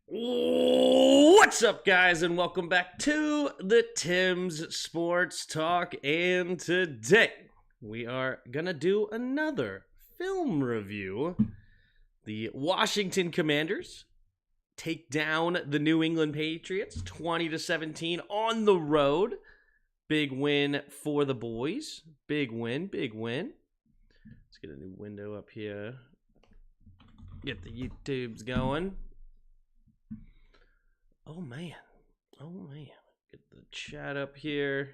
What's up, guys, and welcome back to the Tim's Sports Talk. And today we are gonna do another film review. The Washington Commanders take down the New England Patriots 20-17 on the road. Big win for the boys. Big win, big win. Let's get a new window up here. Get the YouTubes going. Oh man. Get the chat up here.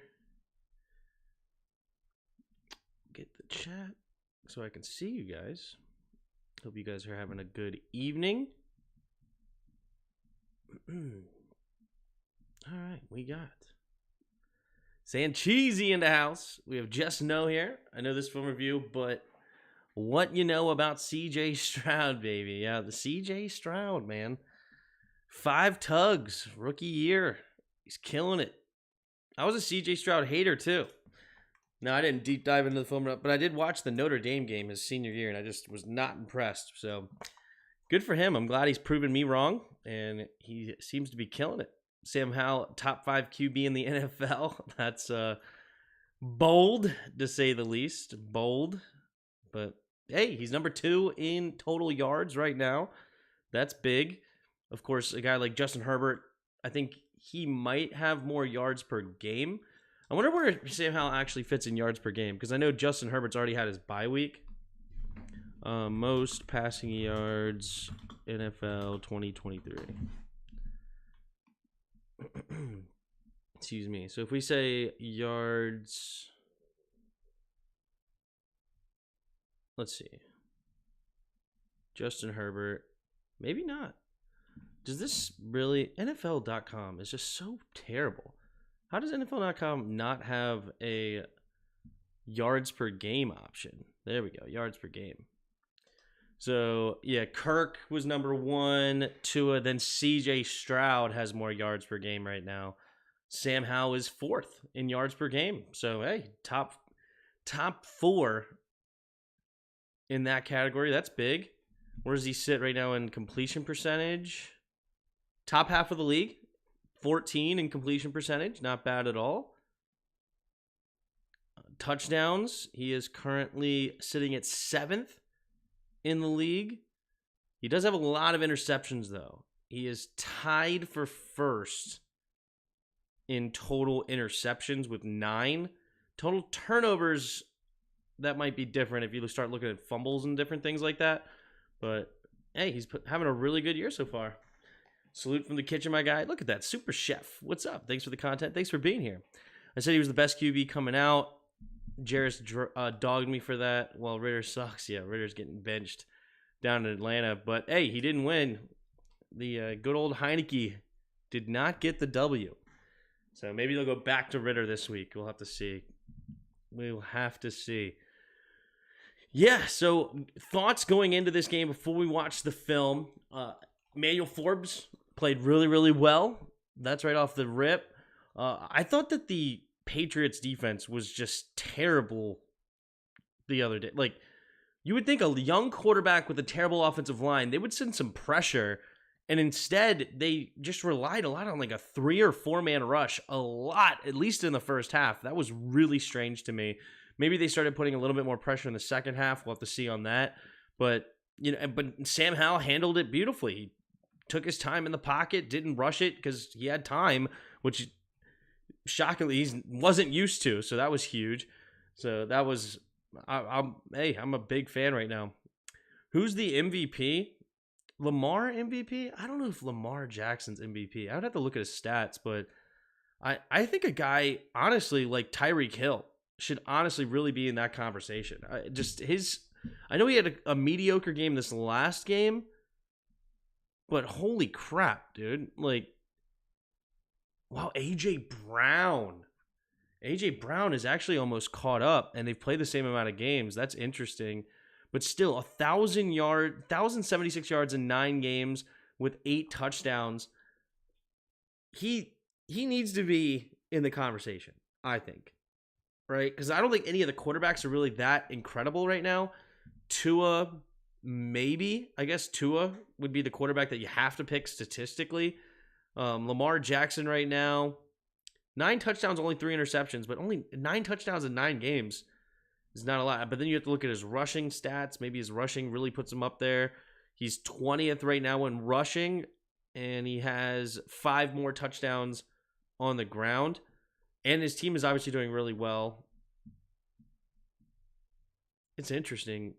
Get the chat so I can see you guys. Hope you guys are having a good evening. All right, we got Sancheesy in the house. We have Just Know here. I know this film review, but what you know about CJ Stroud, baby. Yeah, the CJ Stroud, man. 5 tugs, rookie year. He's killing it. I was a CJ Stroud hater, too. No, I didn't deep dive into the film, but I did watch the Notre Dame game his senior year, and I just was not impressed. So, good for him. I'm glad he's proven me wrong, and he seems to be killing it. Sam Howell, top 5 QB in the NFL. That's bold, to say the least. Bold. But, hey, he's number 2 in total yards right now. That's big. Of course, a guy like Justin Herbert, I think he might have more yards per game. I wonder where Sam Howell actually fits in yards per game, because I know Justin Herbert's already had his bye week. Most passing yards, NFL 2023. Excuse me. So if we say yards, let's see. Justin Herbert, maybe not. Does this really... NFL.com is just so terrible. How does NFL.com not have a yards per game option? There we go, yards per game. So, yeah, Kirk was number 1, Tua, then CJ Stroud has more yards per game right now. Sam Howell is 4th in yards per game. So, hey, top 4 in that category. That's big. Where does he sit right now in completion percentage? Top half of the league, 14 in completion percentage, not bad at all. Touchdowns, he is currently sitting at 7th in the league. He does have a lot of interceptions, though. He is tied for 1st in total interceptions with 9. Total turnovers, that might be different if you start looking at fumbles and different things like that. But, hey, he's having a really good year so far. Salute from the kitchen, my guy. Look at that. Super Chef. What's up? Thanks for the content. Thanks for being here. I said he was the best QB coming out. Jarris dogged me for that. Well, Ritter sucks. Yeah, Ritter's getting benched down in Atlanta. But, hey, he didn't win. The good old Heineke did not get the W. So maybe they'll go back to Ritter this week. We'll have to see. We'll have to see. Yeah, so thoughts going into this game before we watch the film. Emmanuel Forbes played really, really well. That's right off the rip. I thought that the Patriots defense was just terrible the other day. Like, you would think a young quarterback with a terrible offensive line, they would send some pressure, and instead they just relied a lot on like a 3 or 4 man rush. A lot, at least in the first half. That was really strange to me. Maybe they started putting a little bit more pressure in the second half. We'll have to see on that. But Sam Howell handled it beautifully. He took his time in the pocket, didn't rush it because he had time, which shockingly he wasn't used to. So that was huge. So that was, I'm a big fan right now. Who's the MVP? Lamar MVP? I don't know if Lamar Jackson's MVP. I would have to look at his stats, but I think a guy, honestly, like Tyreek Hill should honestly really be in that conversation. I know he had a mediocre game this last game, but holy crap, dude. Like, wow, A.J. Brown. A.J. Brown is actually almost caught up, and they've played the same amount of games. That's interesting. But still, 1,076 yards in 9 games with 8 touchdowns. He needs to be in the conversation, I think. Right? Because I don't think any of the quarterbacks are really that incredible right now. Tua, maybe, I guess Tua would be the quarterback that you have to pick statistically. Lamar Jackson right now, 9 touchdowns, only 3 interceptions, but only 9 touchdowns in 9 games is not a lot. But then you have to look at his rushing stats. Maybe his rushing really puts him up there. He's 20th right now in rushing, and he has 5 more touchdowns on the ground. And his team is obviously doing really well. It's interesting.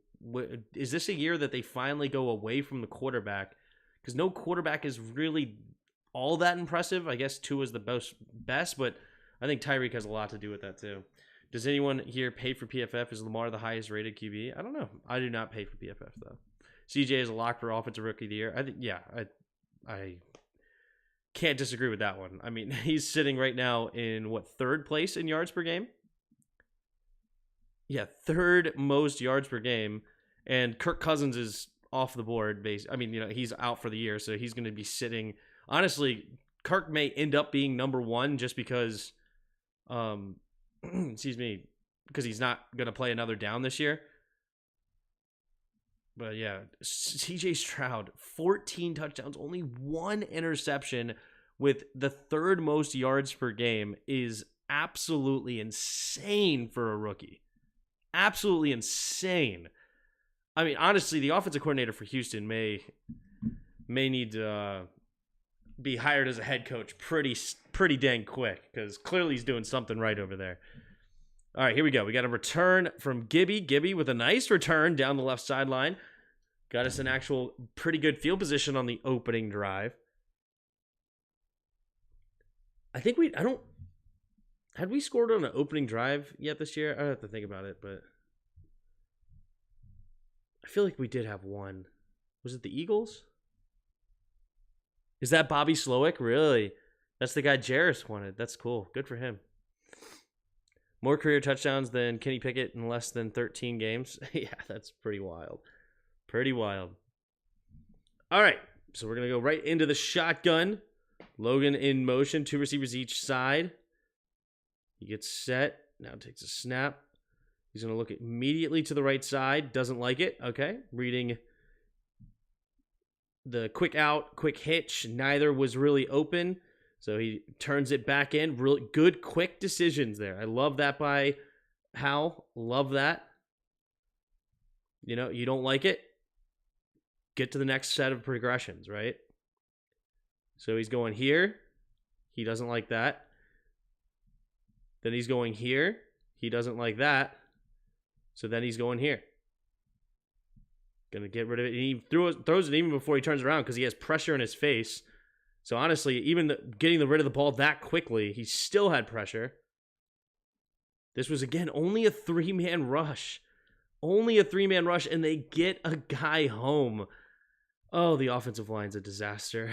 Is this a year that they finally go away from the quarterback? Because no quarterback is really all that impressive. I guess Tua is the best, but I think Tyreek has a lot to do with that too. Does anyone here pay for PFF? Is Lamar the highest rated QB? I don't know. I do not pay for PFF though. CJ is a lock for offensive rookie of the year. I think, yeah, I can't disagree with that one. I mean, he's sitting right now in what, 3rd place in yards per game? Yeah, 3rd most yards per game, and Kirk Cousins is off the board. I mean, he's out for the year, so he's going to be sitting. Honestly, Kirk may end up being number 1 just because, excuse me, because he's not going to play another down this year. But yeah, CJ Stroud, 14 touchdowns, only 1 interception with the 3rd most yards per game is absolutely insane for a rookie. Absolutely insane. I mean, honestly, the offensive coordinator for Houston may need to be hired as a head coach pretty dang quick, because clearly he's doing something right over there. All right, here we go. We got a return from Gibby. Gibby with a nice return down the left sideline. Got us an actual pretty good field position on the opening drive. Had we scored on an opening drive yet this year? I have to think about it, but I feel like we did have one. Was it the Eagles? Is that Bobby Slowick? Really? That's the guy Jarris wanted. That's cool. Good for him. More career touchdowns than Kenny Pickett in less than 13 games. Yeah, that's pretty wild. Pretty wild. All right, so we're going to go right into the shotgun. Logan in motion, 2 receivers each side. He gets set, now takes a snap. He's going to look immediately to the right side. Doesn't like it. Okay, reading the quick out, quick hitch. Neither was really open, so he turns it back in. Really good, quick decisions there. I love that by Hal. Love that. You don't like it, get to the next set of progressions, right? So he's going here. He doesn't like that. Then he's going here. He doesn't like that. So then he's going here. Gonna get rid of it. And he throws it even before he turns around because he has pressure in his face. So honestly, even getting rid of the ball that quickly, he still had pressure. This was, again, only a 3-man rush. Only a 3-man rush, and they get a guy home. Oh, the offensive line's a disaster.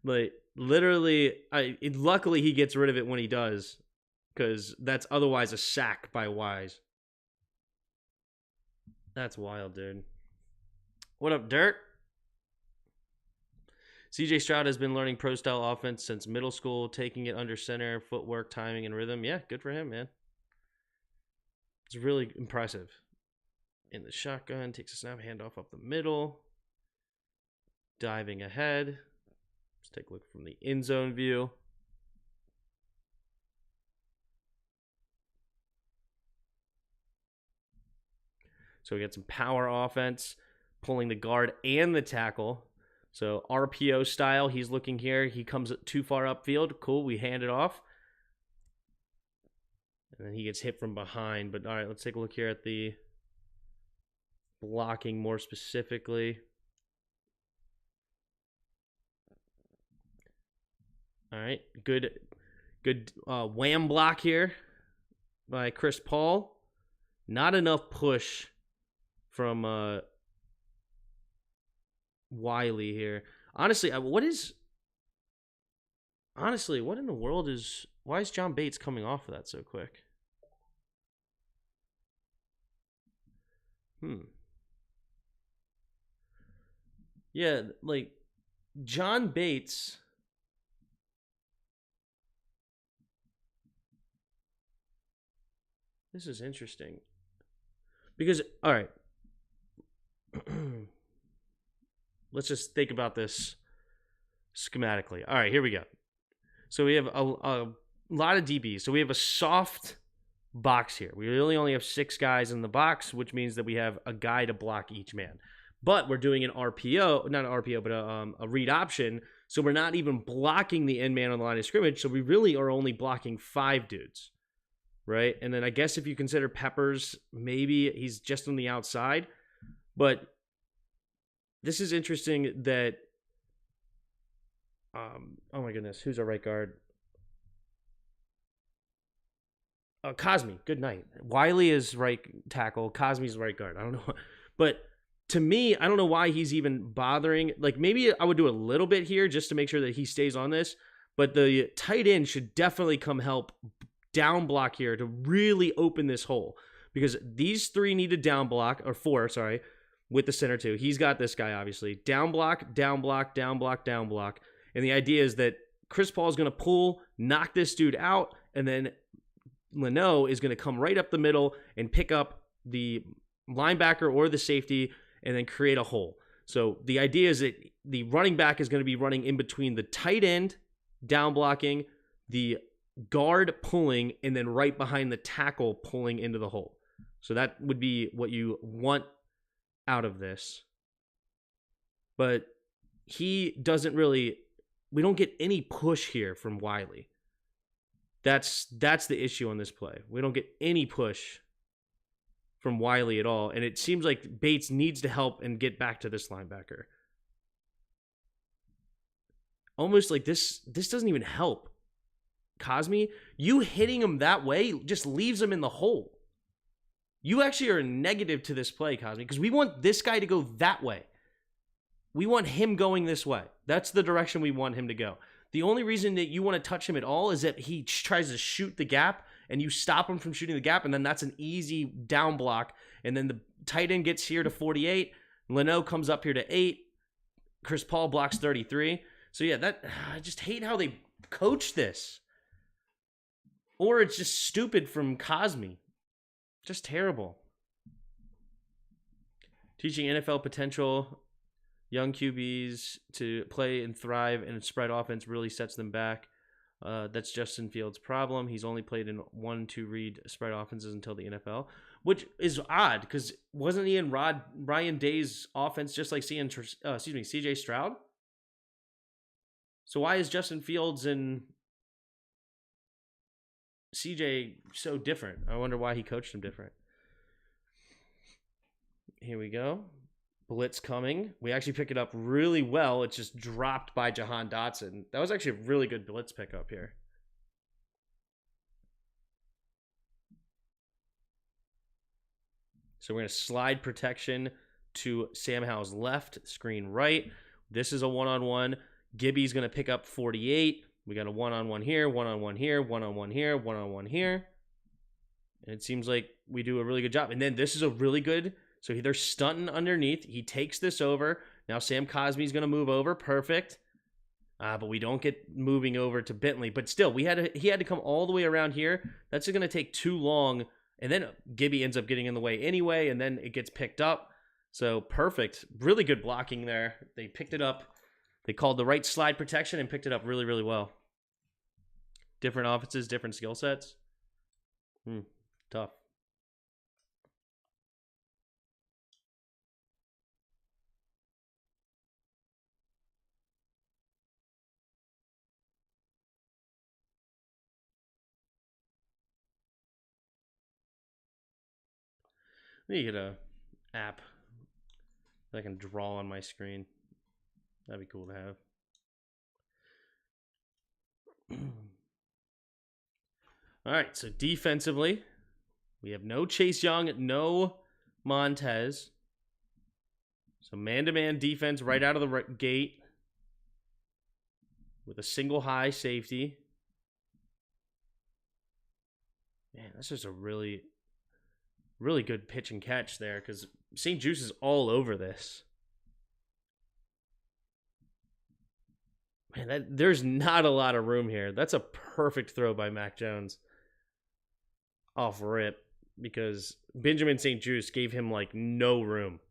Like, literally, luckily he gets rid of it when he does, because that's otherwise a sack by Wise. That's wild, dude. What up, Dirt? CJ Stroud has been learning pro-style offense since middle school, taking it under center, footwork, timing, and rhythm. Yeah, good for him, man. It's really impressive. In the shotgun, takes a snap, handoff up the middle. Diving ahead. Let's take a look from the end zone view. So we got some power offense, pulling the guard and the tackle. So RPO style, he's looking here. He comes too far upfield. Cool, we hand it off. And then he gets hit from behind. But all right, let's take a look here at the blocking more specifically. All right, good wham block here by Chris Paul. Not enough push from Wiley here. Honestly, what in the world is... Why is John Bates coming off of that so quick? Yeah, like, John Bates... This is interesting. Because, all right. let's just think about this schematically. All right, here we go. So we have a lot of DBs. So we have a soft box here. We really only have 6 guys in the box, which means that we have a guy to block each man. But we're doing an RPO, not an RPO, but a read option. So we're not even blocking the end man on the line of scrimmage. So we really are only blocking 5 dudes, right? And then I guess if you consider Peppers, maybe he's just on the outside. But this is interesting that, oh my goodness, who's our right guard? Cosme, good night. Wiley is right tackle. Cosme's right guard. I don't know. But to me, I don't know why he's even bothering. Like, maybe I would do a little bit here just to make sure that he stays on this. But the tight end should definitely come help down block here to really open this hole. Because these 3 need to down block, or 4, sorry, with the center too. He's got this guy, obviously. Down block, down block, down block, down block. And the idea is that Chris Paul is going to pull, knock this dude out, and then Leno is going to come right up the middle and pick up the linebacker or the safety and then create a hole. So the idea is that the running back is going to be running in between the tight end, down blocking, the guard pulling, and then right behind the tackle pulling into the hole. So that would be what you want out of this. But he doesn't really, we don't get any push here from Wiley. That's the issue on this play. We don't get any push from Wiley at all. And it seems like Bates needs to help and get back to this linebacker. Almost like this doesn't even help. Cosme, you hitting him that way just leaves him in the hole. You actually are a negative to this play, Cosme, because we want this guy to go that way. We want him going this way. That's the direction we want him to go. The only reason that you want to touch him at all is that he tries to shoot the gap and you stop him from shooting the gap, and then that's an easy down block. And then the tight end gets here to 48. Leno comes up here to 8. Chris Paul blocks 33. So yeah, I just hate how they coach this. Or it's just stupid from Cosme. Just terrible. Teaching NFL potential young QBs to play and thrive in a spread offense really sets them back. That's Justin Fields' problem. He's only played in 1-2 read spread offenses until the NFL, which is odd because wasn't he in Ryan Day's offense just like CJ Stroud? So why is Justin Fields and CJ so different? I wonder why he coached him different. Here we go. Blitz coming. We actually pick it up really well. It's just dropped by Jahan Dotson. That was actually a really good blitz pickup here. So we're going to slide protection to Sam Howell's left, screen right. This is a one-on-one. Gibby's going to pick up 48. We got a one-on-one here, one-on-one here, one-on-one here, one-on-one here. And it seems like we do a really good job. And then this is a really good... So they're stunting underneath. He takes this over. Now Sam Cosme's going to move over. Perfect. But we don't get moving over to Bentley. But still, he had to come all the way around here. That's going to take too long. And then Gibby ends up getting in the way anyway. And then it gets picked up. So perfect. Really good blocking there. They picked it up. They called the right slide protection and picked it up really, really well. Different offenses, different skill sets. Tough. I need to get a app that I can draw on my screen. That'd be cool to have. All right, so defensively, we have no Chase Young, no Montez. So man-to-man defense right out of the gate with a single high safety. Man, that's just a really, really good pitch and catch there because St. Juice is all over this. Man, there's not a lot of room here. That's a perfect throw by Mac Jones off rip because Benjamin St. Juice gave him like no room.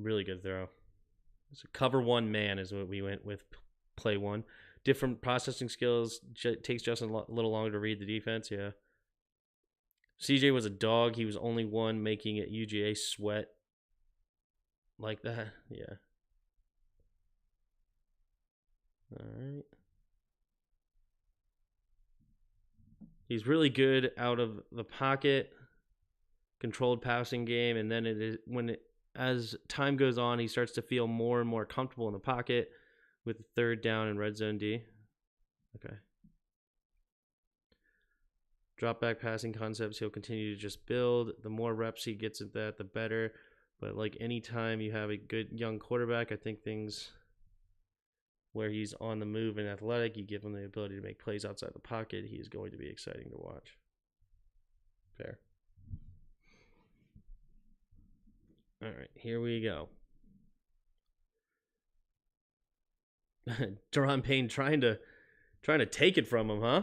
Really good throw. So cover one man is what we went with. Play one. Different processing skills. Takes Justin a little longer to read the defense. Yeah. CJ was a dog. He was only one making it UGA sweat like that. Yeah. All right. He's really good out of the pocket, controlled passing game, and then as time goes on, he starts to feel more and more comfortable in the pocket with third down and red zone D. Okay. Drop back passing concepts, he'll continue to just build. The more reps he gets at that, the better. But like anytime you have a good young quarterback, I think things where he's on the move and athletic, you give him the ability to make plays outside the pocket, he is going to be exciting to watch. Fair. All right, here we go. Deron Payne trying to take it from him, huh?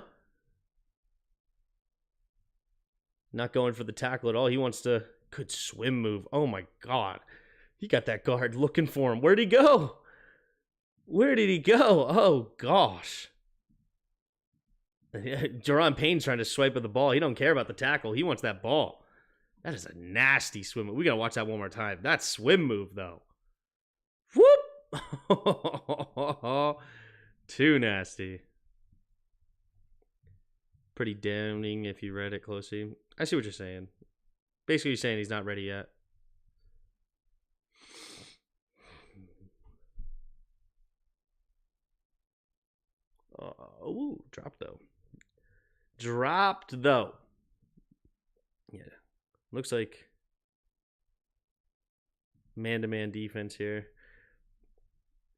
Not going for the tackle at all. He wants to. Good swim move. Oh my God. He got that guard looking for him. Where'd he go? Where did he go? Oh gosh. Deron Payne's trying to swipe at the ball. He don't care about the tackle. He wants that ball. That is a nasty swim move. We got to watch that one more time. That swim move, though. Whoop! Too nasty. Pretty damning if you read it closely. I see what you're saying. Basically, you're saying he's not ready yet. Oh, dropped though. Dropped though. Yeah. Looks like man-to-man defense here.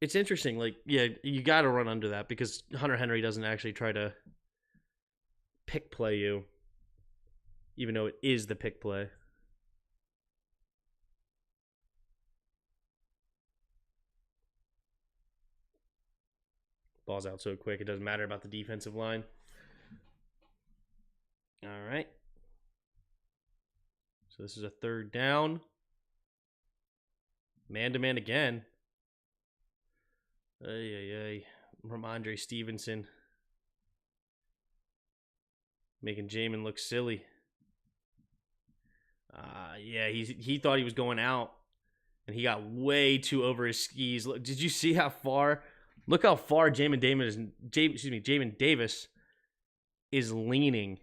It's interesting. Like, yeah, you got to run under that because Hunter Henry doesn't actually try to pick play you, even though it is the pick play. Ball's out so quick, it doesn't matter about the defensive line. All right. So this is a third down. Man-to-man again. Ay. Ramondre Stevenson. Making Jamin look silly. Yeah, he thought he was going out, and he got way too over his skis. Look, did you see how far? Look how far Jamin Davis is leaning.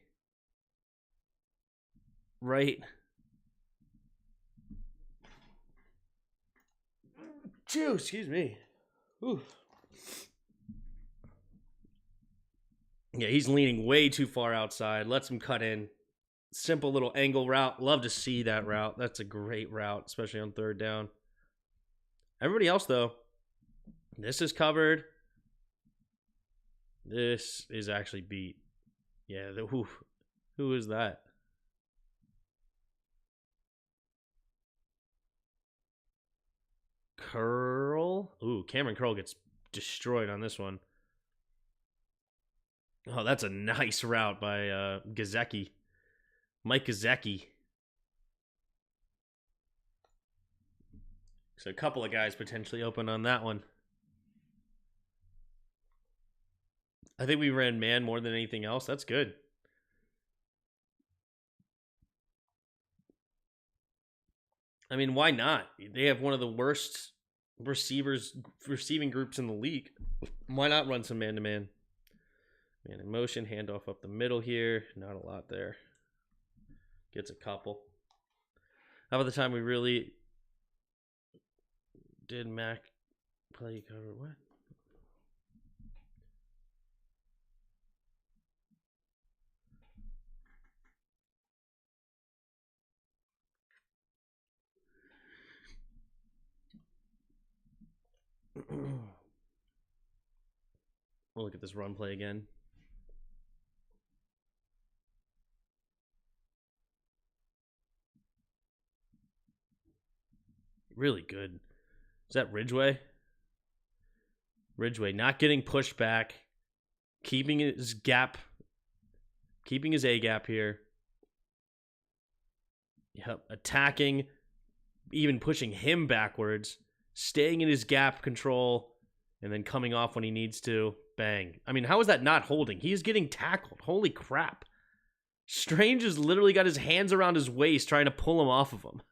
Right. Chew, excuse me. Ooh. Yeah, he's leaning way too far outside. Lets him cut in. Simple little angle route. Love to see that route. That's a great route, especially on third down. Everybody else, though, this is covered. This is actually beat. Yeah, who is that? Curl. Ooh, Cameron Curl gets destroyed on this one. Oh, that's a nice route by Gazecki. Mike Gazecki. So a couple of guys potentially open on that one. I think we ran man more than anything else. That's good. I mean, why not? They have one of the worst receiving groups in the league. Why not run some man-to-man? Man in motion, handoff up the middle here. Not a lot there. Gets a couple. How about the time we really did Mac play cover? What? We'll look at this run play again. Really good. Is that Ridgeway? Ridgeway not getting pushed back, keeping his gap, keeping his A gap here. Yep, attacking even pushing him backwards, staying in his gap control, and then coming off when he needs to. Bang. I mean, how is that not holding? He is getting tackled. Holy crap. Strange has literally got his hands around his waist trying to pull him off of him.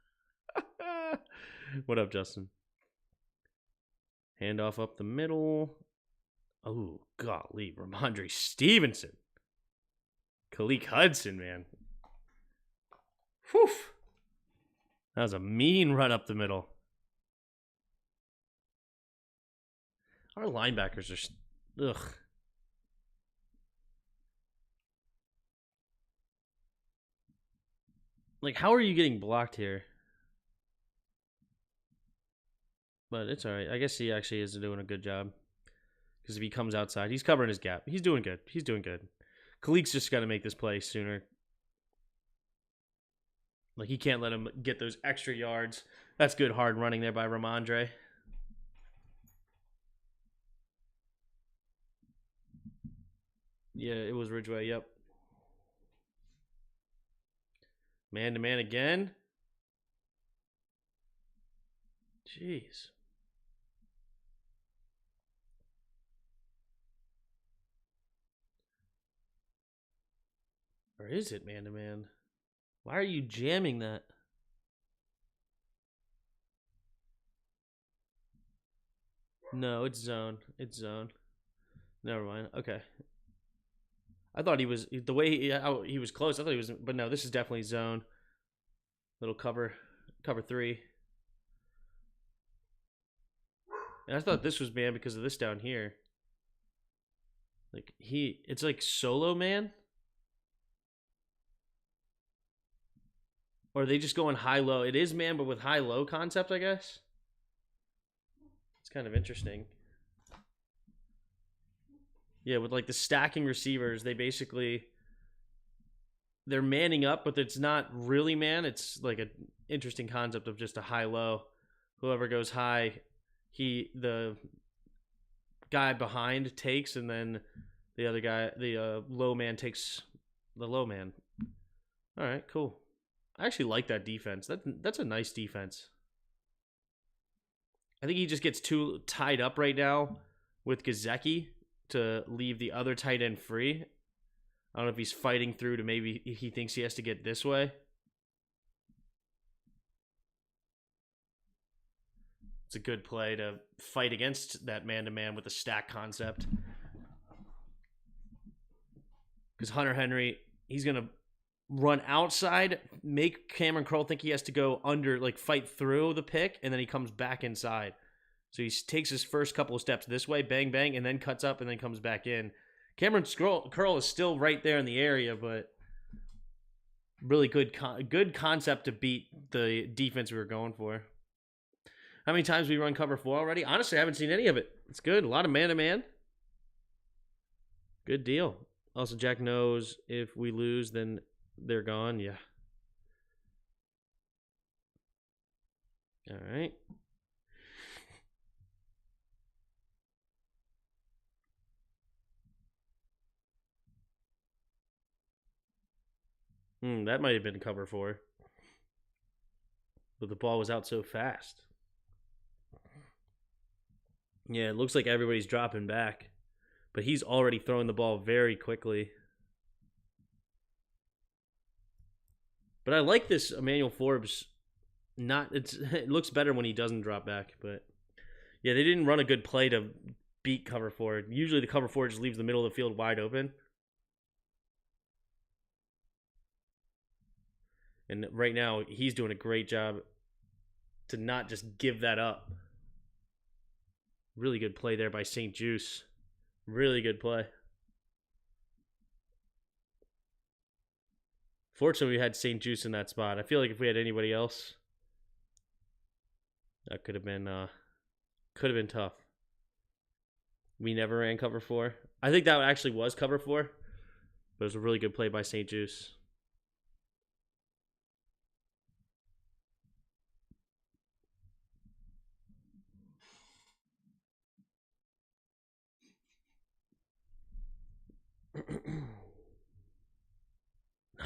What up, Justin? Handoff up the middle. Oh, golly. Ramondre Stevenson. Khaleke Hudson, man. Whew. That was a mean run up the middle. Our linebackers are... Ugh. Like, how are you getting blocked here? But it's all right. I guess he actually is doing a good job. Because if he comes outside, he's covering his gap. He's doing good. He's doing good. Khaleek's just got to make this play sooner. Like, he can't let him get those extra yards. That's good hard running there by Ramondre. Yeah, it was Ridgeway. Yep. Man-to-man again. Jeez. Or is it man-to-man? Why are you jamming that? No, it's zone. It's zone. Never mind. Okay. I thought he was the way he was close. I thought he was, but no, this is definitely zone. Little cover 3. And I thought this was man because of this down here. Like it's like solo man. Or are they just going high-low? It is man, but with high-low concept, I guess. It's kind of interesting. Yeah, with like the stacking receivers, they're manning up, but it's not really man. It's like an interesting concept of just a high-low. Whoever goes high, the guy behind takes, and then the other guy, the low man takes the low man. All right, cool. I actually like that defense. That's a nice defense. I think he just gets too tied up right now with Gesicki to leave the other tight end free. I don't know if he's fighting through to maybe he thinks he has to get this way. It's a good play to fight against that man-to-man with a stack concept. Because Hunter Henry, he's going to run outside, make Cameron Curl think he has to go under, like fight through the pick, and then he comes back inside. So he takes his first couple of steps this way, bang, bang, and then cuts up and then comes back in. Cameron Curl is still right there in the area, but really good concept to beat the defense we were going for. How many times we run cover 4 already? Honestly, I haven't seen any of it. It's good. A lot of man-to-man. Good deal. Also, Jack knows if we lose, then they're gone. Yeah. All right. That might have been cover 4. But the ball was out so fast. Yeah, it looks like everybody's dropping back. But he's already throwing the ball very quickly. But I like this Emmanuel Forbes. It looks better when he doesn't drop back, but yeah, they didn't run a good play to beat cover 4. Usually the cover 4 just leaves the middle of the field wide open. And right now he's doing a great job to not just give that up. Really good play there by St. Juice. Really good play. Fortunately, we had St. Juice in that spot. I feel like if we had anybody else, that could have been tough. We never ran cover 4. I think that actually was cover 4, but it was a really good play by St. Juice.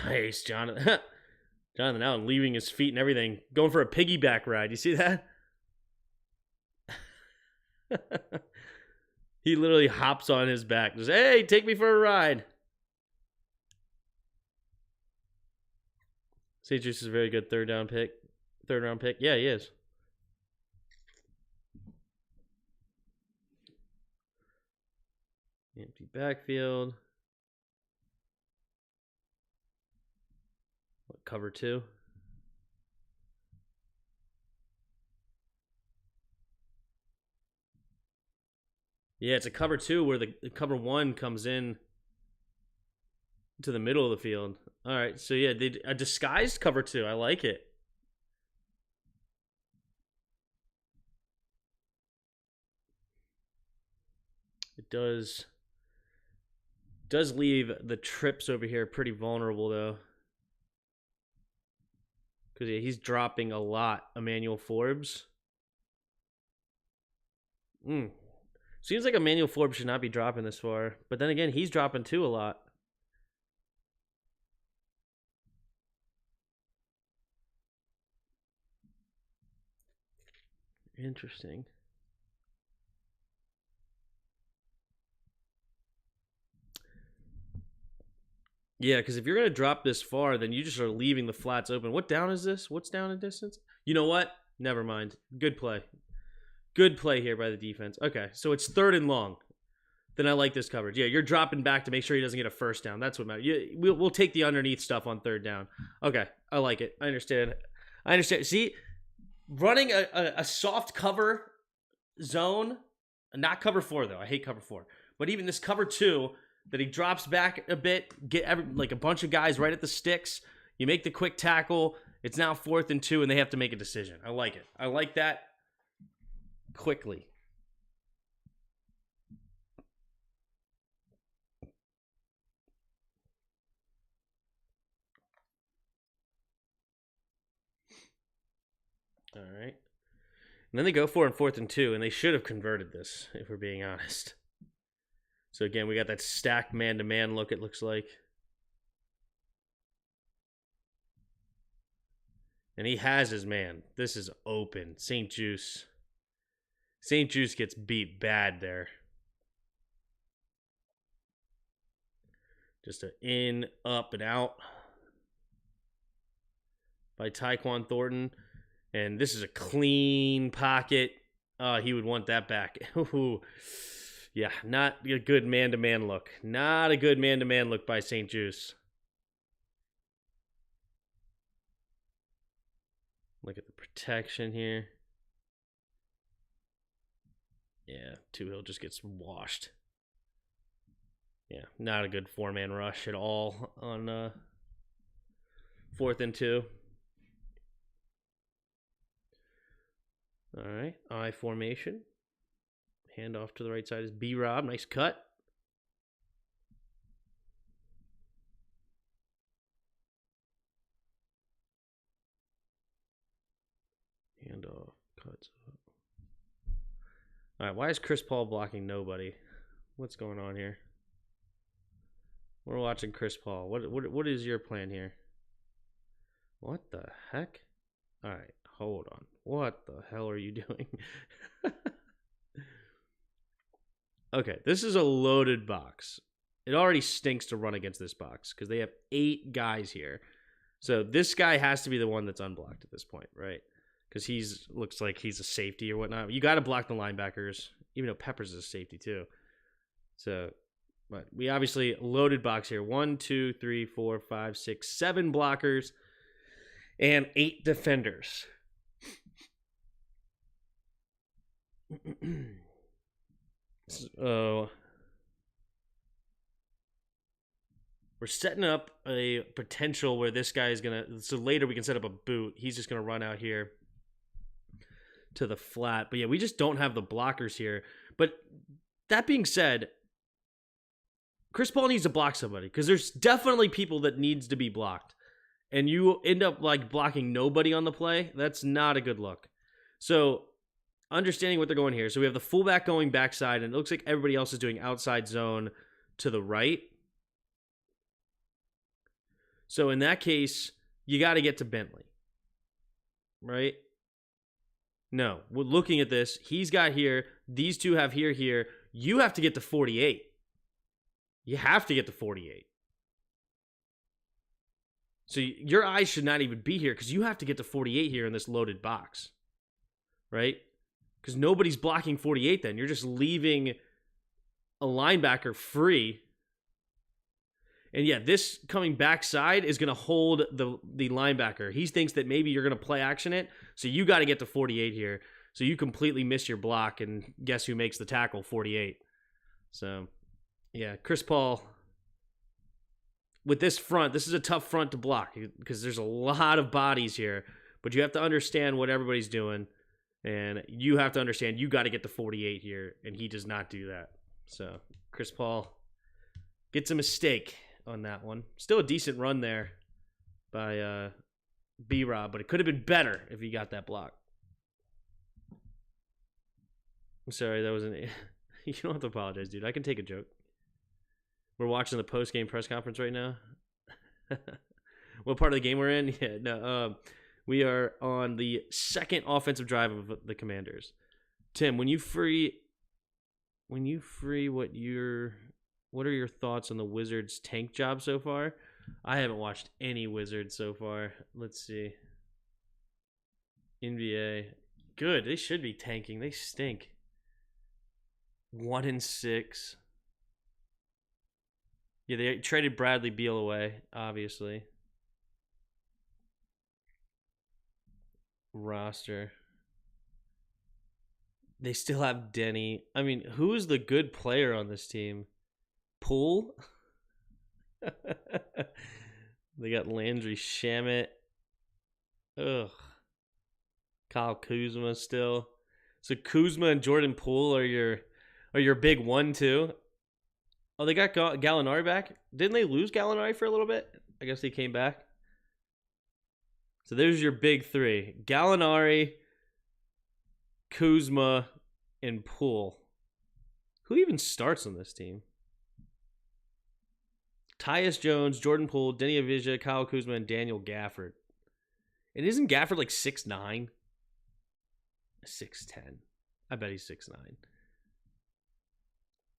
Nice, Jonathan. Jonathan Allen leaving his feet and everything, going for a piggyback ride. You see that? He literally hops on his back. Just, hey, take me for a ride. St. Juice is a very good third round pick. Yeah, he is. Empty backfield. What, cover 2? Yeah, it's a cover 2 where the cover 1 comes in to the middle of the field. All right, so yeah, a disguised cover 2. I like it. It does leave the trips over here pretty vulnerable, though. Because yeah, he's dropping a lot, Emmanuel Forbes. Seems like Emmanuel Forbes should not be dropping this far. But then again, he's dropping too a lot. Interesting. Yeah, because if you're going to drop this far, then you just are leaving the flats open. What down is this? What's down in distance? You know what? Never mind. Good play. Good play here by the defense. Okay, so it's 3rd and long. Then I like this coverage. Yeah, you're dropping back to make sure he doesn't get a first down. That's what matters. We'll take the underneath stuff on 3rd down. Okay, I like it. I understand. See, running a soft cover zone, not cover 4, though. I hate cover 4. But even this cover 2, that he drops back a bit, get a bunch of guys right at the sticks. You make the quick tackle. It's now 4th and 2, and they have to make a decision. I like it. I like that quickly. All right. And then they go for it in 4th and 2, and they should have converted this, if we're being honest. So again, we got that stacked man-to-man look, it looks like. And he has his man. This is open. St. Juice. St. Juice gets beat bad there. Just an in, up, and out by Tyquan Thornton. And this is a clean pocket. He would want that back. Yeah, not a good man-to-man look. Not a good man-to-man look by St. Juice. Look at the protection here. Yeah, Two-Hill just gets washed. Yeah, not a good 4-man rush at all on 4th and 2. All right, I formation. Hand off to the right side is B-Rob. Nice cut. Hand off. Cuts up. All right, why is Chris Paul blocking nobody? What's going on here? We're watching Chris Paul. What is your plan here? What the heck? All right, hold on. What the hell are you doing? Okay, this is a loaded box. It already stinks to run against this box because they have 8 guys here. So this guy has to be the one that's unblocked at this point, right? Because looks like he's a safety or whatnot. You got to block the linebackers, even though Peppers is a safety too. So, but we obviously loaded box here. 1, 2, 3, 4, 5, 6, 7 blockers and 8 defenders. So we're setting up a potential where this guy is going to... So later we can set up a boot. He's just going to run out here to the flat. But yeah, we just don't have the blockers here. But that being said, Chris Paul needs to block somebody because there's definitely people that needs to be blocked. And you end up like blocking nobody on the play. That's not a good look. So understanding what they're going here. So we have the fullback going backside, and it looks like everybody else is doing outside zone to the right. So in that case, you got to get to Bentley, right? No, we're looking at this. He's got here. These two have here, here. You have to get to 48. You have to get to 48. So your eyes should not even be here because you have to get to 48 here in this loaded box, right? Because nobody's blocking 48 then. You're just leaving a linebacker free. And yeah, this coming backside is going to hold the linebacker. He thinks that maybe you're going to play action it, so you got to get to 48 here. So you completely miss your block, and guess who makes the tackle? 48. So, yeah, Chris Paul, with this front, this is a tough front to block because there's a lot of bodies here, but you have to understand what everybody's doing, and you have to understand you got to get to 48 here, and he does not do that. So, Chris Paul gets a mistake on that one. Still a decent run there by B-Rob, but it could have been better if he got that block. I'm sorry, that wasn't... You don't have to apologize, dude. I can take a joke. We're watching the post-game press conference right now. What part of the game we're in? Yeah, no. We are on the second offensive drive of the Commanders. Tim, when you free what are your thoughts on the Wizards tank job so far? I haven't watched any Wizards so far. Let's see. NBA. Good. They should be tanking. They stink. 1-6. Yeah, they traded Bradley Beal away, obviously. Roster. They still have Denny. I mean, who's the good player on this team? Poole? They got Landry Shamet. Ugh. Kyle Kuzma still. So Kuzma and Jordan Poole are your big 1-2. Oh, they got Gallinari back? Didn't they lose Gallinari for a little bit? I guess he came back. So there's your big 3. Gallinari, Kuzma, and Poole. Who even starts on this team? Tyus Jones, Jordan Poole, Denny Avija, Kyle Kuzma, and Daniel Gafford. And isn't Gafford like 6'9"? 6'10". I bet he's 6'9".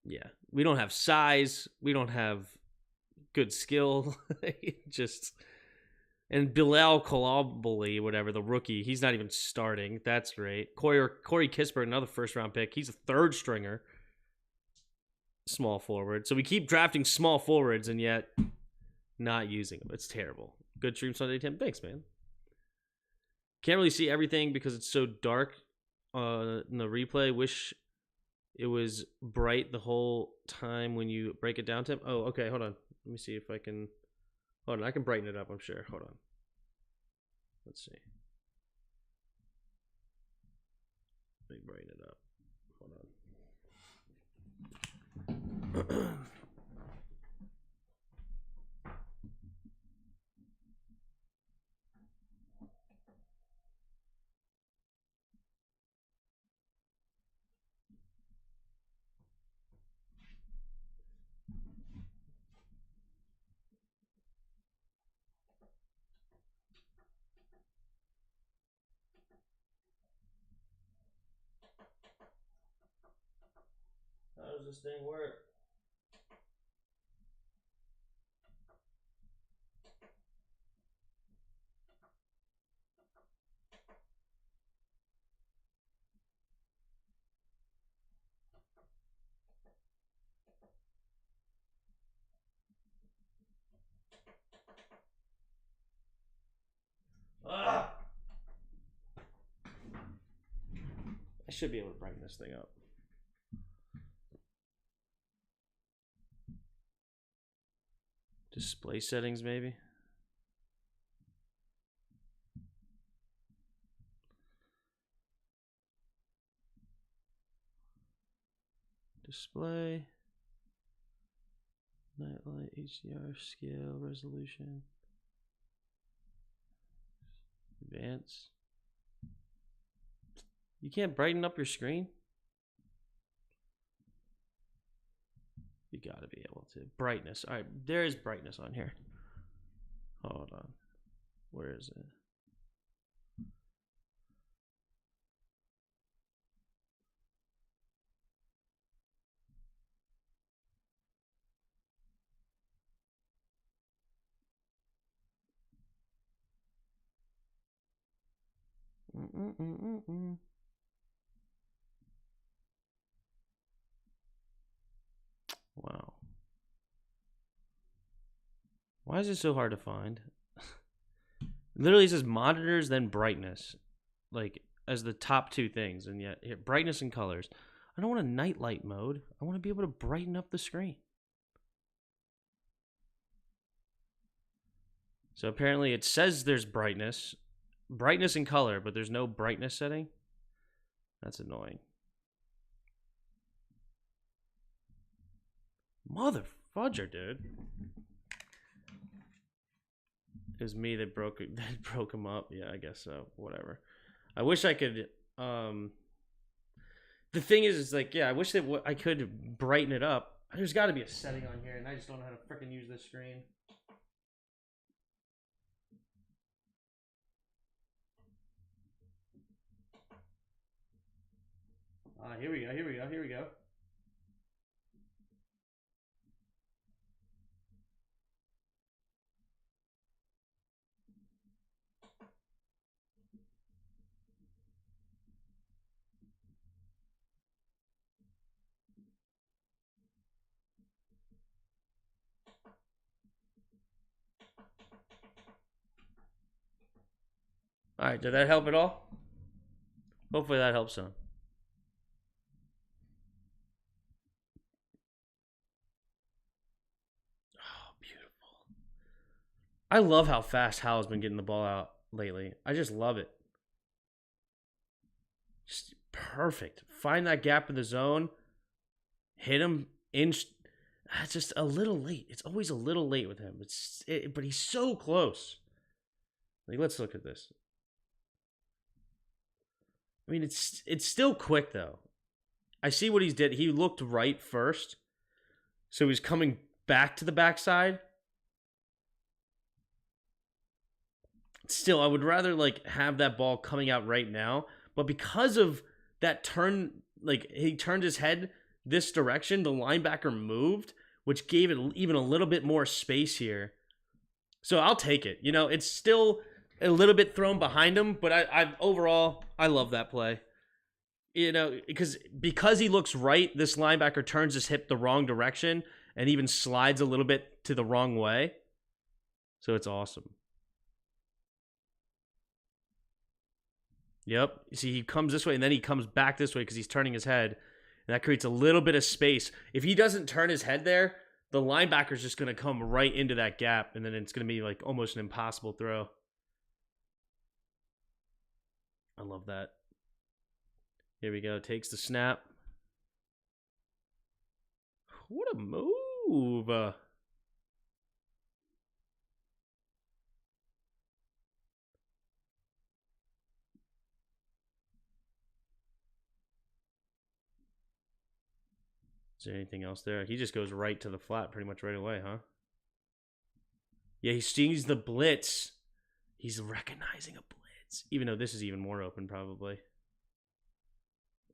Yeah. We don't have size. We don't have good skill. And Bilal Coulibaly, whatever, the rookie, he's not even starting. That's great. Corey Kispert, another first-round pick. He's a third stringer. Small forward. So we keep drafting small forwards and yet not using them. It's terrible. Good stream Sunday, Tim. Thanks, man. Can't really see everything because it's so dark in the replay. Wish it was bright the whole time when you break it down, Tim. Oh, okay. Hold on. Let me see if I can... Hold on. I can brighten it up, I'm sure. Hold on. Let's see. Let me brighten it up. Hold on. How does this thing work? Ah! I should be able to brighten this thing up. Display settings, maybe? Display. Nightlight, HDR, scale, resolution. Advance. You can't brighten up your screen? You gotta be able to. Brightness. Alright, there is brightness on here. Hold on. Where is it? Wow. Why is it so hard to find? Literally, it says monitors, then brightness, like as the top two things, and yet here, brightness and colors. I don't want a night light mode. I want to be able to brighten up the screen. So apparently, it says there's brightness and color, but there's no brightness setting. That's annoying. Mother fudger, dude. It was me that broke him up. Yeah, I guess so. Whatever. I wish I could. The thing is like, yeah, I wish that I could brighten it up. There's got to be a setting on here, and I just don't know how to freaking use this screen. Here we go. All right, did that help at all? Hopefully that helps some. Oh, beautiful. I love how fast Hal's been getting the ball out lately. I just love it. Just perfect. Find that gap in the zone. Hit him inch. It's just a little late. It's always a little late with him. But he's so close. Like, let's look at this. I mean, it's still quick though. I see what he's did. He looked right first, so he's coming back to the backside. Still, I would rather like have that ball coming out right now, but because of that turn, like he turned his head this direction, the linebacker moved, which gave it even a little bit more space here. So I'll take it. You know, it's still a little bit thrown behind him, but I overall I love that play. You know, because he looks right, this linebacker turns his hip the wrong direction and even slides a little bit to the wrong way. So it's awesome. Yep. See, he comes this way and then he comes back this way because he's turning his head. And that creates a little bit of space. If he doesn't turn his head there, the linebacker's just going to come right into that gap. And then it's going to be like almost an impossible throw. I love that. Here we go. Takes the snap. What a move. Is there anything else there? He just goes right to the flat pretty much right away, huh? Yeah, he sees the blitz. He's recognizing a blitz. Even though this is even more open, probably.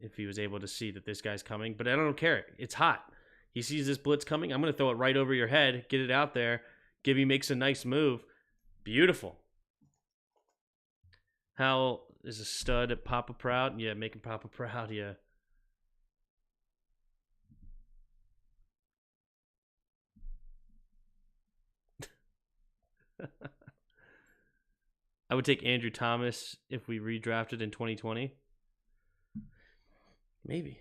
If he was able to see that this guy's coming. But I don't care. It's hot. He sees this blitz coming. I'm going to throw it right over your head. Get it out there. Gibby makes a nice move. Beautiful. Hal is a stud at Papa Proud. Yeah, making Papa proud. Yeah. I would take Andrew Thomas if we redrafted in 2020. Maybe.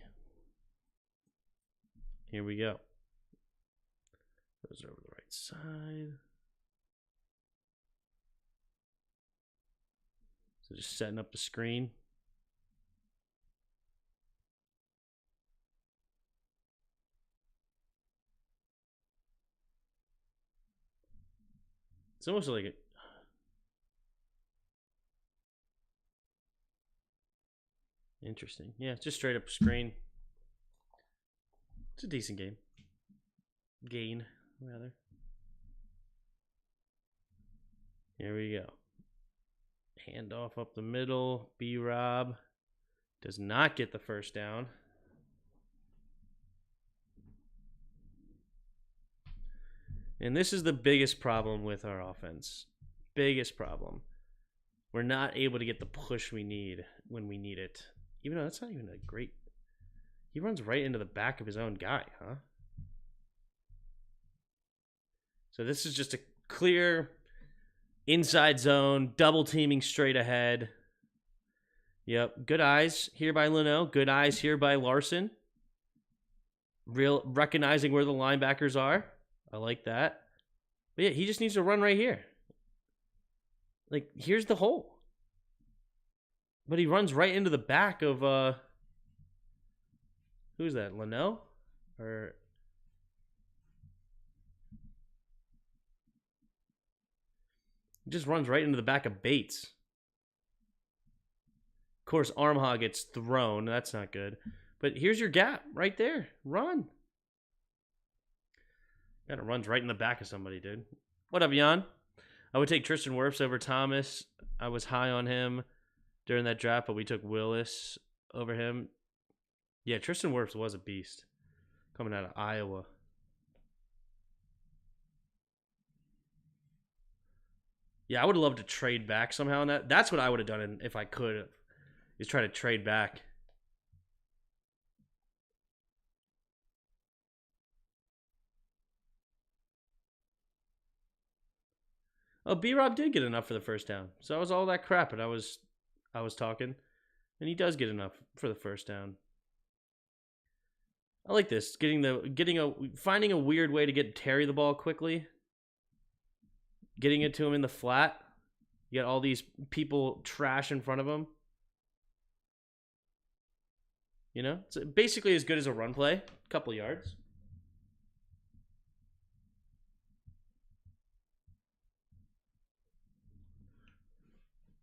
Here we go. Those are over the right side. So just setting up the screen. It's almost like it. Interesting. Yeah, just straight up screen. It's a decent game. Gain, rather. Here we go. Handoff up the middle. B-Rob does not get the first down. And this is the biggest problem with our offense. Biggest problem. We're not able to get the push we need when we need it. Even though that's not even a great... He runs right into the back of his own guy, huh? So this is just a clear inside zone, double teaming straight ahead. Yep, good eyes here by Leno. Good eyes here by Larson. Real recognizing where the linebackers are. I like that. But yeah, he just needs to run right here. Like, here's the hole. But he runs right into the back of, who's that, Leno? Or... He just runs right into the back of Bates. Of course, Armhaw gets thrown. That's not good. But here's your gap right there. Run. Kind of runs right in the back of somebody, dude. What up, Jan? I would take Tristan Wirfs over Thomas. I was high on him during that draft, but we took Willis over him. Yeah, Tristan Wirfs was a beast coming out of Iowa. Yeah, I would love to trade back somehow on that. That's what I would have done if I could, is try to trade back. Oh, B-Rob did get enough for the first down. So that was all that crap that I was talking. And he does get enough for the first down. I like this. Finding a weird way to get Terry the ball quickly. Getting it to him in the flat. You got all these people trash in front of him. You know? It's basically as good as a run play. A couple yards.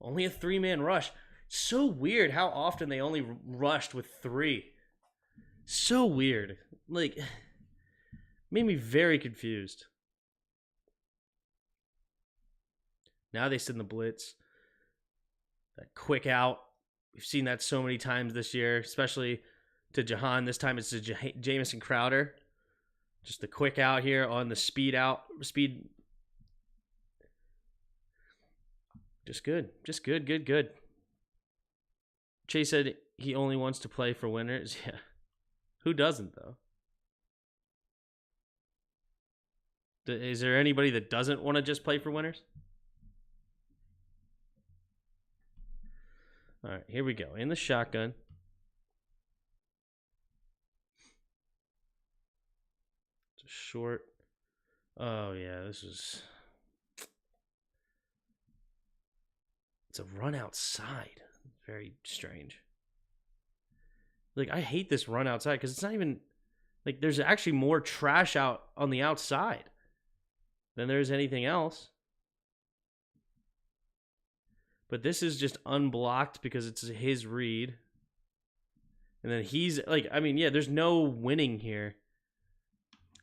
Only a 3-man rush. So weird how often they only rushed with 3. So weird. Like, made me very confused. Now they send the blitz. That quick out. We've seen that so many times this year, especially to Jahan. This time it's to Jamison Crowder. Just the quick out here on the speed out. Speed. Just good. Just good. Chase said he only wants to play for winners. Yeah. Who doesn't, though? Is there anybody that doesn't want to just play for winners? All right, here we go. In the shotgun. It's a short. Oh, yeah, this is... It's a run outside. Very strange. Like, I hate this run outside because it's not even... Like, there's actually more trash out on the outside than there's anything else. But this is just unblocked because it's his read. And then he's, like, I mean, yeah, there's no winning here.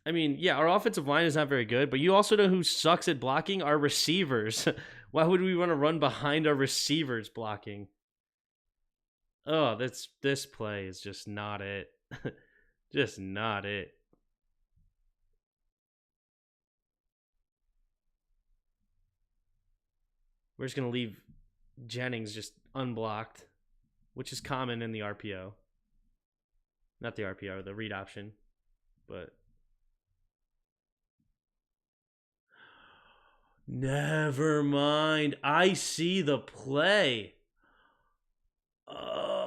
I mean, yeah, our offensive line is not very good, but you also know who sucks at blocking? Our receivers. Why would we want to run behind our receivers blocking? Oh, this play is just not it. Just not it. We're just going to leave Jennings just unblocked, which is common in the RPO. Not the RPO, the read option. But never mind. I see the play. Oh,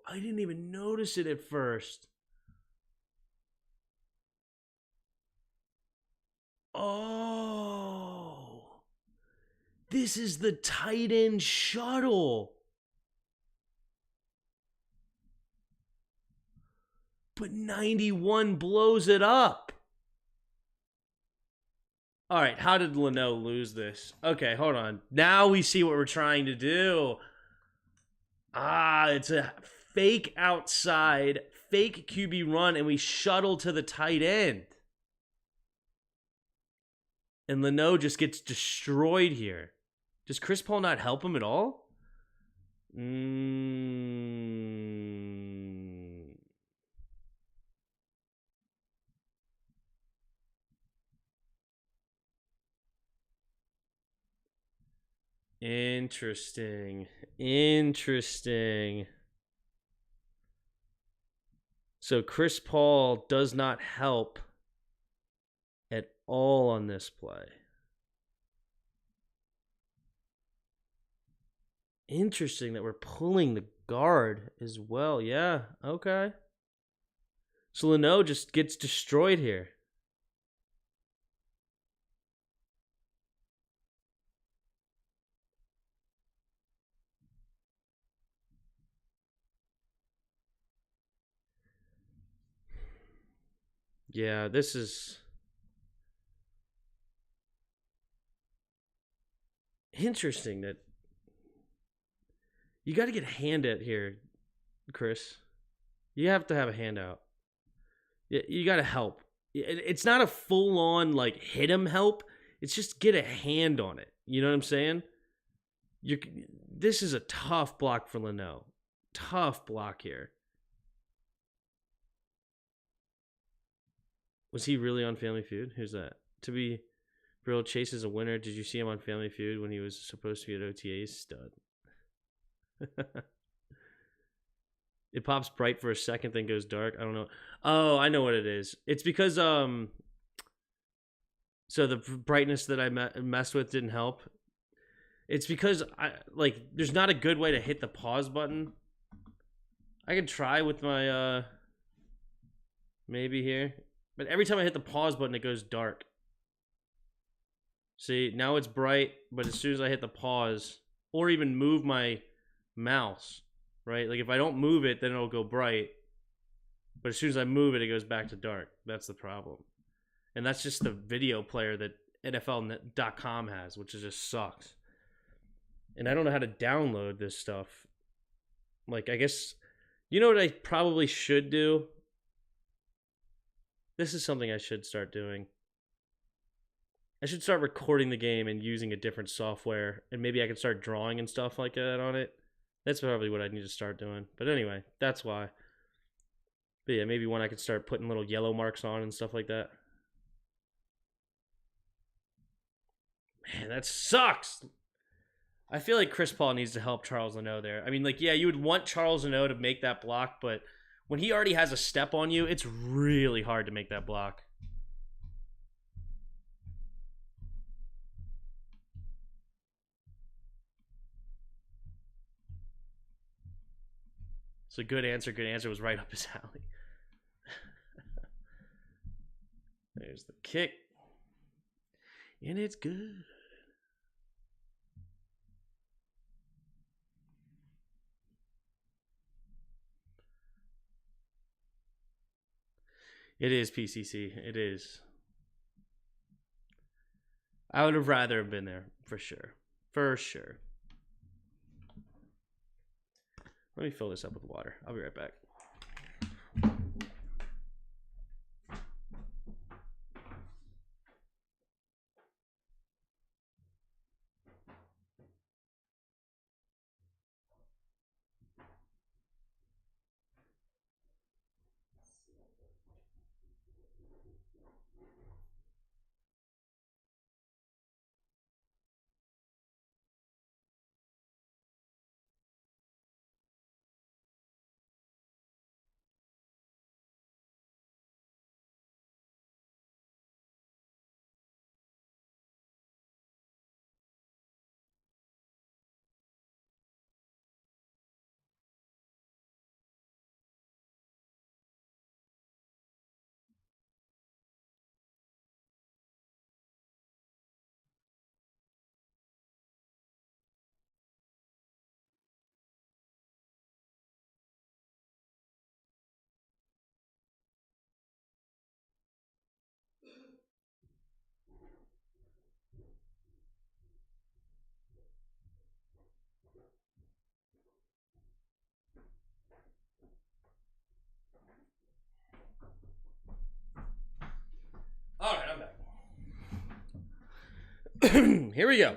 I didn't even notice it at first. Oh, this is the tight end shuttle. But 91 blows it up. All right, how did Leno lose this? Okay, hold on. Now we see what we're trying to do. It's a fake outside, fake QB run, and we shuttle to the tight end. And Leno just gets destroyed here. Does Chris Paul not help him at all? Interesting. So Chris Paul does not help at all on this play. Interesting that we're pulling the guard as well. Yeah, okay. So Leno just gets destroyed here. Yeah, this is interesting that you got to get a hand at here, Chris. You have to have a handout. You got to help. It's not a full on like hit him help. It's just get a hand on it. You know what I'm saying? You This is a tough block for Leno. Tough block here. Was he really on Family Feud? Who's that? To be real, Chase is a winner. Did you see him on Family Feud when he was supposed to be at OTAs? Stud. It pops bright for a second, then goes dark. I don't know. Oh, I know what it is. It's because so the brightness that I messed with didn't help. It's because there's not a good way to hit the pause button. I can try with my maybe here, but every time I hit the pause button, it goes dark. See, now it's bright, but as soon as I hit the pause or even move my mouse, right? Like if I don't move it, then it'll go bright. But as soon as I move it, it goes back to dark. That's the problem. And that's just the video player that NFL.com has, which just sucks. And I don't know how to download this stuff. Like, I guess, you know what I probably should do? This is something I should start doing. I should start recording the game and using a different software. And maybe I can start drawing and stuff like that on it. That's probably what I need to start doing. But anyway, that's why. But yeah, maybe when I could start putting little yellow marks on and stuff like that. Man, that sucks. I feel like Chris Paul needs to help Charles Leno there. I mean, like, yeah, you would want Charles Leno to make that block, but when he already has a step on you, it's really hard to make that block. So good answer. Good answer was right up his alley. There's the kick. And it's good. It is PCC. It is. I would have rather been there, for sure. For sure. Let me fill this up with water. I'll be right back. Here we go.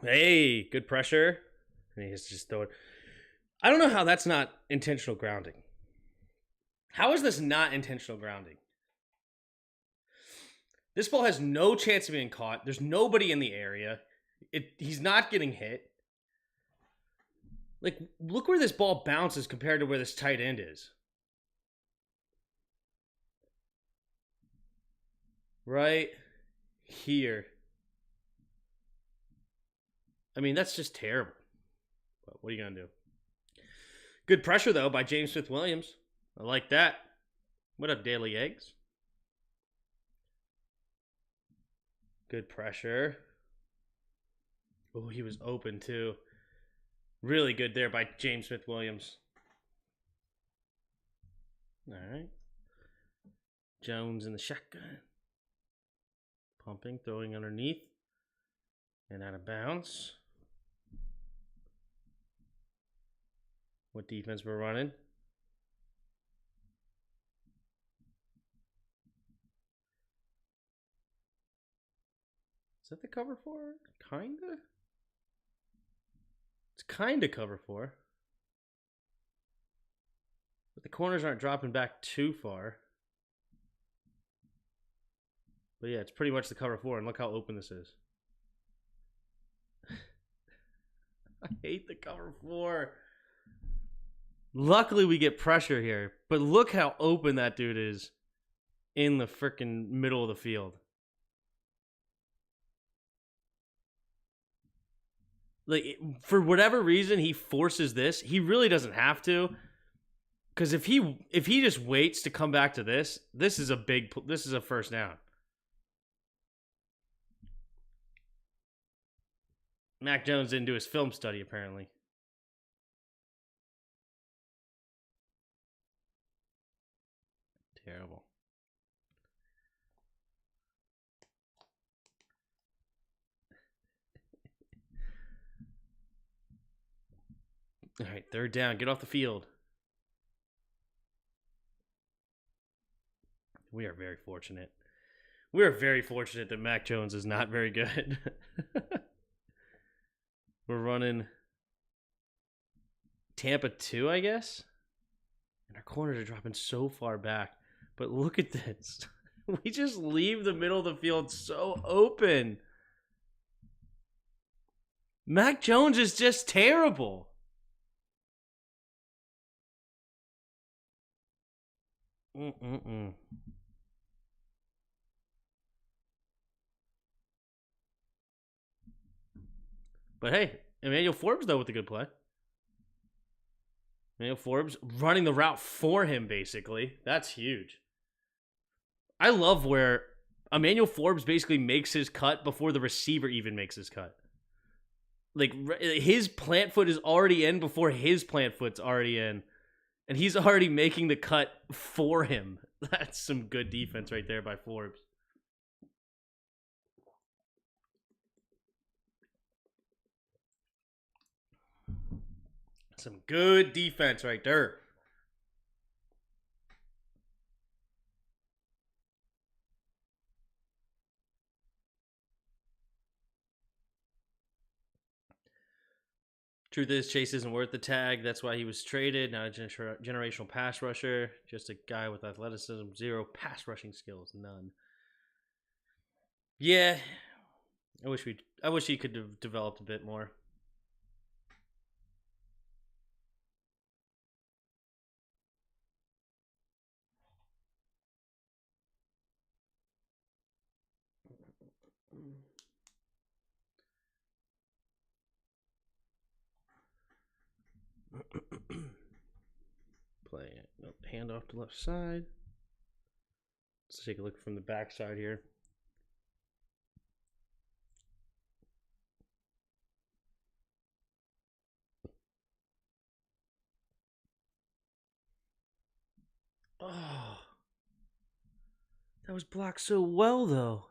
Hey, good pressure. And he's just throwing. I don't know how that's not intentional grounding. How is this not intentional grounding? This ball has no chance of being caught. There's nobody in the area. He's not getting hit. Like, look where this ball bounces compared to where this tight end is. Right here. I mean, that's just terrible. But what are you going to do? Good pressure, though, by James Smith-Williams. I like that. What up, Daily Eggs? Good pressure. Oh, he was open, too. Really good there by James Smith-Williams. All right. Jones in the shotgun. Pumping, throwing underneath. And out of bounds. What defense we're running? Is that the cover 4? Kinda? It's kinda cover 4. But the corners aren't dropping back too far. But yeah, it's pretty much the cover 4, and look how open this is. I hate the cover 4. Luckily, we get pressure here, but look how open that dude is in the freaking middle of the field. Like, for whatever reason, he forces this. He really doesn't have to, because if he just waits to come back to this is a first down. Mac Jones didn't do his film study, apparently. Terrible. All right, third down. Get off the field. We are very fortunate. We are very fortunate that Mac Jones is not very good. We're running Tampa 2, I guess. And our corners are dropping so far back. But look at this. We just leave the middle of the field so open. Mac Jones is just terrible. But hey, Emmanuel Forbes, though, with a good play. Emmanuel Forbes running the route for him, basically. That's huge. I love where Emmanuel Forbes basically makes his cut before the receiver even makes his cut. Like, his plant foot is already in before his plant foot's already in. And he's already making the cut for him. That's some good defense right there by Forbes. Some good defense right there. Truth is, Chase isn't worth the tag. That's why he was traded. Not a generational pass rusher. Just a guy with athleticism. 0 pass rushing skills. None. Yeah. I wish he could have developed a bit more. Playing it. Nope. Hand off to left side. Let's take a look from the back side here. Oh. That was blocked so well, though.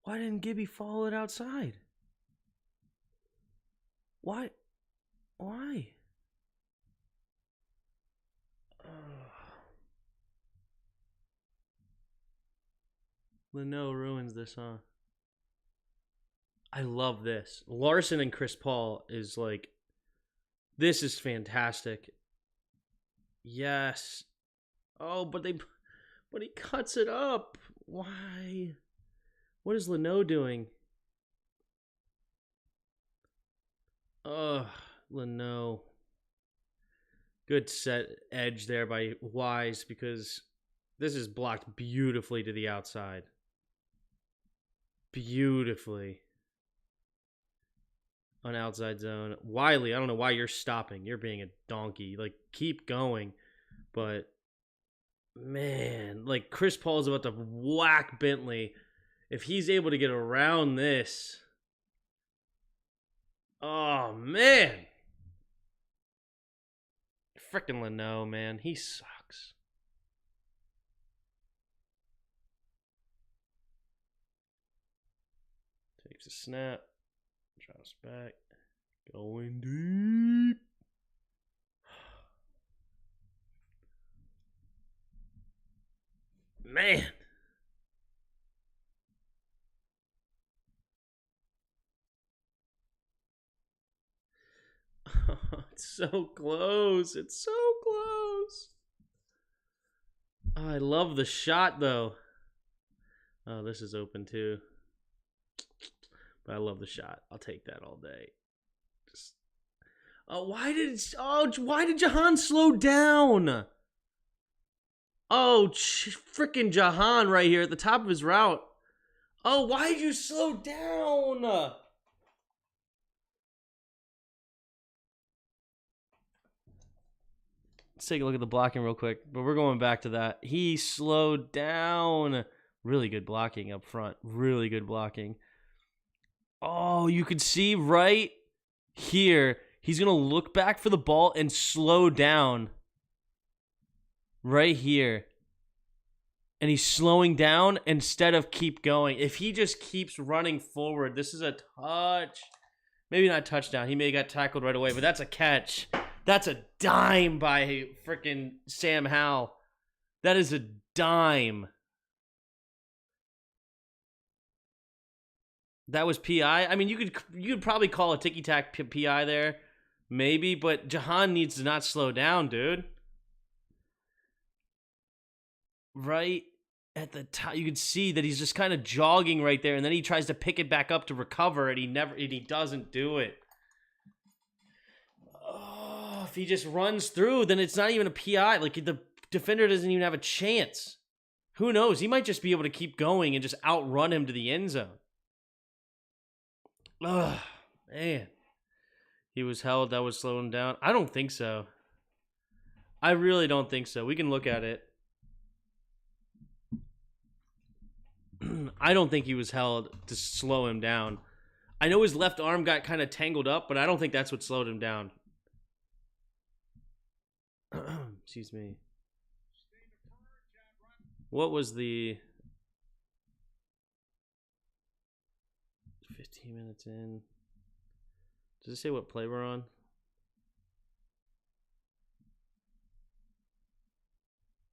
Why didn't Gibby follow it outside? Why? Why? Leno ruins this, huh? I love this. Larson and Chris Paul is like, this is fantastic. Yes. Oh, but he cuts it up. Why? What is Leno doing? Ugh, Leno. Good set edge there by Wise because this is blocked beautifully to the outside. Beautifully. On outside zone. Wiley, I don't know why you're stopping. You're being a donkey. Like, keep going. But, man, like, Chris Paul's about to whack Bentley. If he's able to get around this. Oh, man. Frickin' Leno, man. He sucks. Takes a snap. Drops back. Going deep. Man. It's so close. It's so close. Oh, I love the shot, though. Oh, this is open, too. But I love the shot. I'll take that all day. Just... why did Jahan slow down? Oh, freaking Jahan right here at the top of his route. Oh, why did you slow down? Let's take a look at the blocking real quick. But we're going back to that. He slowed down. Really good blocking up front. Really good blocking. Oh, you could see right here. He's going to look back for the ball and slow down. Right here. And he's slowing down instead of keep going. If he just keeps running forward, this is a touch. Maybe not a touchdown. He may have got tackled right away, but that's a catch. That's a dime by freaking Sam Howell. That is a dime. That was PI. I mean, you could probably call a ticky-tack PI there, maybe, but Jahan needs to not slow down, dude. Right at the top, you can see that he's just kind of jogging right there, and then he tries to pick it back up to recover, and he doesn't do it. Oh, if he just runs through, then it's not even a PI. Like, the defender doesn't even have a chance. Who knows? He might just be able to keep going and just outrun him to the end zone. Ugh, man. He was held. That was slowing him down. I don't think so. I really don't think so. We can look at it. I don't think he was held to slow him down. I know his left arm got kind of tangled up, but I don't think that's what slowed him down. Excuse me. What was the 15 minutes in? Does it say what play we're on?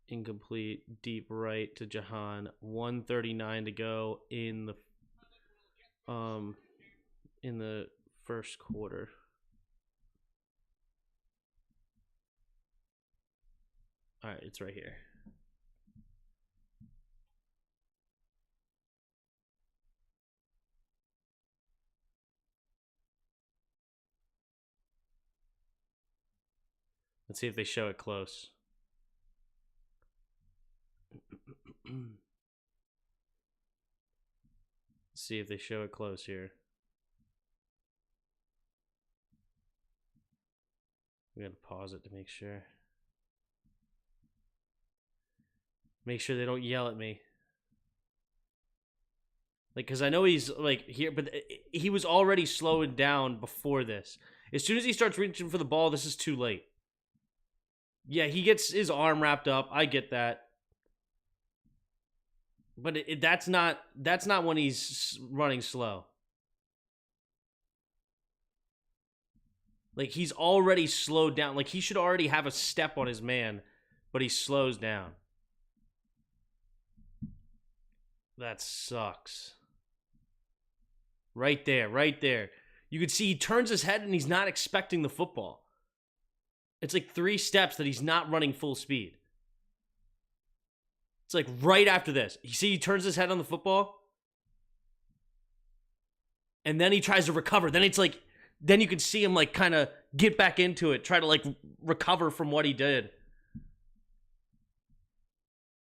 Incomplete, deep right to Jahan. 1:39 to go in the first quarter. All right, it's right here. Let's see if they show it close. See if they show it close here. We gotta pause it to make sure. Make sure they don't yell at me. Like, because I know he's, like, here, but he was already slowing down before this. As soon as he starts reaching for the ball, this is too late. Yeah, he gets his arm wrapped up. I get that. But that's not when he's running slow. Like, he's already slowed down. Like, he should already have a step on his man, but he slows down. That sucks. Right there, right there. You could see he turns his head and he's not expecting the football. It's like 3 steps that he's not running full speed. It's like right after this. You see he turns his head on the football? And then he tries to recover. Then it's like, then you can see him like kind of get back into it, try to like recover from what he did.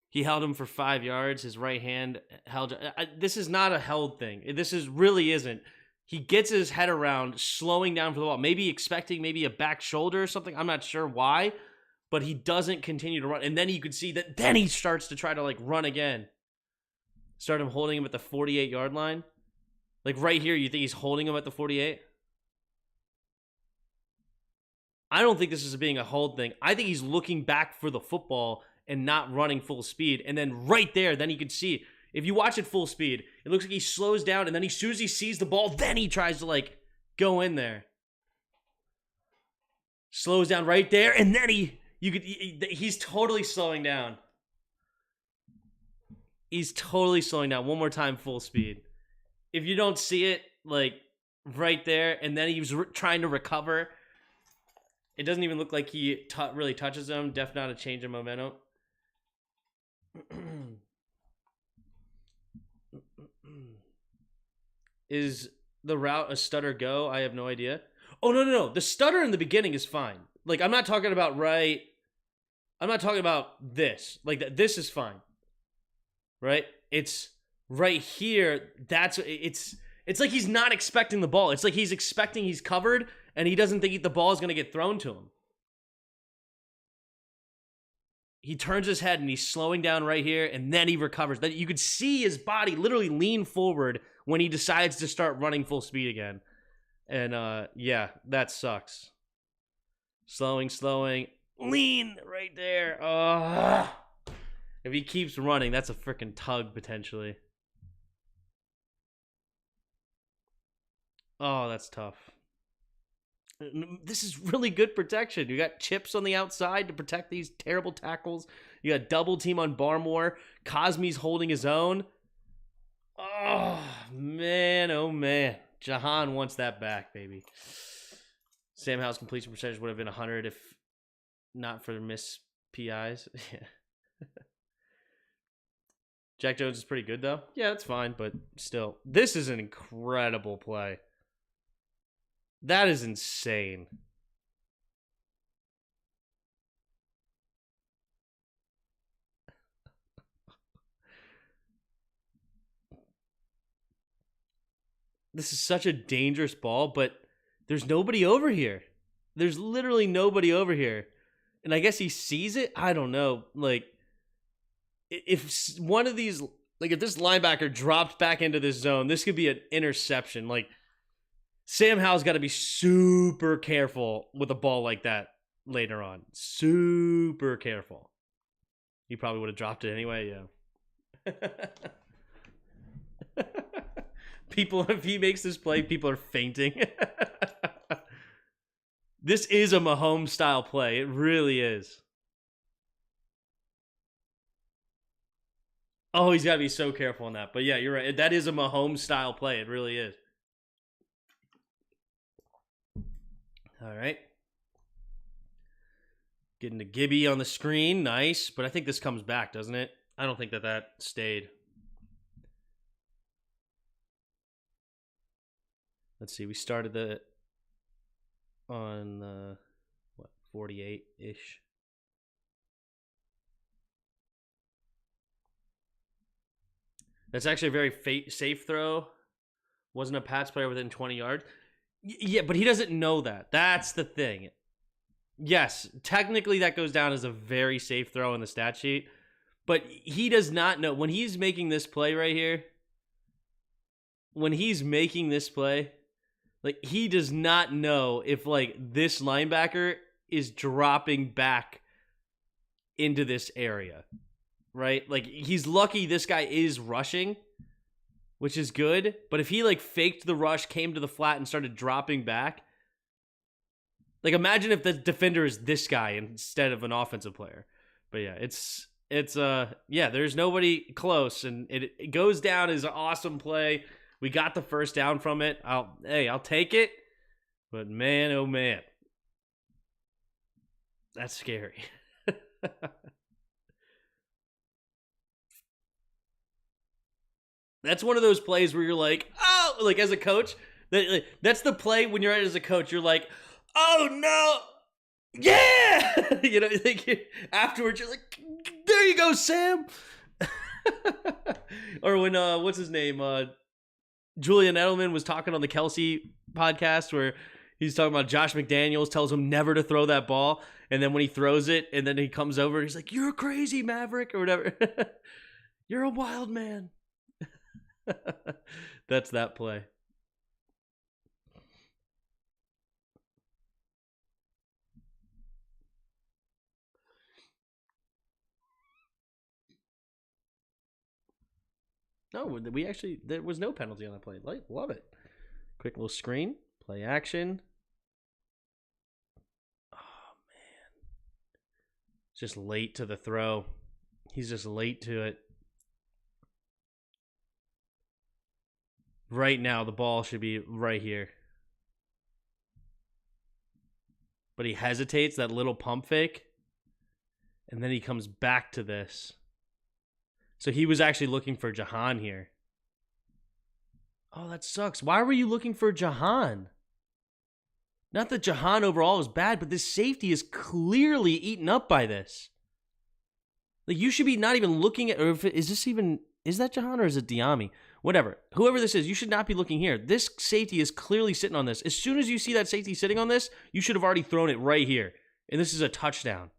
He held him for 5 yards. His right hand held. This is not a held thing. This really isn't. He gets his head around, slowing down for the ball. Maybe expecting maybe a back shoulder or something. I'm not sure why, but he doesn't continue to run. And then you could see that then he starts to try to like run again. Start him holding him at the 48-yard line. Like right here, you think he's holding him at the 48? I don't think this is being a hold thing. I think he's looking back for the football and not running full speed. And then right there, then you can see, if you watch it full speed, it looks like he slows down, and then as soon as he sees the ball, then he tries to like go in there. Slows down right there, and then he's totally slowing down. He's totally slowing down. One more time, full speed. If you don't see it, like right there, and then he was trying to recover. It doesn't even look like he really touches him. Definitely not a change in momentum. Is the route a stutter go? I have no idea. Oh, no. The stutter in the beginning is fine. Like, I'm not talking about right. I'm not talking about this. Like, this is fine. Right? It's right here. It's like he's not expecting the ball. It's like he's expecting he's covered, and he doesn't think the ball is going to get thrown to him. He turns his head and he's slowing down right here, and then he recovers. Then you could see his body literally lean forward when he decides to start running full speed again. And yeah, that sucks. Slowing, lean right there. If he keeps running, that's a freaking tug potentially. Oh, that's tough. This is really good protection. You got chips on the outside to protect these terrible tackles. You got double team on Barmore. Cosme's holding his own. Oh, man. Jahan wants that back, baby. Sam Howell's completion percentage would have been 100 if not for miss PIs. Yeah. Jack Jones is pretty good, though. Yeah, that's fine, but still. This is an incredible play. That is insane. This is such a dangerous ball, but there's nobody over here. There's literally nobody over here. And I guess he sees it? I don't know. Like, if one of these, like, if this linebacker dropped back into this zone, this could be an interception. Like, Sam Howell's got to be super careful with a ball like that later on. Super careful. He probably would have dropped it anyway, yeah. People, if he makes this play, people are fainting. This is a Mahomes-style play. It really is. Oh, he's got to be so careful on that. But yeah, you're right. That is a Mahomes-style play. It really is. All right. Getting to Gibby on the screen. Nice. But I think this comes back, doesn't it? I don't think that stayed. Let's see. We started on 48-ish. That's actually a very safe throw. Wasn't a Pats player within 20 yards. Yeah, but he doesn't know that. That's the thing. Yes, technically that goes down as a very safe throw in the stat sheet, but he does not know. When he's making this play right here, like, he does not know if, like, this linebacker is dropping back into this area, right? Like, he's lucky this guy is rushing, which is good. But if he, like, faked the rush, came to the flat, and started dropping back, Like, imagine if the defender is this guy instead of an offensive player. But yeah, there's nobody close, and it goes down as an awesome play. We got the first down from it. I'll take it. But man, oh man, that's scary. That's one of those plays where you're like, oh, like as a coach, that's the play when you're as a coach, you're like, oh no, yeah, like afterwards you're like, there you go, Sam. Or when what's his name, Julian Edelman was talking on the Kelsey podcast where he's talking about Josh McDaniels tells him never to throw that ball, and then when he throws it, and then he comes over, he's like, "You're crazy, Maverick," or whatever. You're a wild man. That's that play. No, there was no penalty on that play. Like, love it. Quick little screen, play action. Oh man, just late to the throw. He's just late to it. Right now, the ball should be right here. But he hesitates, that little pump fake. And then he comes back to this. So he was actually looking for Jahan here. Oh, that sucks. Why were you looking for Jahan? Not that Jahan overall is bad, but this safety is clearly eaten up by this. Like, you should be not even looking at, or is that Jahan or is it Diami? Whatever. Whoever this is, you should not be looking here. This safety is clearly sitting on this. As soon as you see that safety sitting on this, you should have already thrown it right here. And this is a touchdown.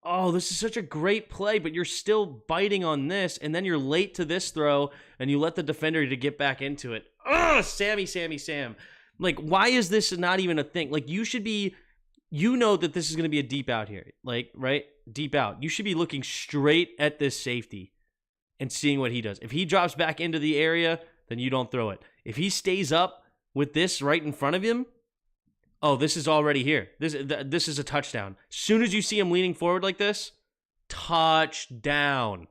Oh, this is such a great play, but you're still biting on this, and then you're late to this throw, and you let the defender to get back into it. Ugh, Sam. Like, why is this not even a thing? Like, you should be, you know that this is going to be a deep out here. Like, right? Deep out. You should be looking straight at this safety and seeing what he does. If he drops back into the area, then you don't throw it. If he stays up with this right in front of him, oh, this is already here. This is a touchdown. As soon as you see him leaning forward like this, touchdown.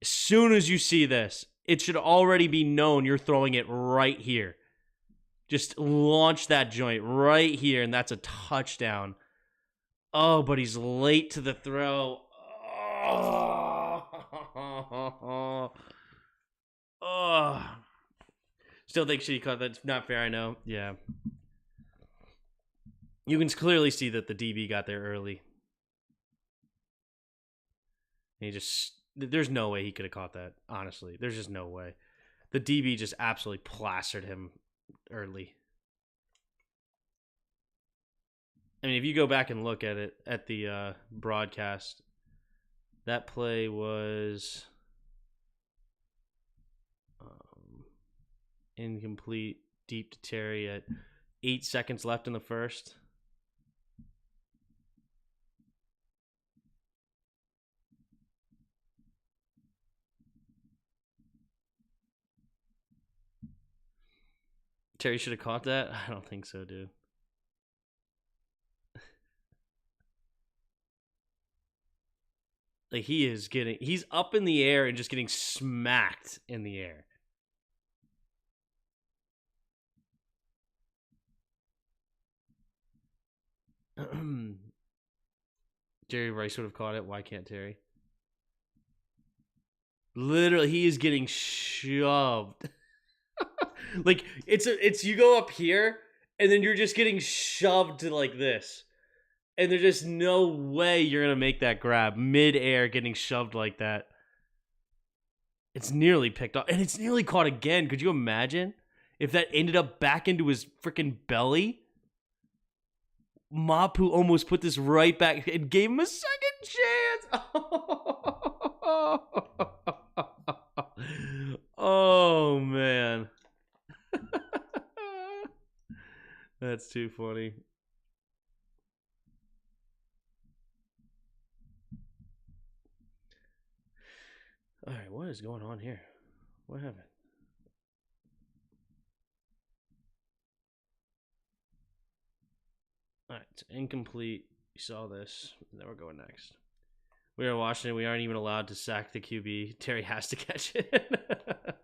As soon as you see this, it should already be known you're throwing it right here. Just launch that joint right here, and that's a touchdown. Oh, but he's late to the throw. Oh. Still think she caught that. That's not fair, I know. Yeah. You can clearly see that the DB got there early. And there's no way he could have caught that, honestly. There's just no way. The DB just absolutely plastered him early. I mean, if you go back and look at it, at the broadcast, that play was incomplete, deep to Terry at 8 seconds left in the first. Terry should have caught that? I don't think so, dude. Like, he's up in the air and just getting smacked in the air. Jerry Rice would have caught it. Why can't Terry? Literally, he is getting shoved. Like, it's you go up here, and then you're just getting shoved to like this. And there's just no way you're going to make that grab mid-air getting shoved like that. It's nearly picked up. And it's nearly caught again. Could you imagine if that ended up back into his freaking belly? Mapu almost put this right back and gave him a second chance. Oh, man. That's too funny. All right, what is going on here? What happened? All right, it's incomplete. You saw this. Then we're going next. We are Washington. We aren't even allowed to sack the QB. Terry has to catch it.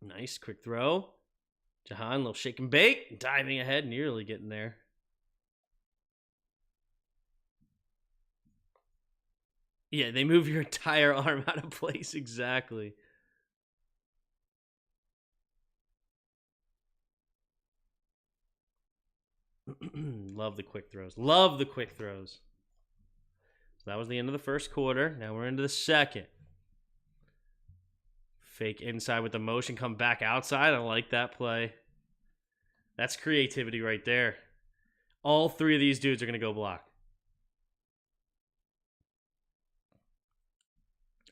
Nice, quick throw. Jahan, little shake and bake. Diving ahead, nearly getting there. Yeah, they move your entire arm out of place. Exactly. Love the quick throws. Love the quick throws. So that was the end of the first quarter. Now we're into the second. Fake inside with the motion. Come back outside. I like that play. That's creativity right there. All three of these dudes are going to go block.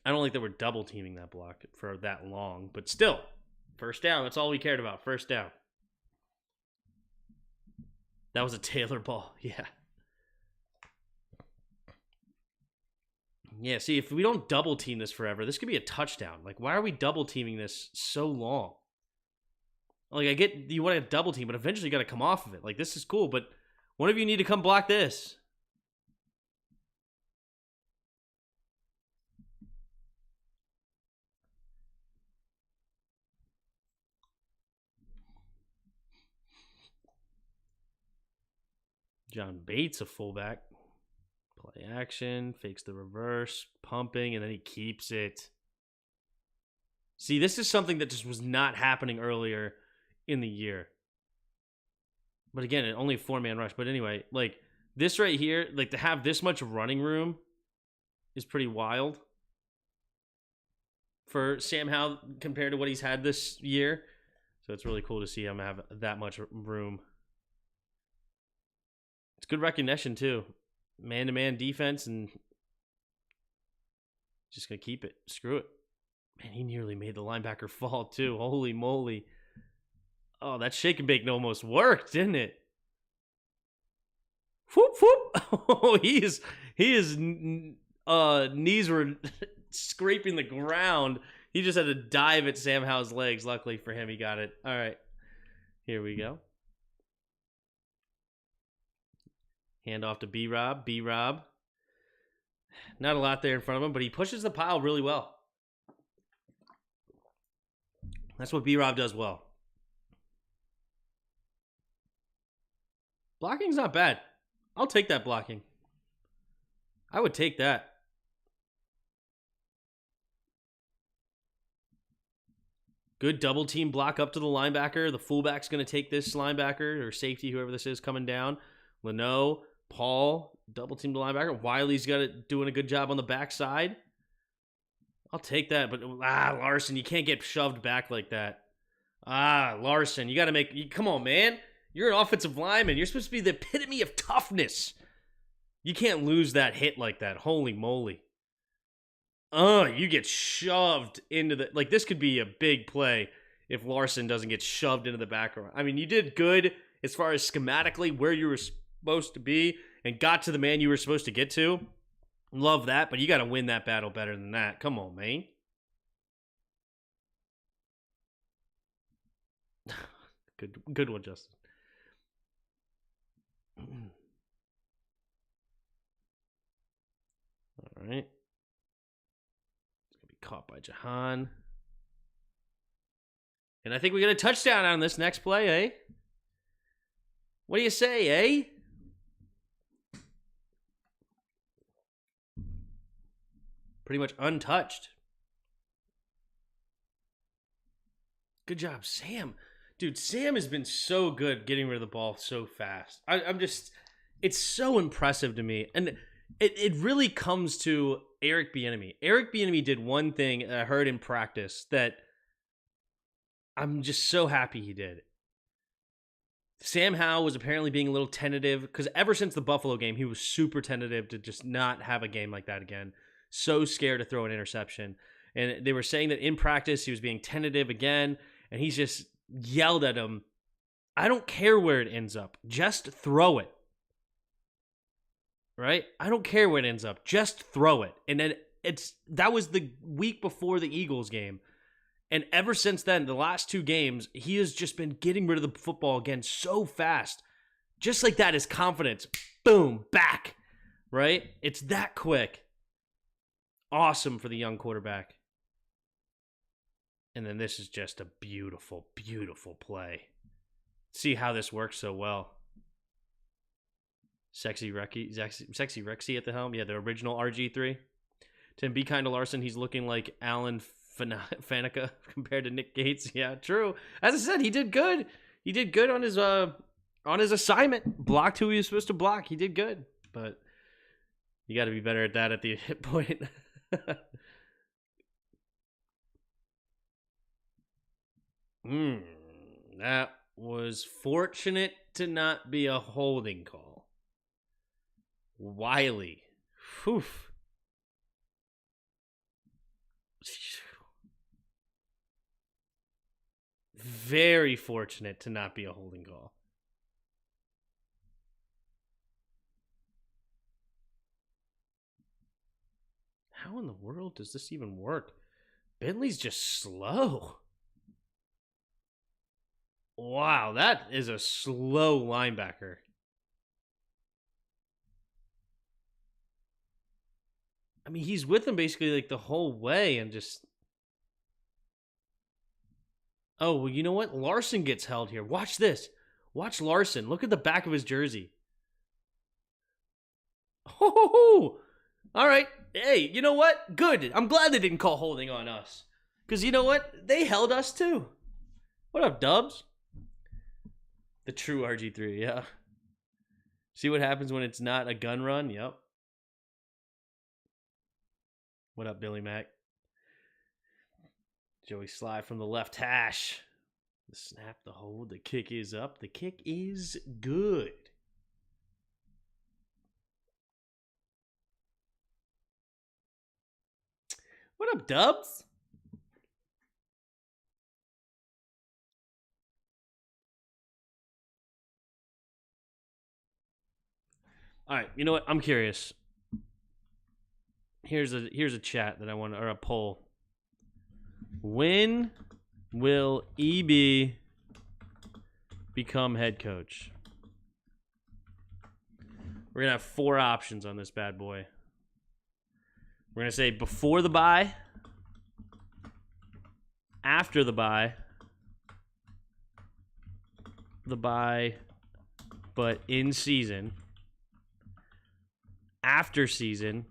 I don't like that we're double teaming that block for that long, but still, first down. That's all we cared about. First down. That was a Taylor ball. Yeah. Yeah, see, if we don't double team this forever, this could be a touchdown. Like, why are we double teaming this so long? Like, I get you want to double team, but eventually you got to come off of it. Like, this is cool, but one of you need to come block this. John Bates, a fullback. Play action, fakes the reverse, pumping, and then he keeps it. See, this is something that just was not happening earlier in the year. But again, it only a 4-man rush. But anyway, like this right here, like to have this much running room is pretty wild for Sam Howell compared to what he's had this year. So it's really cool to see him have that much room. It's good recognition too. Man-to-man defense, and just going to keep it. Screw it. Man, he nearly made the linebacker fall too. Holy moly. Oh, that shake and bake almost worked, didn't it? Whoop, whoop. Oh, his knees were scraping the ground. He just had to dive at Sam Howell's legs. Luckily for him, he got it. All right. Here we go. Hand off to B-Rob. B-Rob. Not a lot there in front of him, but he pushes the pile really well. That's what B-Rob does well. Blocking's not bad. I'll take that blocking. I would take that. Good double team block up to the linebacker. The fullback's going to take this linebacker or safety, whoever this is, coming down. Leno, Paul, double team the linebacker. Wiley's got it doing a good job on the backside. I'll take that, but Larson, you can't get shoved back like that. Larson, you got to come on, man. You're an offensive lineman. You're supposed to be the epitome of toughness. You can't lose that hit like that. Holy moly. You get shoved into the... Like, this could be a big play if Larson doesn't get shoved into the background. I mean, you did good as far as schematically where you were supposed to be and got to the man you were supposed to get to. Love that, but you got to win that battle better than that. Come on, man. Good one, Justin. All right. It's going to be caught by Jahan. And I think we get a touchdown on this next play, eh? What do you say, eh? Pretty much untouched. Good job, Sam. Dude, Sam has been so good getting rid of the ball so fast. It's so impressive to me. And it really comes to Eric Bieniemy. Eric Bieniemy did one thing I heard in practice that I'm just so happy he did. Sam Howell was apparently being a little tentative because ever since the Buffalo game, he was super tentative to just not have a game like that again. So scared to throw an interception. And they were saying that in practice, he was being tentative again, and he's just yelled at him, I don't care where it ends up. Just throw it. Right? I don't care where it ends up. Just throw it. And then that was the week before the Eagles game. And ever since then, the last 2 games, he has just been getting rid of the football again so fast. Just like that, his confidence, boom, back, right? It's that quick. Awesome for the young quarterback. And then this is just a beautiful, beautiful play. See how this works so well. Sexy Rexy at the helm. Yeah, the original RG3. Tim, be kind to Larson. He's looking like Alan Faneca compared to Nick Gates. Yeah, true. As I said, he did good. He did good on his assignment. Blocked who he was supposed to block. He did good. But you got to be better at that at the hit point. That was fortunate to not be a holding call. Wiley. Whew. Very fortunate to not be a holding call. How in the world does this even work? Bentley's just slow. Wow, that is a slow linebacker. I mean, he's with him basically like the whole way and just... Oh, well, you know what? Larson gets held here. Watch this. Watch Larson. Look at the back of his jersey. Oh, all right. Hey, you know what? Good. I'm glad they didn't call holding on us. Because you know what? They held us too. What up, Dubs? The true RG3, yeah. See what happens when it's not a gun run? Yep. What up, Billy Mack? Joey Sly from the left hash. The snap, the hold, the kick is up. The kick is good. What up, Dubs? All right, you know what? I'm curious. Here's a chat that I want, or a poll. When will EB become head coach? We're gonna have 4 options on this bad boy. We're gonna say before the bye, after the bye, but in season, after season,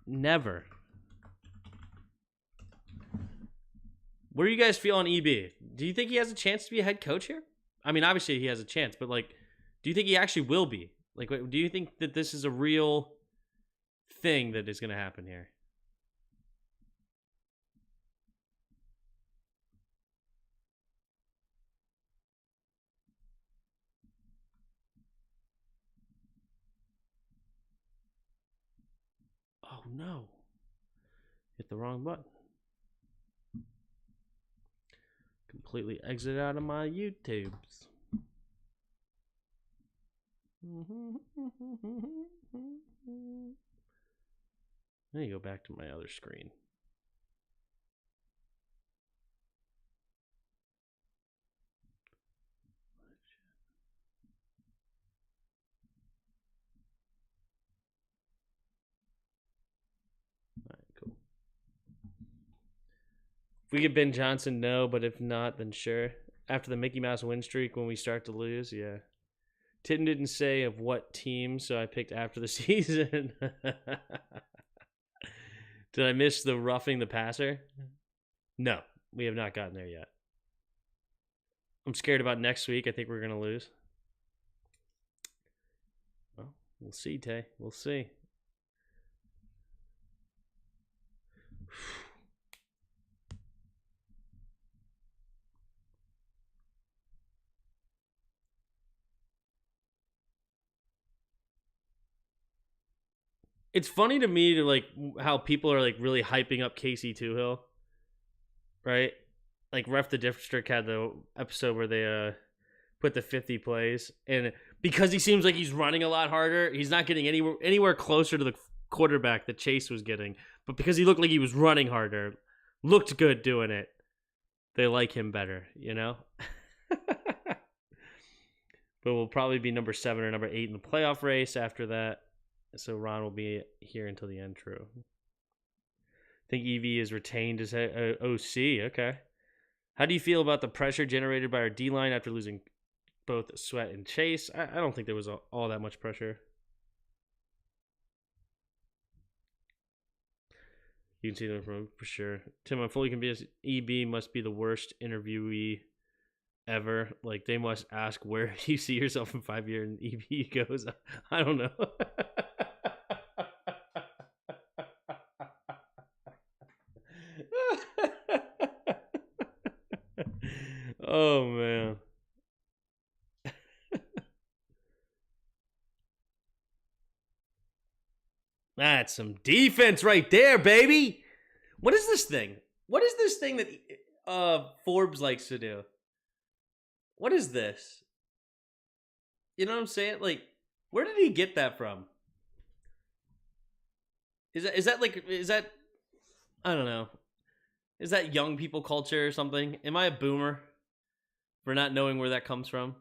never. What do you guys feel on EB? Do you think he has a chance to be a head coach here? I mean, obviously he has a chance, but like, do you think he actually will be? Like, do you think that this is a real thing that is going to happen here? Oh no. Hit the wrong button. Completely exit out of my YouTubes. Let me go back to my other screen. All right, cool. If we get Ben Johnson, no, but if not, then sure. After the Mickey Mouse win streak, when we start to lose, yeah. Titten didn't say of what team, so I picked after the season. Did I miss the roughing the passer? No, we have not gotten there yet. I'm scared about next week. I think we're going to lose. Well, we'll see, Tay. We'll see. It's funny to me to like how people are like really hyping up Casey Toohill, right? Like Ref the District had the episode where they put the 50 plays, and because he seems like he's running a lot harder, he's not getting anywhere closer to the quarterback that Chase was getting. But because he looked like he was running harder, looked good doing it, they like him better, you know? But we'll probably be number 7 or number 8 in the playoff race after that. So Ron will be here until the end, true. I think EV is retained as OC. Okay. How do you feel about the pressure generated by our D-line after losing both Sweat and Chase? I don't think there was all that much pressure. You can see them from for sure. Tim, I'm fully convinced EB must be the worst interviewee ever. Like, they must ask, where do you see yourself in 5 years? And EB goes, I don't know. Oh, man. That's some defense right there, baby. What is this thing? What is this thing that Forbes likes to do? What is this? You know what I'm saying? Like, where did he get that from? Is that I don't know. Is that young people culture or something? Am I a boomer for not knowing where that comes from?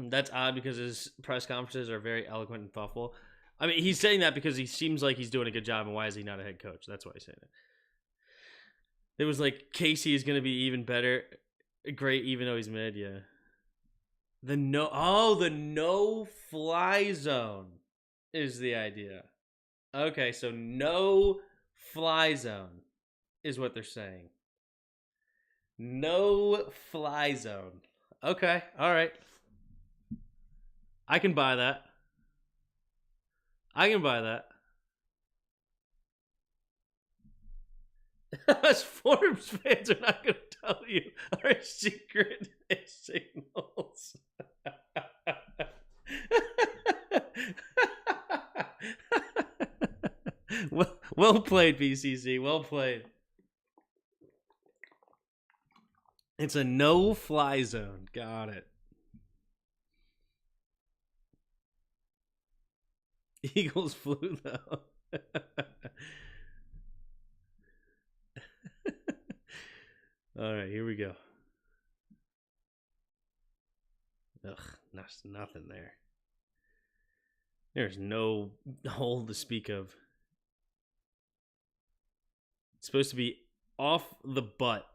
That's odd because his press conferences are very eloquent and thoughtful. I mean, he's saying that because he seems like he's doing a good job, and why is he not a head coach? That's why he's saying it. It was like Casey is going to be even better, great, even though he's mid. Yeah. The no fly zone is the idea. Okay, so no fly zone is what they're saying. No fly zone. Okay, all right. I can buy that. I can buy that. Us Forbes fans are not going to tell you our secret signals. Well played, BCC. Well played. It's a no-fly zone. Got it. Eagles flew, though. All right, here we go. Ugh, that's nothing there. There's no hole to speak of. It's supposed to be off the butt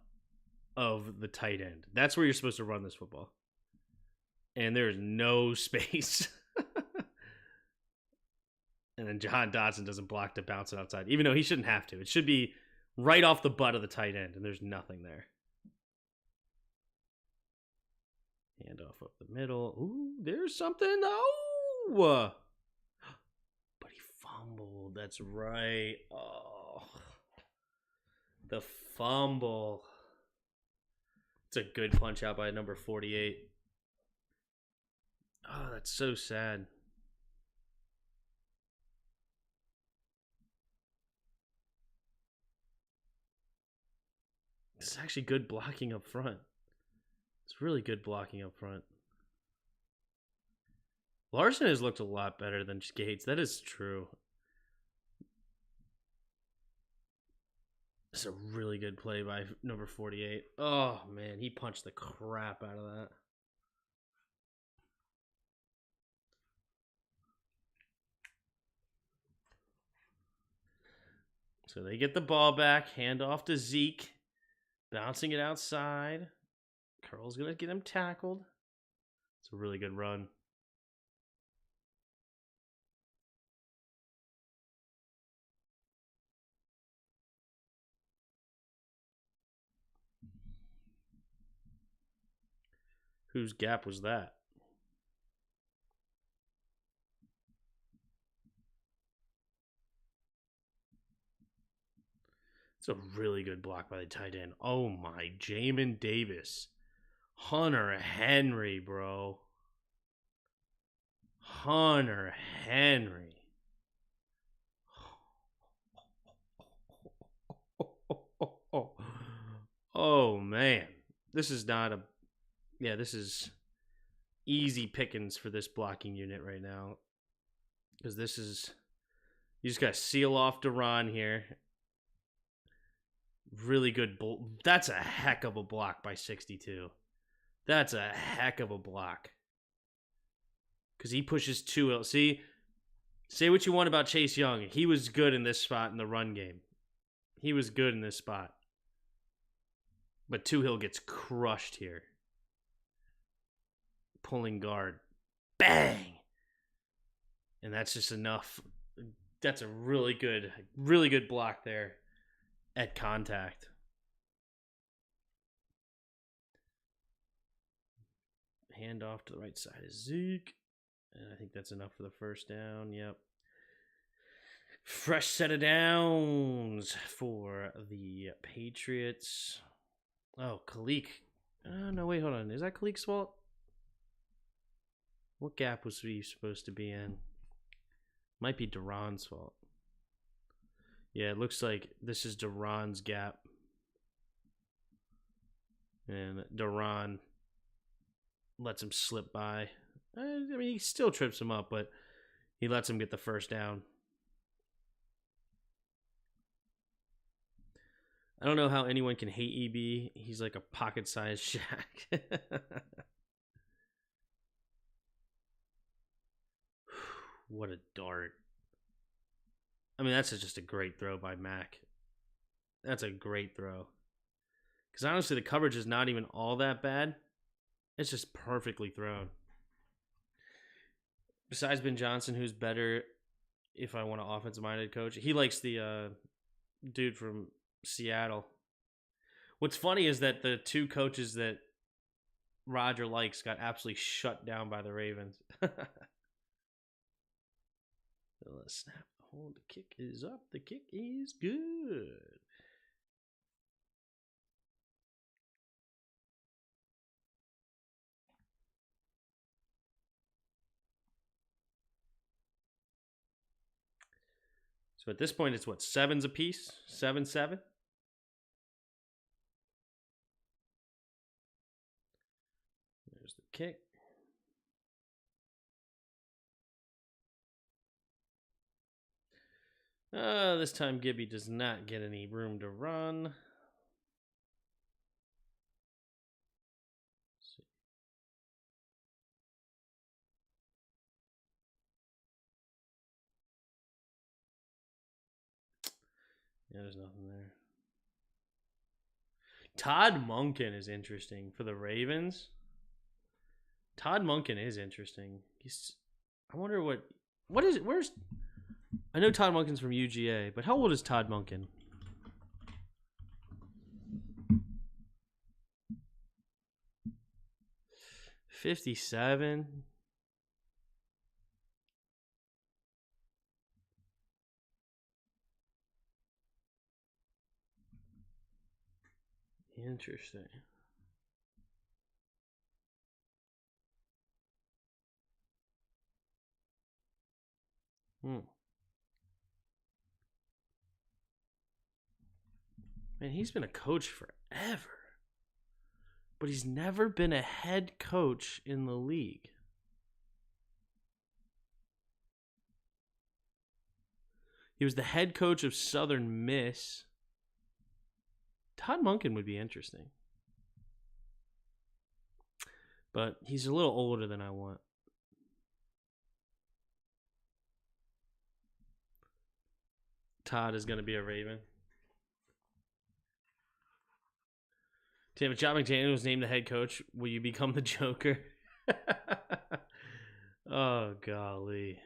of the tight end. That's where you're supposed to run this football. And there is no space. And then Jahan Dotson doesn't block to bounce it outside, even though he shouldn't have to. It should be right off the butt of the tight end, and there's nothing there. Handoff up the middle. Ooh, there's something. Oh! But he fumbled. That's right. Oh. The fumble. It's a good punch out by number 48. Oh, that's so sad. It's actually good blocking up front. It's really good blocking up front. Larson has looked a lot better than Gates. That is true. It's a really good play by number 48. Oh, man. He punched the crap out of that. So they get the ball back. Hand off to Zeke. Bouncing it outside. Curl's going to get him tackled. It's a really good run. Whose gap was that? It's a really good block by the tight end. Oh my, Jamin Davis. Hunter Henry, bro. Hunter Henry. Oh man. This is not a... Yeah, this is easy pickings for this blocking unit right now. Because this is... You just got to seal off Duran here. Really good. That's a heck of a block by 62. That's a heck of a block. Because he pushes 2. See, say what you want about Chase Young. He was good in this spot in the run game. He was good in this spot. But Hill gets crushed here. Pulling guard. Bang! And that's just enough. That's a really good block there at contact. Hand off to the right side of Zeke. And I think that's enough for the first down. Yep. Fresh set of downs for the Patriots. Oh, Kalik. No, wait, hold on. Is that Kalik's fault? What gap was he supposed to be in? Might be Duran's fault. Yeah, it looks like this is Duran's gap. And Duran lets him slip by. I mean, he still trips him up, but he lets him get the first down. I don't know how anyone can hate EB. He's like a pocket-sized Shaq. What a dart. I mean, that's just a great throw by Mac. That's a great throw. Because honestly, the coverage is not even all that bad. It's just perfectly thrown. Besides Ben Johnson, who's better if I want an offensive-minded coach, he likes the dude from Seattle. What's funny is that the two coaches that Roger likes got absolutely shut down by the Ravens. Let's snap. Hold. The kick is up. The kick is good. So at this point, it's what, 7s apiece? 7-7? There's the kick. This time Gibby does not get any room to run. Yeah, there's nothing there. Todd Monken is interesting for the Ravens. Todd Monken is interesting. I wonder what is it? Where's... I know Todd Monken's from UGA, but how old is Todd Monken? $57. Interesting. Man, he's been a coach forever. But he's never been a head coach in the league. He was the head coach of Southern Miss. Todd Monken would be interesting. But he's a little older than I want. Todd is going to be a Raven. Tim, if Josh McDaniels was named the head coach, will you become the Joker? Oh, golly.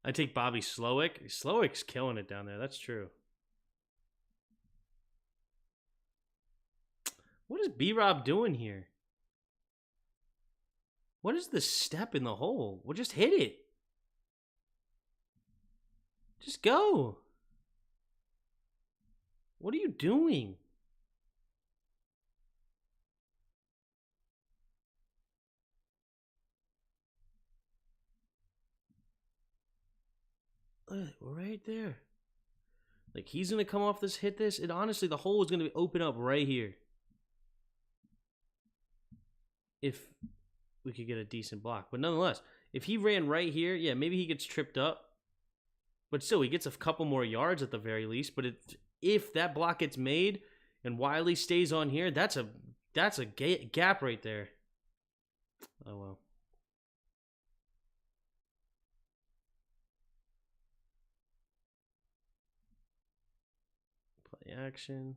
I take Bobby Slowick. Slowick's killing it down there. That's true. What is B-Rob doing here? What is the step in the hole? Well, just hit it. Just go. What are you doing? Look, we're right there. Like, he's going to come off this, hit this, and honestly, the hole is going to open up right here. if we could get a decent block. But nonetheless, if he ran right here, yeah, maybe he gets tripped up. But still, he gets a couple more yards at the very least. But if that block gets made and Wiley stays on here, that's a gap right there. Oh, well. Play action.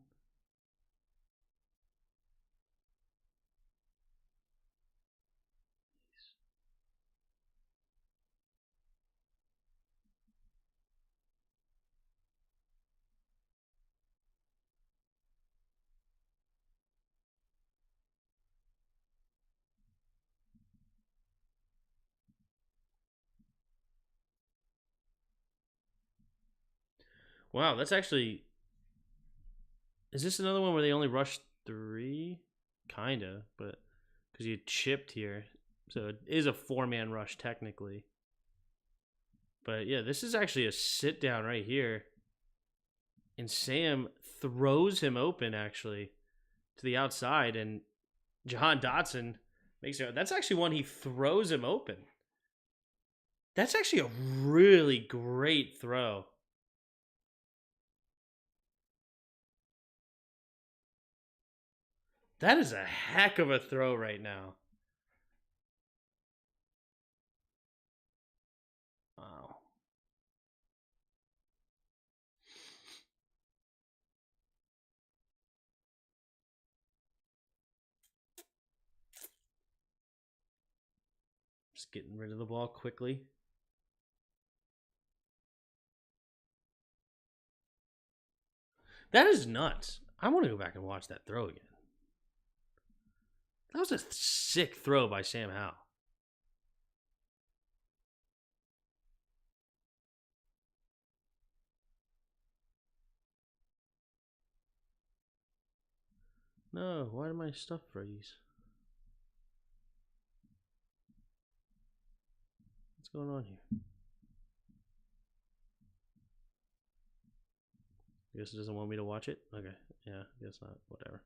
Wow, that's actually... Is this another one where they only rushed 3? Kinda, but... Because you chipped here. So it is a 4-man rush, technically. But yeah, this is actually a sit down right here. And Sam throws him open, actually, to the outside. And Jahan Dotson makes it. That's actually one he throws him open. That's actually a really great throw. That is a heck of a throw right now. Wow. Just getting rid of the ball quickly. That is nuts. I want to go back and watch that throw again. That was a sick throw by Sam Howell. No, why did my stuff freeze? What's going on here? I guess it doesn't want me to watch it? Okay, yeah, guess not. Whatever.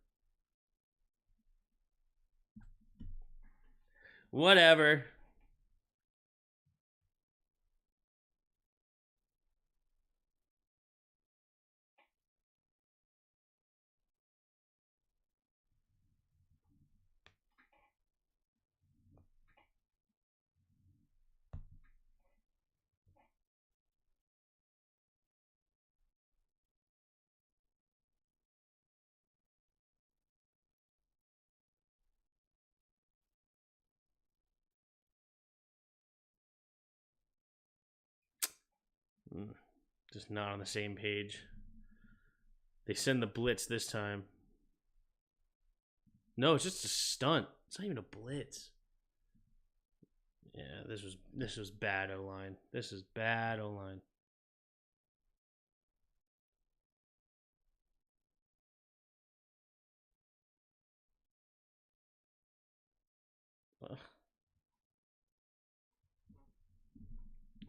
Whatever. Just not on the same page. They send the blitz this time. No, it's just a stunt. It's not even a blitz. Yeah, this was bad O-line. This is bad O-line.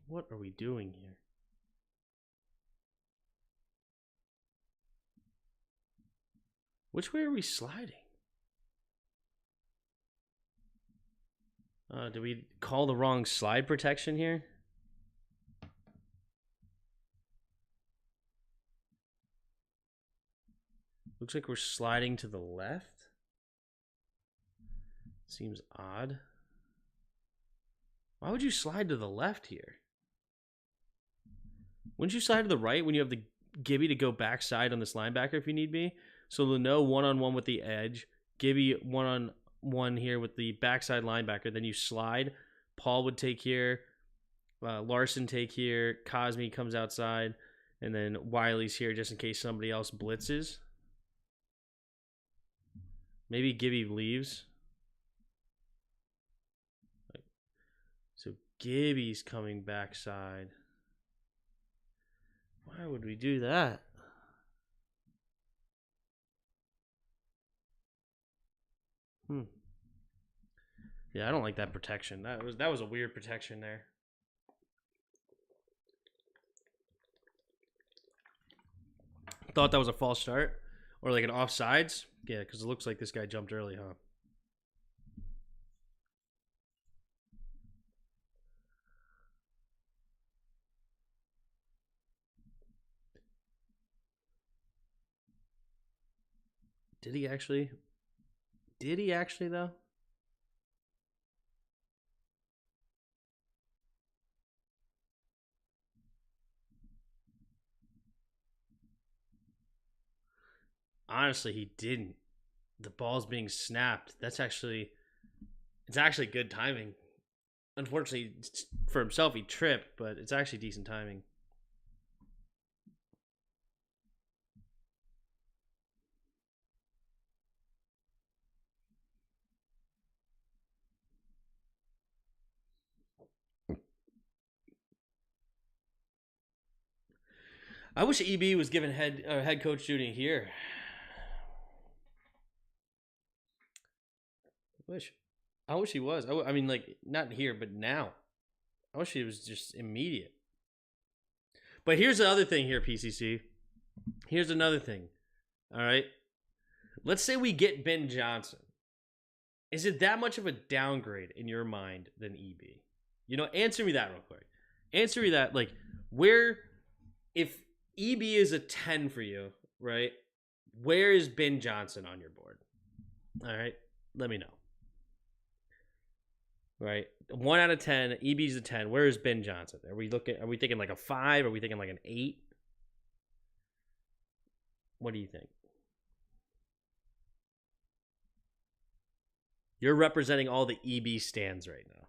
What are we doing here? Which way are we sliding? Did we call the wrong slide protection here? Looks like we're sliding to the left. Seems odd. Why would you slide to the left here? Wouldn't you slide to the right when you have the Gibby to go backside on this linebacker if you need be? So Leno one-on-one with the edge. Gibby one-on-one here with the backside linebacker. Then you slide. Paul would take here. Larson take here. Cosme comes outside. And then Wiley's here just in case somebody else blitzes. Maybe Gibby leaves. So Gibby's coming backside. Why would we do that? Yeah, I don't like that protection. That was a weird protection there. Thought that was a false start or like an offsides. Yeah, because it looks like this guy jumped early, huh? Did he actually? Did he actually, though? Honestly, he didn't. The ball's being snapped. It's actually good timing. Unfortunately, for himself, he tripped, but it's actually decent timing. I wish EB was given head coach duty here. I wish he was. I mean, like, not here, but now. I wish he was just immediate. But here's the other thing here, PCC. Here's another thing. All right. Let's say we get Ben Johnson. Is it that much of a downgrade in your mind than EB? You know, answer me that real quick. Answer me that. Like, where, if EB is a 10 for you, right? Where is Ben Johnson on your board? All right. Let me know. Right. 1 out of 10. EB's a 10. Where is Ben Johnson? Are we thinking like a 5? Are we thinking like an 8? What do you think? You're representing all the EB stands right now.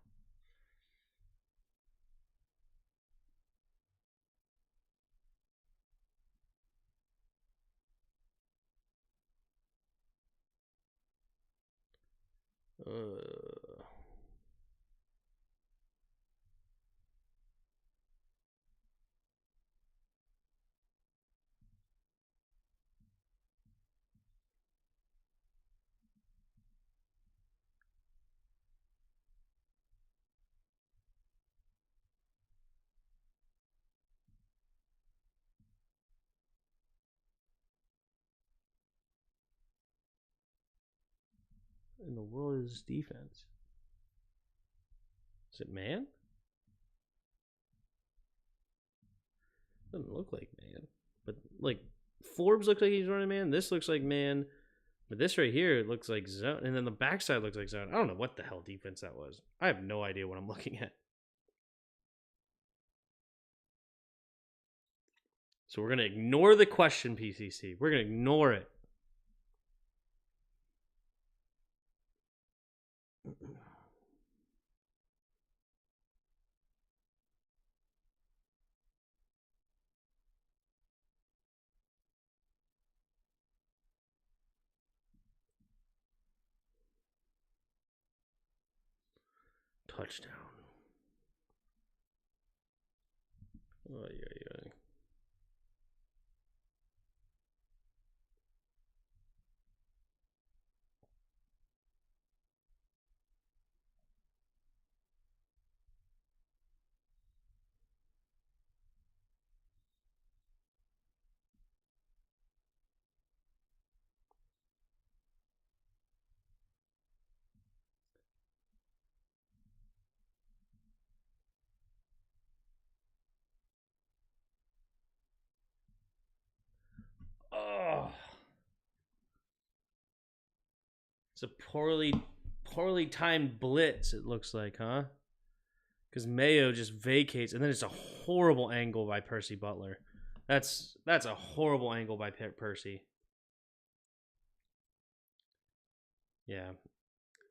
In the world is defense? Is it man? Doesn't look like man. But like Forbes looks like he's running man. This looks like man. But this right here looks like zone. And then the backside looks like zone. I don't know what the hell defense that was. I have no idea what I'm looking at. So we're going to ignore the question, PCC. We're going to ignore it. Touchdown. Oh, yeah. Oh. It's a poorly timed blitz, it looks like, huh? Because Mayo just vacates, and then it's a horrible angle by Percy Butler. That's a horrible angle by Percy. Yeah,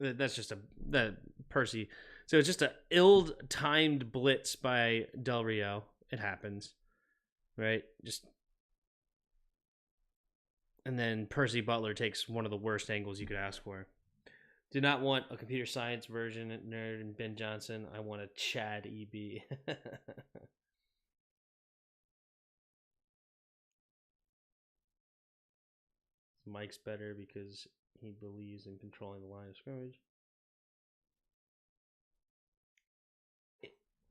that's just that Percy. So it's just a ill-timed blitz by Del Rio. It happens, right? And then Percy Butler takes one of the worst angles you could ask for. Do not want a computer science version nerd and Ben Johnson. I want a Chad EB. Mike's better because he believes in controlling the line of scrimmage.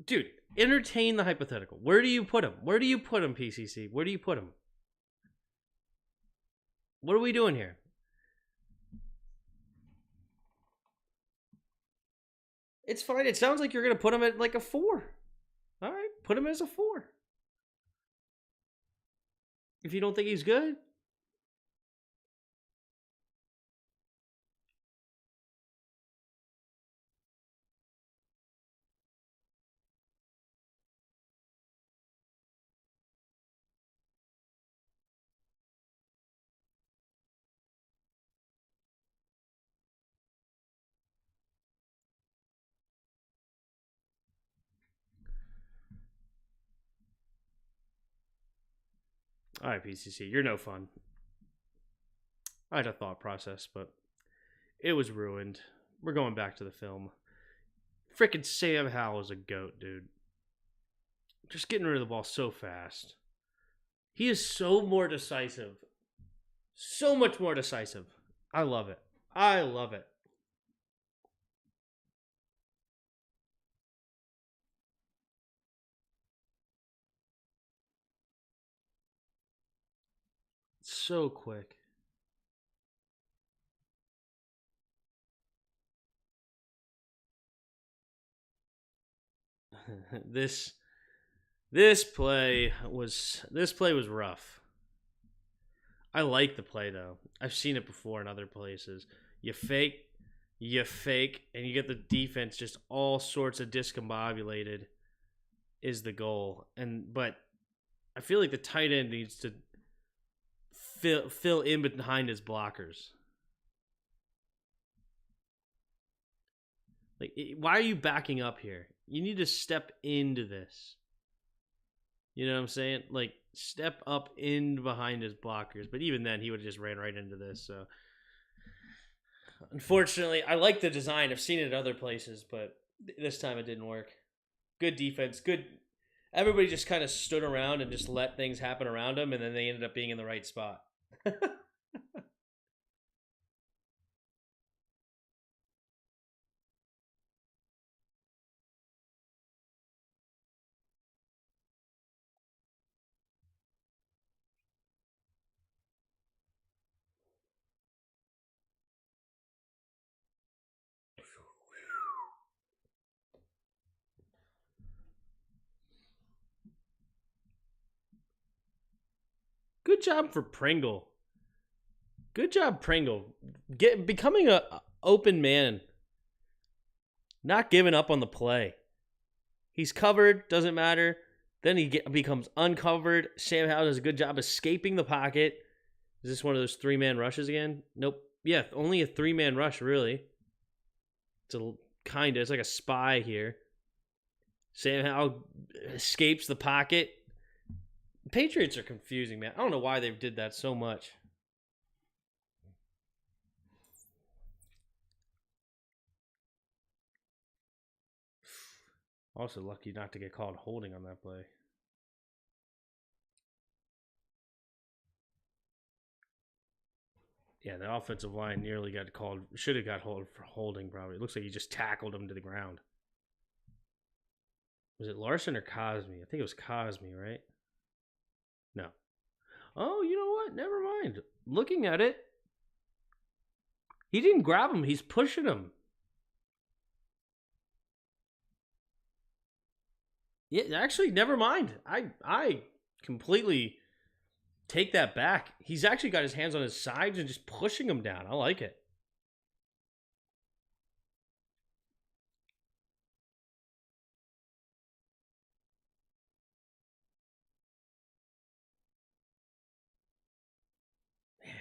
Dude, entertain the hypothetical. Where do you put him? Where do you put him, PCC? Where do you put him? What are we doing here? It's fine. It sounds like you're going to put him at like a 4. All right, put him as a 4. If you don't think he's good. All right, PCC, you're no fun. I had a thought process, but it was ruined. We're going back to the film. Frickin' Sam Howell is a goat, dude. Just getting rid of the ball so fast. He is so more decisive. So much more decisive. I love it. I love it. So quick. this play was rough. I like the play though. I've seen it before in other places. You fake, and you get the defense just all sorts of discombobulated is the goal. But I feel like the tight end needs to fill in behind his blockers. Like, why are you backing up here? You need to step into this. You know what I'm saying? Like, step up in behind his blockers. But even then, he would have just ran right into this. So, unfortunately, I like the design. I've seen it at other places, but this time it didn't work. Good defense. Good. Everybody just kind of stood around and just let things happen around them, and then they ended up being in the right spot. Good job for Pringle. Good job, Pringle. Becoming a open man. Not giving up on the play. He's covered, doesn't matter. Then he becomes uncovered. Sam Howell does a good job escaping the pocket. Is this one of those 3-man rushes again? Nope. Yeah, only a 3-man rush, really. It's it's like a spy here. Sam Howell escapes the pocket. Patriots are confusing, man. I don't know why they did that so much. Also lucky not to get called holding on that play. Yeah, the offensive line nearly got called. Should have got hold for holding, probably. It looks like he just tackled him to the ground. Was it Larson or Cosme? I think it was Cosme, right? No. Oh, you know what? Never mind. Looking at it, he didn't grab him. He's pushing him. Yeah, actually, never mind. I completely take that back. He's actually got his hands on his sides and just pushing him down. I like it. Man.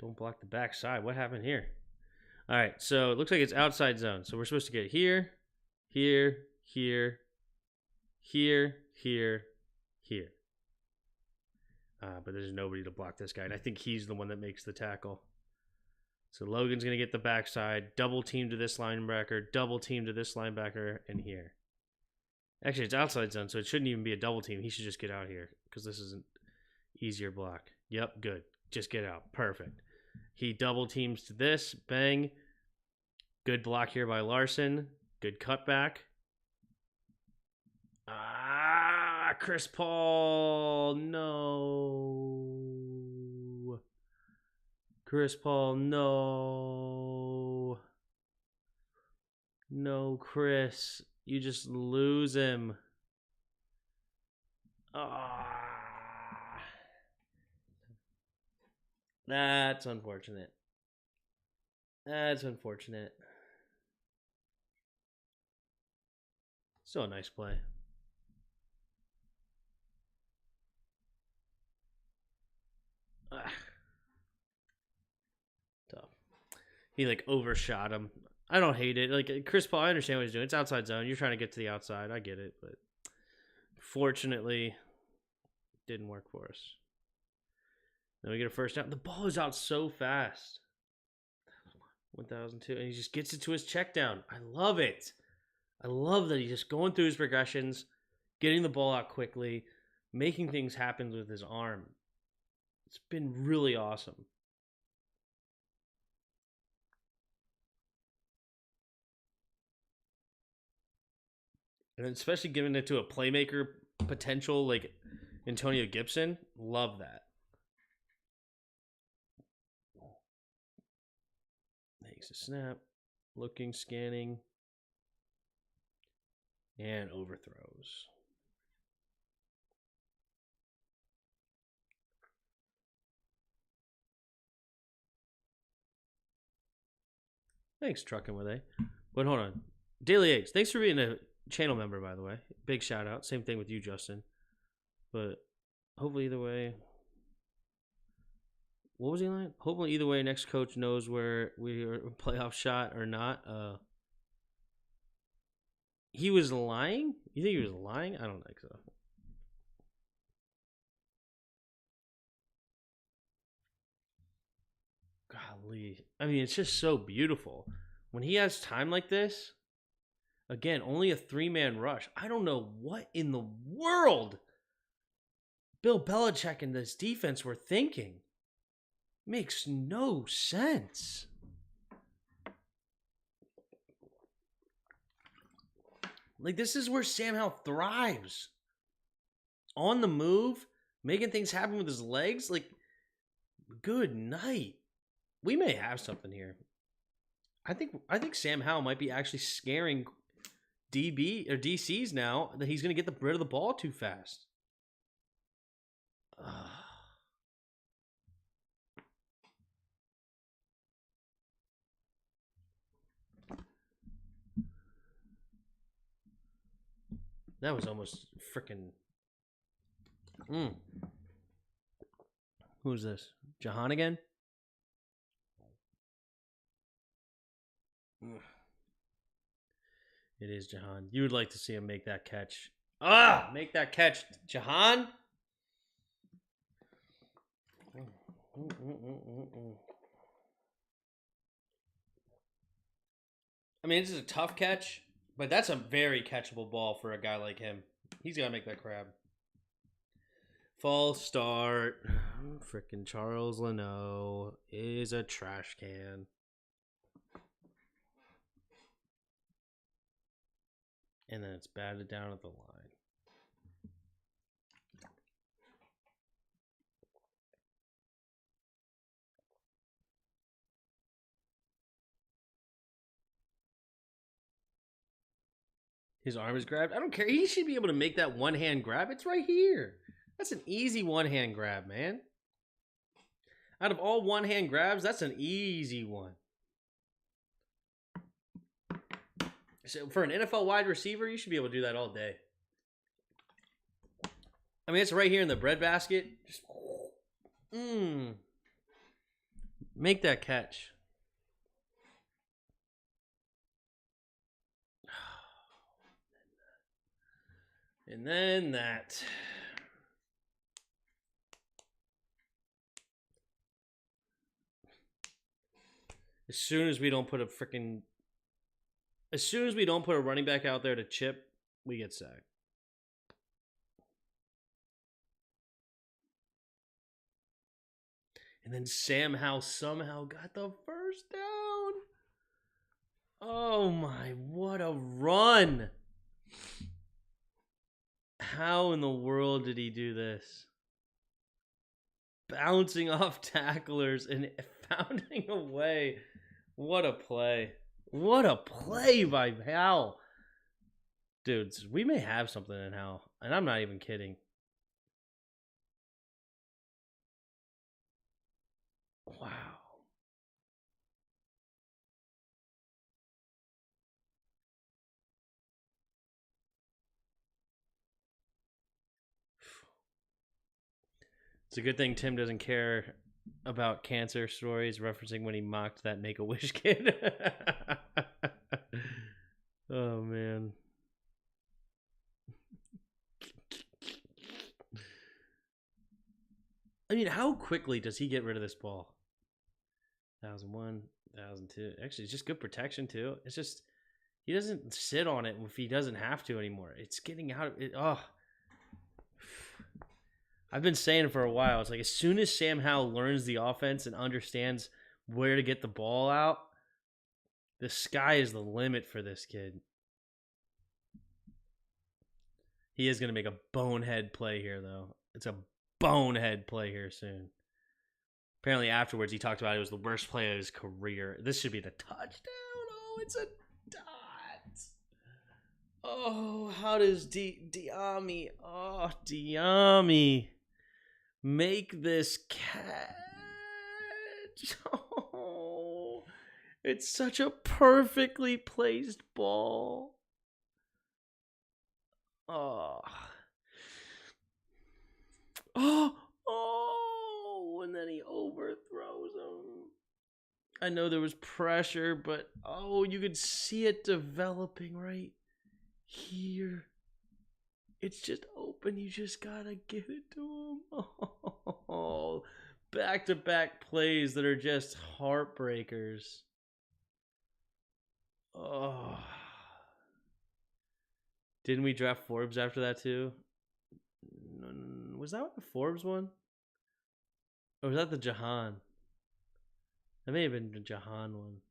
Don't block the backside. What happened here? All right, so it looks like it's outside zone. So we're supposed to get here, here, here, here, here, here. But there's nobody to block this guy. And I think he's the one that makes the tackle. So Logan's going to get the backside. Double team to this linebacker. Double team to this linebacker. And here. Actually, it's outside zone, so it shouldn't even be a double team. He should just get out here because this is an easier block. Yep, good. Just get out. Perfect. He double teams to this. Bang. Good block here by Larson. Good cutback. Chris Paul. No. Chris Paul, no. No, Chris. You just lose him. That's unfortunate. That's unfortunate. Still a nice play. Tough. He overshot him. I don't hate it. Chris Paul, I understand what he's doing. It's outside zone. You're trying to get to the outside. I get it, but fortunately, Didn't work for us. Then we get a first down. The ball is out so fast. 1002, and he just gets it to his check down. I love it. I love that he's just going through his progressions, getting the ball out quickly, making things happen with his arm. It's been really awesome. And especially giving it to a playmaker potential like Antonio Gibson. Love that. Makes a snap. Looking, scanning. And overthrows. Thanks, Trucking with A. But hold on. Daily Eggs, thanks for being a channel member, by the way. Big shout out. Same thing with you, Justin. But hopefully either way. What was he like? Hopefully either way, next coach knows where we are a playoff shot or not. He was lying? You think he was lying? I don't think so. Golly. I mean, it's just so beautiful. When he has time like this, again, only a 3-man rush. I don't know what in the world Bill Belichick and this defense were thinking. Makes no sense. Like, this is where Sam Howell thrives. On the move, making things happen with his legs. Like, good night. We may have something here. I think Sam Howell might be actually scaring DB or DCs now that he's going to get rid of the ball too fast. That was almost freaking. Who's this? Jahan again? It is Jahan. You would like to see him make that catch. Make that catch, Jahan. I mean, this is a tough catch, but that's a very catchable ball for a guy like him. He's got to make that grab. False start. Freaking Charles Leno is a trash can. And then it's batted down at the line. His arm is grabbed. I don't care. He should be able to make that one-hand grab. It's right here. That's an easy one-hand grab, man. Out of all one-hand grabs, that's an easy one. So for an NFL wide receiver, you should be able to do that all day. I mean, it's right here in the breadbasket. Just, make that catch. And then that. As soon as we don't put a running back out there to chip, we get sacked. And then Sam Howell somehow got the first down. Oh my, what a run. How in the world did he do this? Bouncing off tacklers and pounding away. What a play. What a play by Howell. Dudes, we may have something in Howell. And I'm not even kidding. Wow. It's a good thing Tim doesn't care about cancer stories, referencing when he mocked that Make-A-Wish kid. Oh, man. I mean, how quickly does he get rid of this ball? 1,001, 1,002. Actually, it's just good protection, too. It's just, he doesn't sit on it if he doesn't have to anymore. It's getting out of it. Oh. I've been saying it for a while. It's like as soon as Sam Howell learns the offense and understands where to get the ball out, the sky is the limit for this kid. He is going to make a bonehead play here, though. It's a bonehead play here soon. Apparently afterwards he talked about it was the worst play of his career. This should be the touchdown. Oh, it's a dot. Oh, how does Diami make this catch? Oh, it's such a perfectly placed ball. Oh. Oh, and then he overthrows him. I know there was pressure, but you could see it developing right here. It's just open. You just gotta give it to him. Oh, back-to-back plays that are just heartbreakers. Oh. Didn't we draft Forbes after that too? Was that the Forbes one? Or was that the Jahan? That may have been the Jahan one.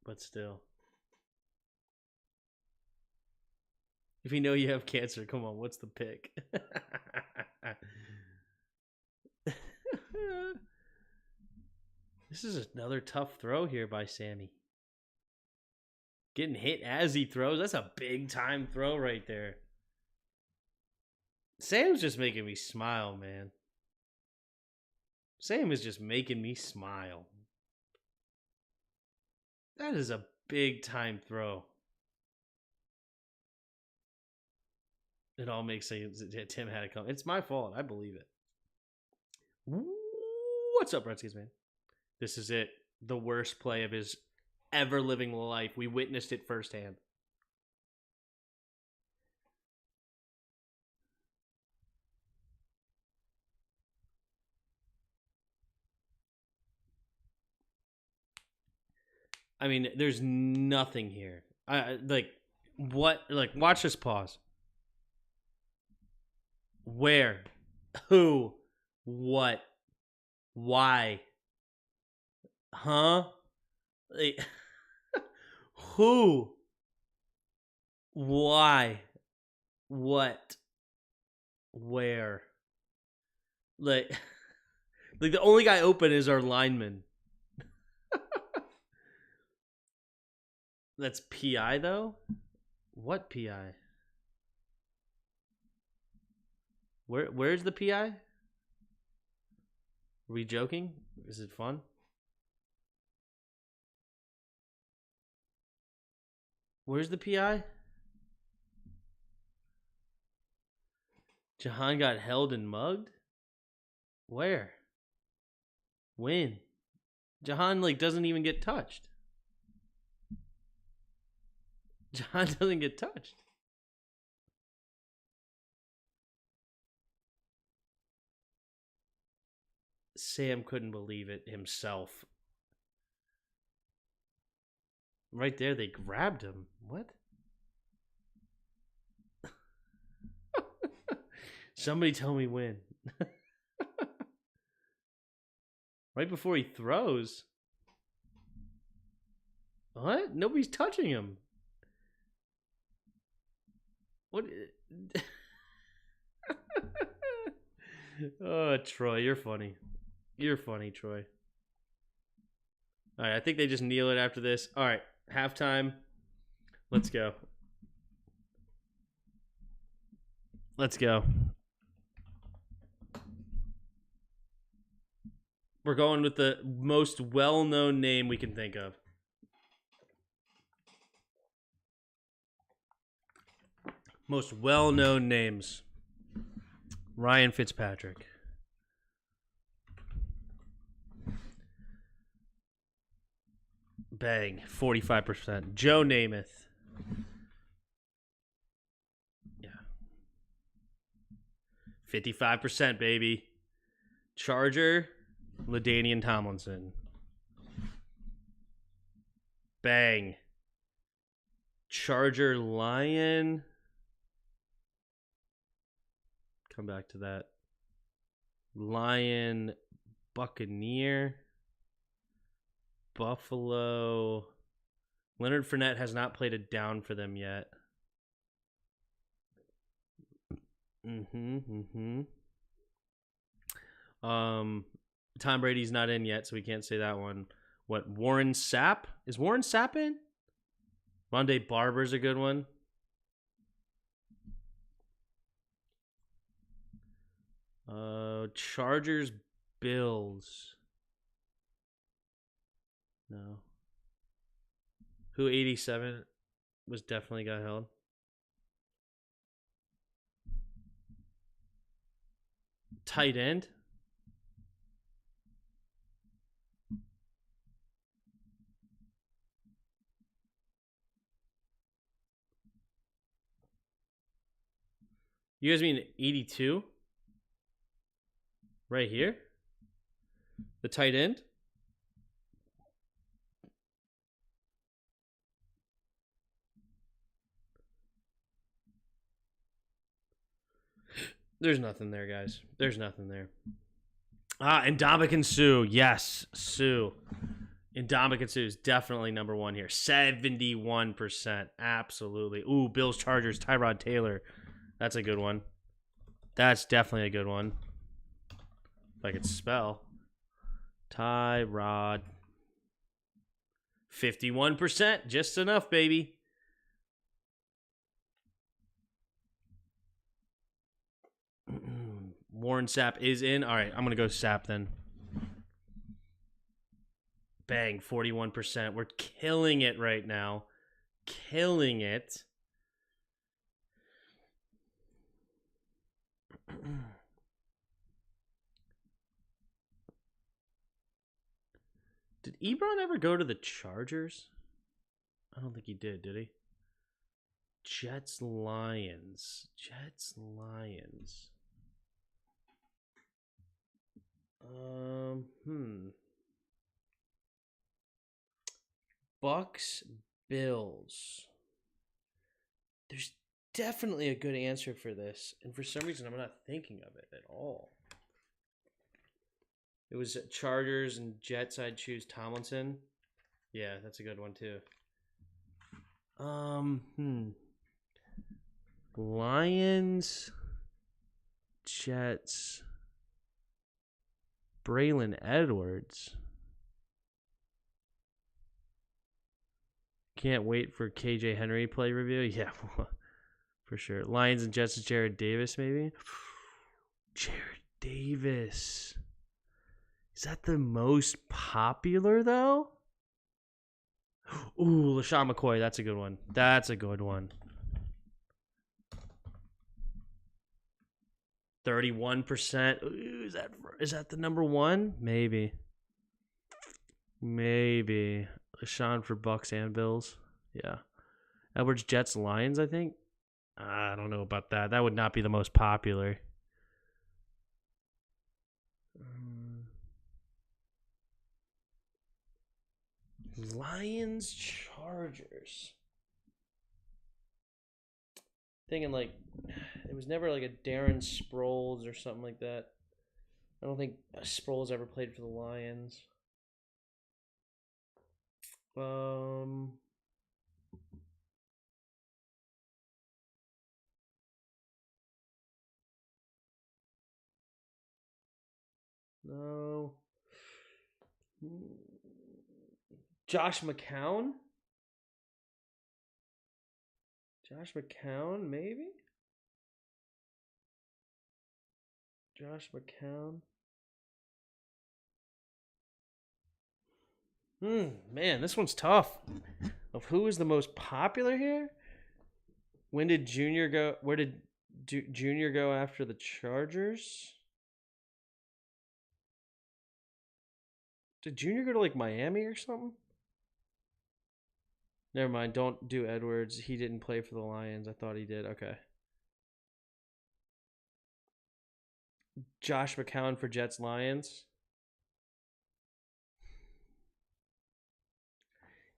But still. If you know you have cancer, come on, what's the pick? This is another tough throw here by Sammy. Getting hit as he throws. That's a big time throw right there. Sam's just making me smile, man. Sam is just making me smile. That is a big time throw. It all makes sense. Tim had to come. It's my fault. I believe it. What's up, Redskins, man? This is it. The worst play of his ever living life. We witnessed it firsthand. I mean, there's nothing here. Watch this pause. Where? Who? What? Why? Huh? Like, who? Why? What? Where? Like the only guy open is our lineman. That's PI though? What PI? Where's the PI? Are we joking? Is it fun? Where's the PI? Jahan got held and mugged? Where? When? Jahan doesn't even get touched. Jahan doesn't get touched. Sam couldn't believe it himself. Right there, they grabbed him. What? Somebody tell me when. Right before he throws. What? Nobody's touching him. What? Oh, Troy, you're funny. You're funny, Troy. All right, I think they just kneel it after this. All right, halftime. Let's go. Let's go. We're going with the most well-known name we can think of. Most well-known names. Ryan Fitzpatrick. Bang, 45%. Joe Namath. Yeah. 55%, baby. Charger, LaDainian Tomlinson. Bang. Charger, Lion. Come back to that. Lion, Buccaneer. Buffalo. Leonard Fournette has not played a down for them yet. Tom Brady's not in yet, so we can't say that one. What, Warren Sapp? Is Warren Sapp in? Rondé Barber's a good one. Chargers, Bills. No. Who 87 was definitely got held? Tight end? You guys mean 82? Right here? The tight end? There's nothing there, guys. There's nothing there. And Ndamukong Suh. Yes, Sue. Ndamukong Suh is definitely number one here. 71%. Absolutely. Ooh, Bills, Chargers, Tyrod Taylor. That's a good one. That's definitely a good one. If I could spell. Tyrod. 51%. Just enough, baby. Warren Sapp is in. All right, I'm going to go Sapp then. Bang, 41%. We're killing it right now. Killing it. Did Ebron ever go to the Chargers? I don't think he did he? Jets, Lions. Jets, Lions. Bucks, Bills. There's definitely a good answer for this, and for some reason I'm not thinking of it at all. It was Chargers and Jets. I'd choose Tomlinson. Yeah, that's a good one too. Lions, Jets, Braylon Edwards. Can't wait for KJ Henry play review. Yeah, for sure. Lions and Jets is Jared Davis, maybe. Jared Davis. Is that the most popular, though? Ooh, LaShawn McCoy. That's a good one. That's a good one. 31%. Ooh, is that the number one? Maybe. LaShawn for Bucks and Bills. Yeah. Edwards, Jets, Lions, I think. I don't know about that. That would not be the most popular. Lions, Chargers. Thinking like it was never like a Darren Sproles or something like that. I don't think Sproles ever played for the Lions. No. Josh McCown? Josh McCown, maybe? Josh McCown. Man, this one's tough. Of who is the most popular here? When did Junior go? Where did Junior go after the Chargers? Did Junior go to like Miami or something? Never mind. Don't do Edwards. He didn't play for the Lions. I thought he did. Okay. Josh McCown for Jets Lions.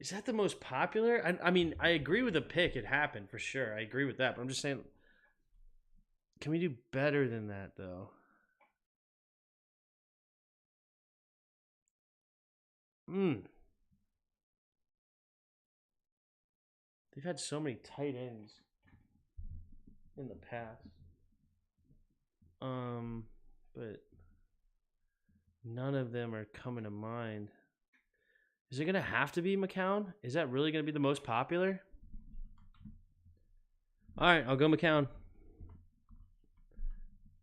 Is that the most popular? I mean, I agree with the pick. It happened for sure. I agree with that. But I'm just saying, can we do better than that, though? They've had so many tight ends in the past. But none of them are coming to mind. Is it going to have to be McCown? Is that really going to be the most popular? All right, I'll go McCown.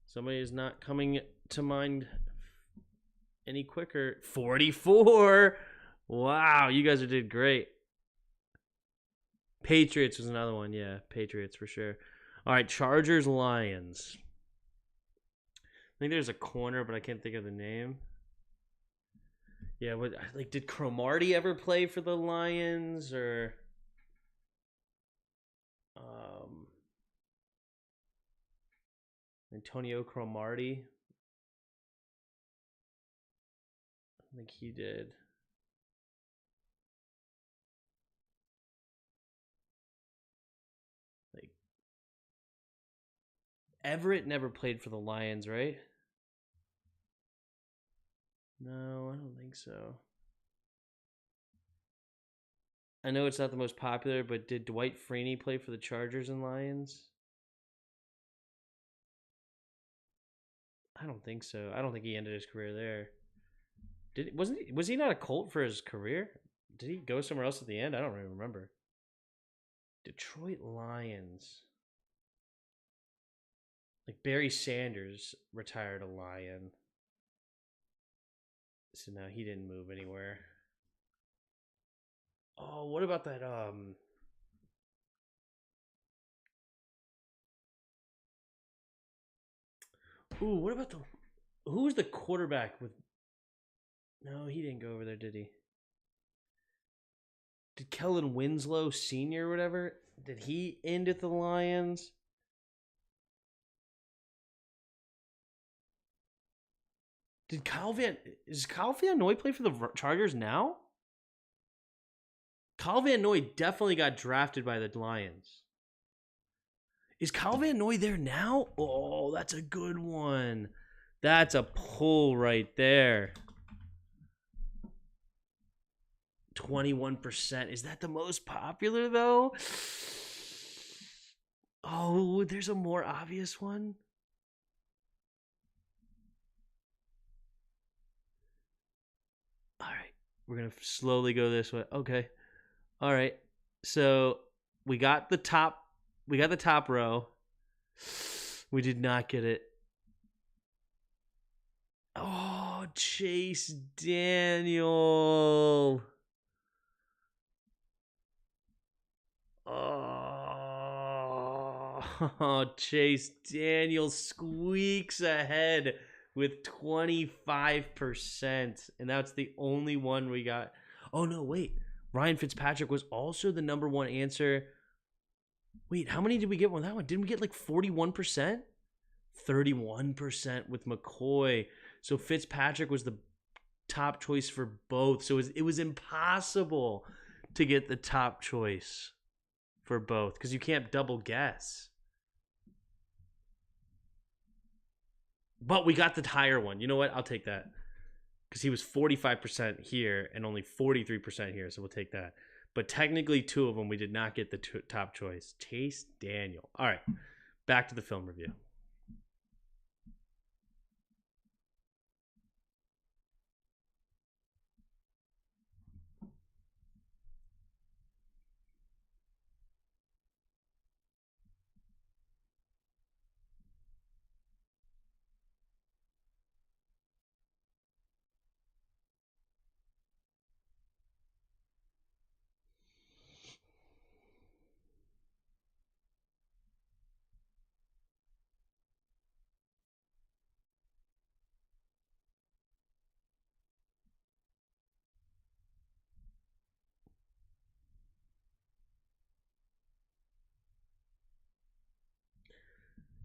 Somebody is not coming to mind any quicker. 44. Wow, you guys did great. Patriots was another one. Yeah, Patriots for sure. All right, Chargers, Lions. I think there's a corner, but I can't think of the name. Yeah, did Cromartie ever play for the Lions or Antonio Cromartie? I think he did. Like Everett never played for the Lions, right? No, I don't think so. I know it's not the most popular, but did Dwight Freeney play for the Chargers and Lions? I don't think so. I don't think he ended his career there. Was he not a Colt for his career? Did he go somewhere else at the end? I don't really remember. Detroit Lions. Like Barry Sanders retired a Lion. So now he didn't move anywhere. Oh, what about that Ooh, what about who was the quarterback with No, he didn't go over there, did he? Did Kellen Winslow Sr. or whatever? Did he end at the Lions? Is Kyle Van Noy play for the Chargers now? Kyle Van Noy definitely got drafted by the Lions. Is Kyle Van Noy there now? Oh, that's a good one. That's a pull right there. 21%. Is that the most popular, though? Oh, there's a more obvious one. All right. We're going to slowly go this way. Okay. All right. So we got the top row. We did not get it. Oh, Chase Daniel. Oh, Chase Daniel squeaks ahead with 25%. And that's the only one we got. Oh, no, wait. Ryan Fitzpatrick was also the number one answer. Wait, how many did we get on that one? Didn't we get like 41%? 31% with McCoy. So Fitzpatrick was the top choice for both. So it was impossible to get the top choice for both because you can't double guess. But we got the higher one. You know what? I'll take that because he was 45% here and only 43% here. So we'll take that. But technically, two of them, we did not get the top choice. Chase Daniel. All right. Back to the film review.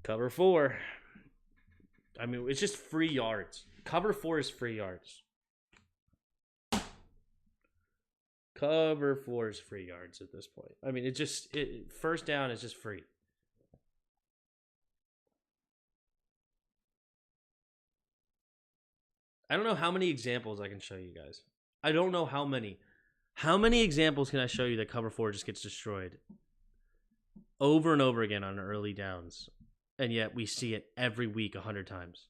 Cover 4. I mean, it's just free yards. Cover 4 is free yards. Cover 4 is free yards at this point. I mean, first down is just free. I don't know how many examples I can show you guys. I don't know how many. How many examples can I show you that cover 4 just gets destroyed over and over again on early downs? And yet we see it every week 100 times.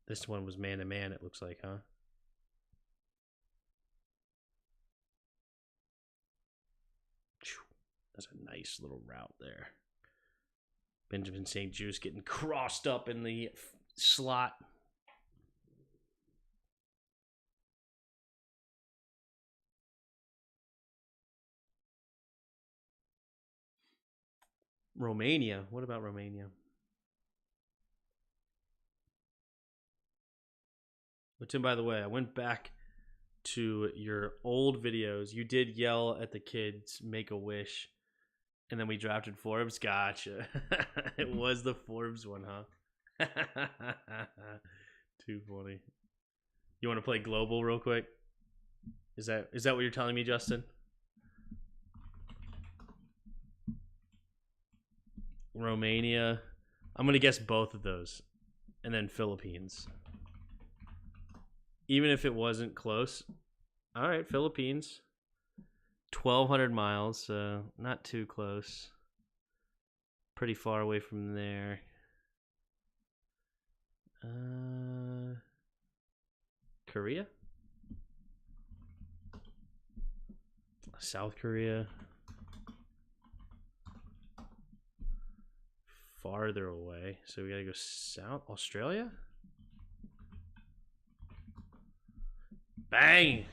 This one was man-to-man, it looks like, huh? That's a nice little route there. Benjamin St. Juice getting crossed up in the slot. Romania. What about Romania? But Tim, by the way, I went back to your old videos. You did yell at the kids, make a wish. And then we drafted Forbes. Gotcha. It was the Forbes one, huh? Too funny. You want to play global real quick? Is that what you're telling me, Justin? Romania. I'm going to guess both of those. And then Philippines. Even if it wasn't close. All right, Philippines. 1,200 miles, so not too close. Pretty far away from there. Korea? South Korea. Farther away, so we gotta go south. Australia? Bang!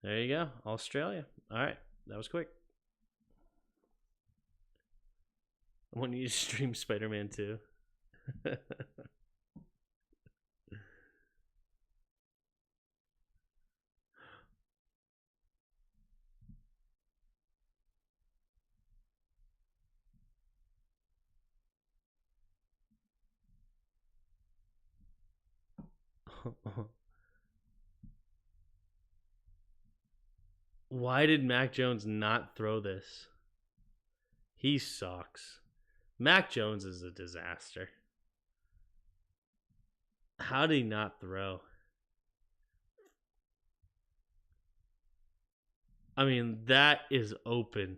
There you go. Australia. All right. That was quick. I want you to stream Spider-Man 2. Why did Mac Jones not throw this? He sucks. Mac Jones is a disaster. How did he not throw? I mean, that is open.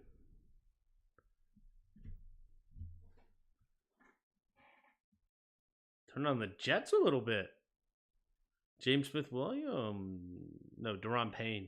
Turn on the Jets a little bit. James Smith-Williams. No, Deron Payne.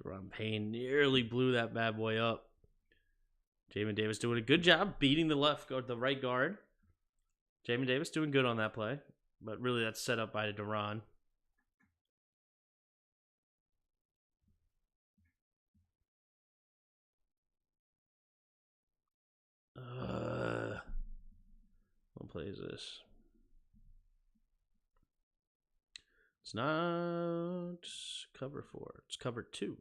Deron Payne nearly blew that bad boy up. Jamin Davis doing a good job beating the right guard. Jamin Davis doing good on that play, but really that's set up by Deron. What play is this? It's not cover 4. It's cover 2.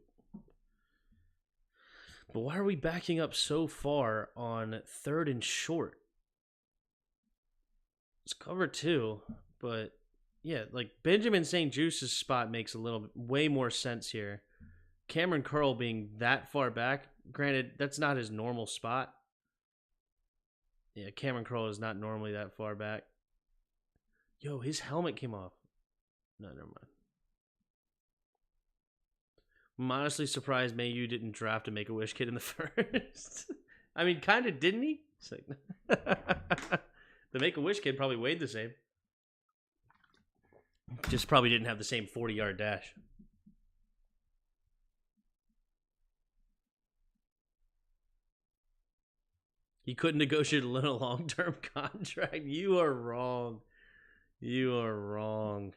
But why are we backing up so far on 3rd and short? It's cover 2, but yeah, like Benjamin St. Juice's spot makes way more sense here. Cameron Curl being that far back, granted, that's not his normal spot. Yeah, Cameron Curl is not normally that far back. Yo, his helmet came off. No, never mind. I'm honestly surprised Mayu didn't draft a Make-A-Wish kid in the first. I mean, kind of, didn't he? It's like, the Make-A-Wish kid probably weighed the same. Just probably didn't have the same 40-yard dash. He couldn't negotiate a little long-term contract. You are wrong. You are wrong.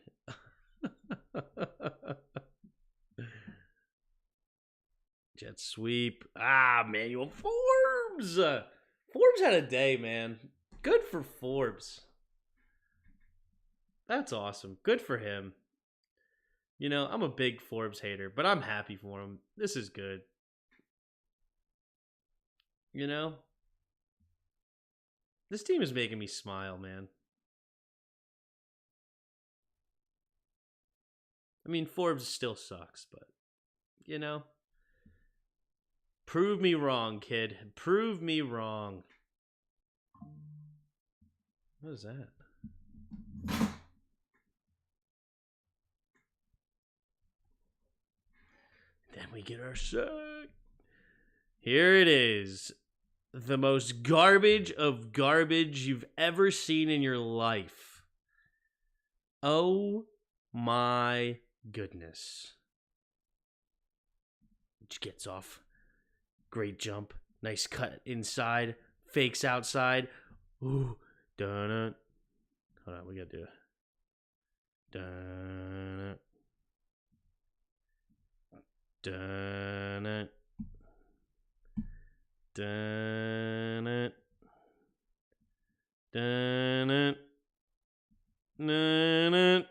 Jet sweep. Manuel Forbes. Forbes had a day, man. Good for Forbes. That's awesome. Good for him. You know, I'm a big Forbes hater, but I'm happy for him. This is good. You know? This team is making me smile, man. I mean, Forbes still sucks, but, you know? Prove me wrong, kid. Prove me wrong. What is that? Then we get our sack. Here it is. The most garbage of garbage you've ever seen in your life. Oh my goodness. Which gets off. Great jump. Nice cut inside. Fakes outside. Ooh. Dun-dun. Hold on, we gotta do it. Dun-dun. Dun-dun. Dun-dun. Dun-dun. Dun-dun.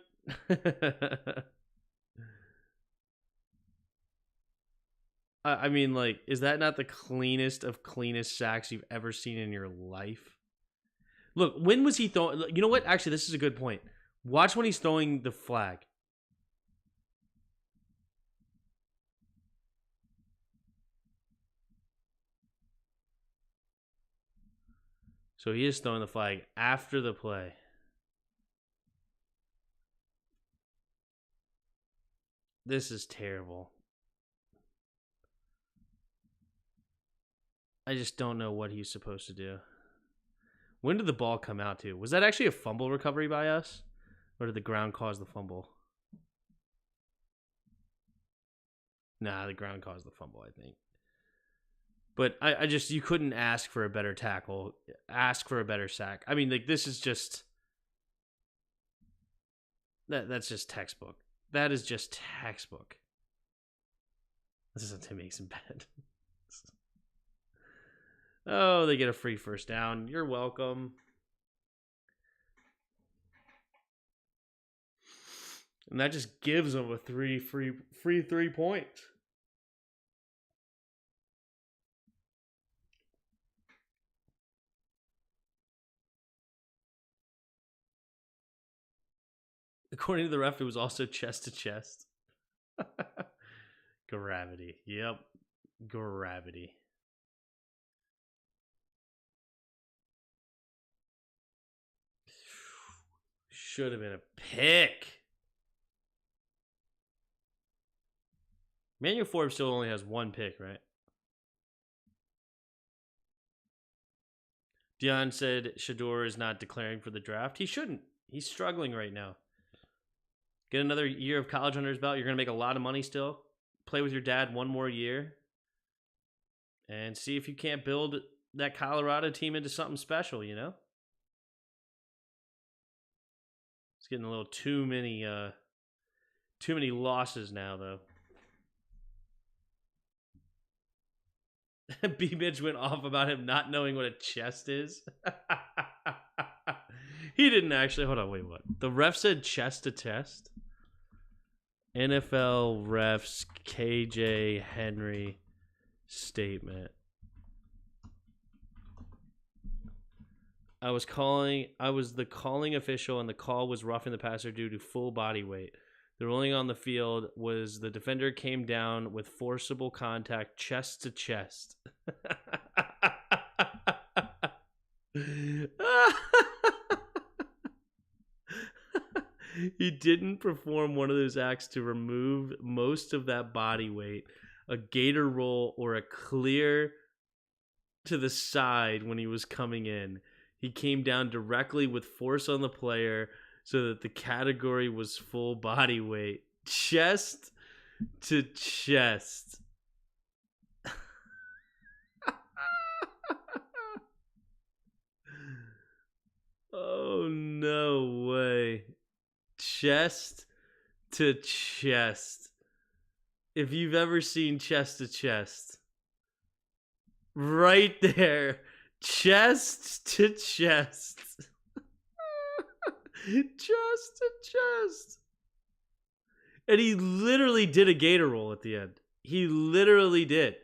I mean, like, is that not the cleanest of cleanest sacks you've ever seen in your life? Look, when was he throwing? You know what? Actually, this is a good point. Watch when he's throwing the flag. So he is throwing the flag after the play. This is terrible. I just don't know what he's supposed to do. When did the ball come out to? Was that actually a fumble recovery by us? Or did the ground cause the fumble? Nah, the ground caused the fumble, I think. But I just, you couldn't ask for a better tackle. Ask for a better sack. I mean, like, this is just... That's just textbook. That is just textbook. This isn't Tim Makes in bed. Oh, they get a free first down. You're welcome. And that just gives them a free 3 points. According to the ref, it was also chest to chest. Gravity. Yep. Gravity. Should have been a pick. Manuel Forbes still only has one pick, right? Dion said Shador is not declaring for the draft. He shouldn't. He's struggling right now. Get another year of college under his belt. You're going to make a lot of money still. Play with your dad one more year. And see if you can't build that Colorado team into something special, you know? It's getting a little too many losses now, though. B-Mitch went off about him not knowing what a chest is. He didn't actually. Hold on, wait, what? The ref said chest to chest? NFL refs KJ Henry statement. I was the calling official, and the call was roughing the passer due to full body weight. The ruling on the field was the defender came down with forcible contact chest to chest. He didn't perform one of those acts to remove most of that body weight, a gator roll, or a clear to the side when he was coming in. He came down directly with force on the player so that the category was full body weight. Chest to chest. Oh, no way. Chest to chest. If you've ever seen chest to chest, right there. Chest to chest. Chest to chest. And he literally did a gator roll at the end. He literally did.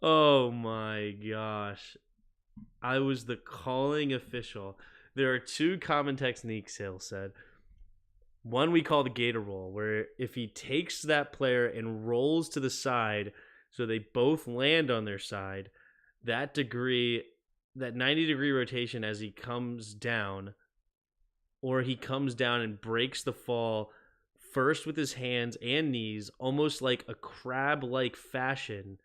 Oh my gosh. I was the calling official. There are two common techniques, Hill said. One we call the gator roll, where if he takes that player and rolls to the side so they both land on their side, that 90-degree rotation as he comes down, or he comes down and breaks the fall first with his hands and knees, almost like a crab-like fashion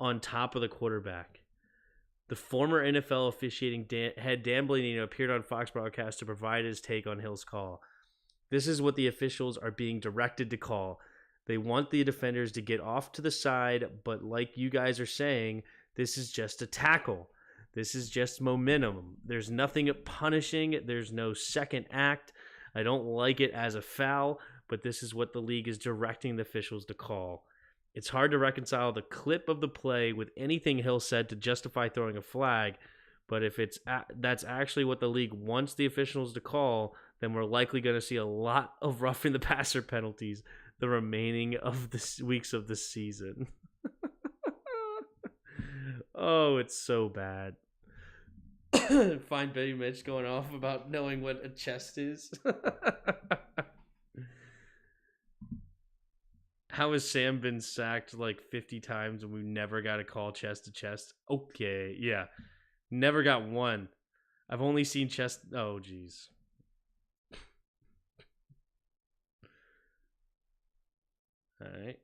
on top of the quarterback. The former NFL officiating head Dan Blanino appeared on Fox broadcast to provide his take on Hill's call. This is what the officials are being directed to call. They want the defenders to get off to the side, but like you guys are saying, this is just a tackle. This is just momentum. There's nothing punishing. There's no second act. I don't like it as a foul, but this is what the league is directing the officials to call. It's hard to reconcile the clip of the play with anything Hill said to justify throwing a flag, but if that's actually what the league wants the officials to call, then we're likely going to see a lot of roughing the passer penalties the remaining of the weeks of the season. Oh, it's so bad. Find Betty Mitch going off about knowing what a chest is. How has Sam been sacked like 50 times and we've never got a call chest to chest? Okay, yeah. Never got one. I've only seen chest. Oh, geez. All right.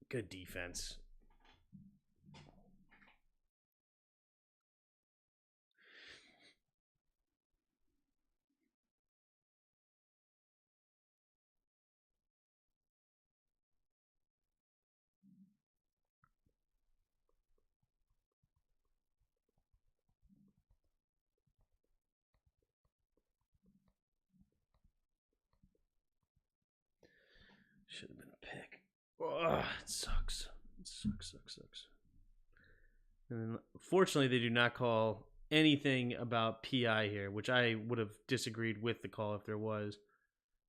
Good defense. Should have been a pick. Oh, it sucks. It sucks. And fortunately, they do not call anything about PI here, which I would have disagreed with the call if there was.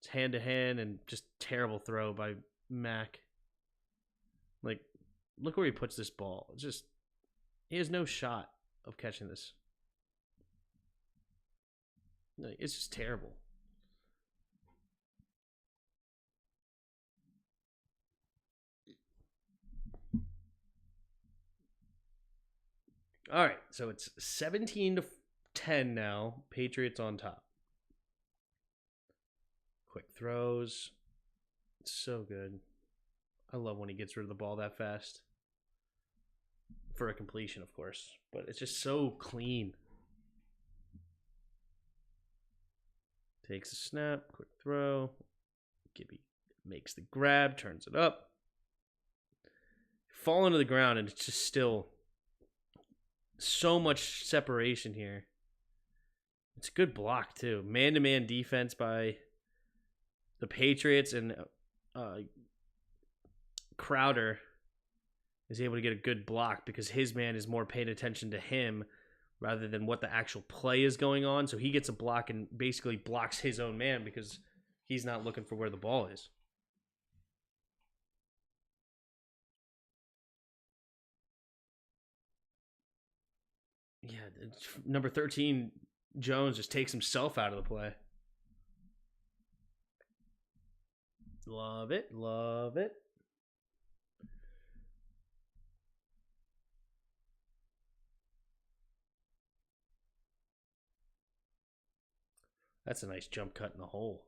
It's hand to hand and just terrible throw by Mac. Like, look where he puts this ball. It's just, he has no shot of catching this. Like, it's just terrible. All right, so it's 17-10 now. Patriots on top. Quick throws. It's so good. I love when he gets rid of the ball that fast. For a completion, of course. But it's just so clean. Takes a snap. Quick throw. Gibby makes the grab. Turns it up. Fall into the ground, and it's just still so much separation here. It's a good block, too. Man-to-man defense by the Patriots, and Crowder is able to get a good block because his man is more paying attention to him rather than what the actual play is going on. So he gets a block and basically blocks his own man because he's not looking for where the ball is. Yeah, number 13, Jones, just takes himself out of the play. Love it. Love it. That's a nice jump cut in the hole.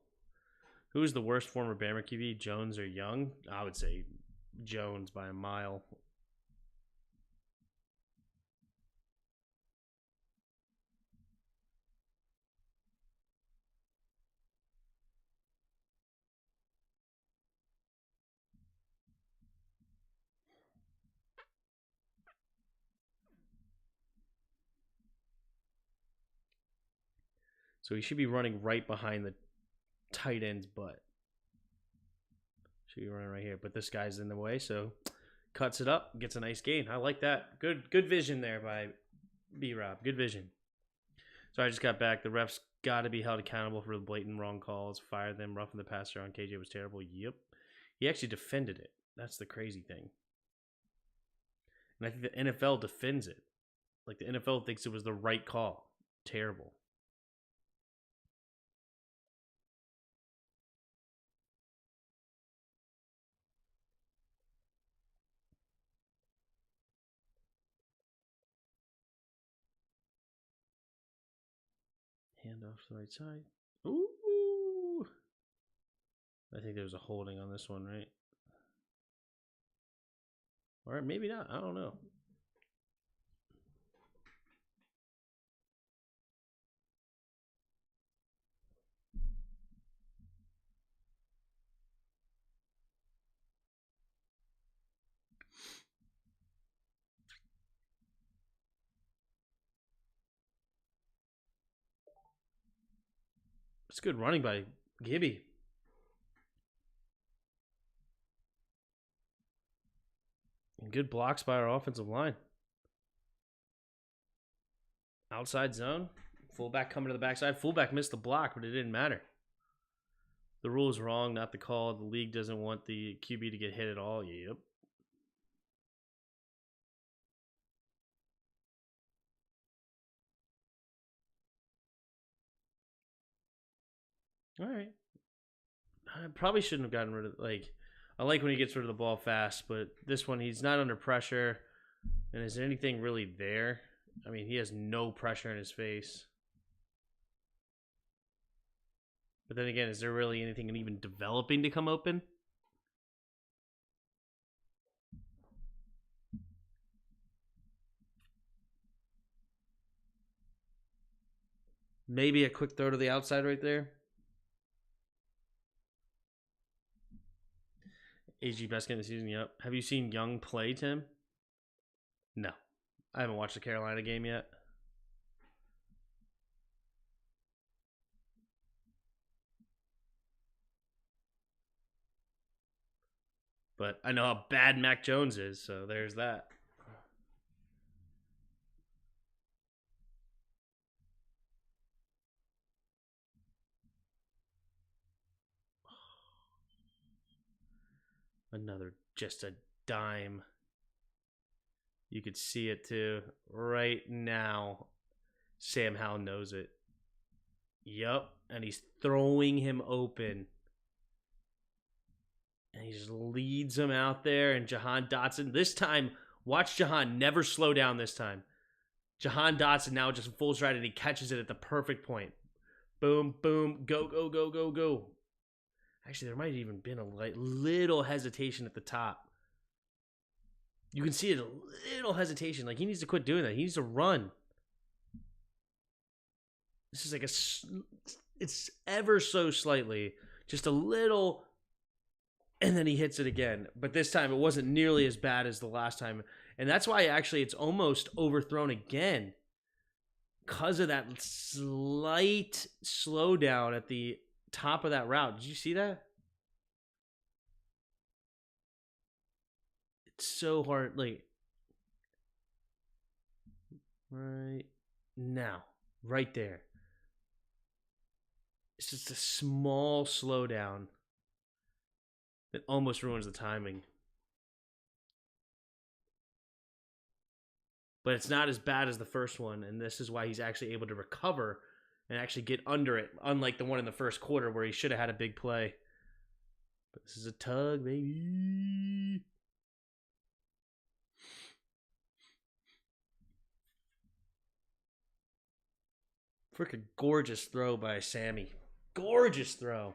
Who's the worst former Bama QB, Jones or Young? I would say Jones by a mile. So he should be running right behind the tight end's butt. Should be running right here. But this guy's in the way, so cuts it up, gets a nice gain. I like that. Good vision there by B-Rob. Good vision. So I just got back. The refs got to be held accountable for the blatant wrong calls. Fired them. Roughing the passer on KJ was terrible. Yep. He actually defended it. That's the crazy thing. And I think the NFL defends it. Like, the NFL thinks it was the right call. Terrible. Hand off to the right side. Ooh. I think there was a holding on this one, right? Or maybe not. I don't know. It's good running by Gibby. And good blocks by our offensive line. Outside zone. Fullback coming to the backside. Fullback missed the block, but it didn't matter. The rule is wrong, not the call. The league doesn't want the QB to get hit at all. Yep. All right. I probably shouldn't have gotten rid of, I like when he gets rid of the ball fast, but this one, he's not under pressure. And is there anything really there? I mean, he has no pressure in his face. But then again, is there really anything even developing to come open? Maybe a quick throw to the outside right there. AG best game of the season, yep. Have you seen Young play, Tim? No. I haven't watched the Carolina game yet. But I know how bad Mac Jones is, so there's that. Another, just a dime. You could see it too. Right now, Sam Howell knows it. Yup. And he's throwing him open. And he just leads him out there. And Jahan Dotson, this time, watch Jahan never slow down this time. Jahan Dotson now just full stride and he catches it at the perfect point. Boom, boom, go, go, go, go, go. Actually, there might have even been a little hesitation at the top. You can see it, a little hesitation. Like, he needs to quit doing that. He needs to run. This is like it's ever so slightly, just a little, and then he hits it again. But this time, it wasn't nearly as bad as the last time. And that's why, actually, it's almost overthrown again. Because of that slight slowdown at the top of that route. Did you see that? It's so hard. Like, right now. Right there. It's just a small slowdown that almost ruins the timing. But it's not as bad as the first one, and this is why he's actually able to recover and actually get under it, unlike the one in the first quarter where he should have had a big play. But this is a tug, baby. Freaking gorgeous throw by Sammy. Gorgeous throw.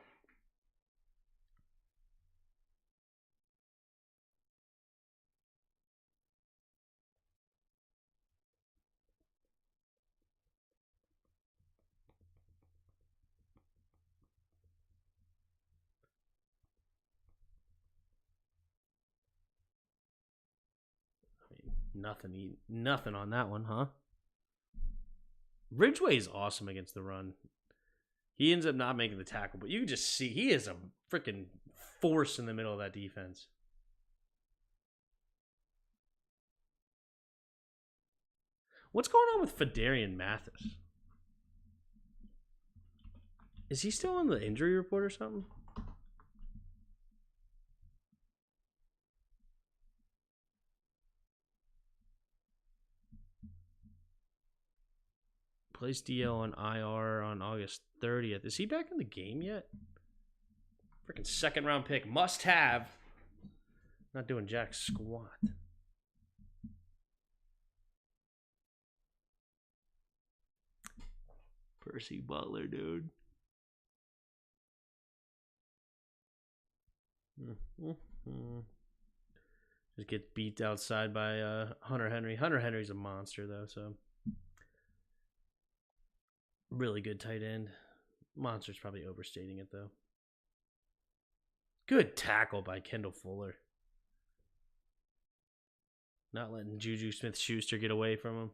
Nothing on that one, huh? Ridgeway is awesome against the run. He ends up not making the tackle, but you can just see he is a freaking force in the middle of that defense. What's going on with Fedarian Mathis? Is he still on the injury report or something? Plays DL on IR on August 30th. Is he back in the game yet? Freaking second round pick. Must have. Not doing jack squat. Percy Butler, dude. Just get beat outside by Hunter Henry. Hunter Henry's a monster, though, so. Really good tight end. Monster's probably overstating it, though. Good tackle by Kendall Fuller. Not letting Juju Smith-Schuster get away from him.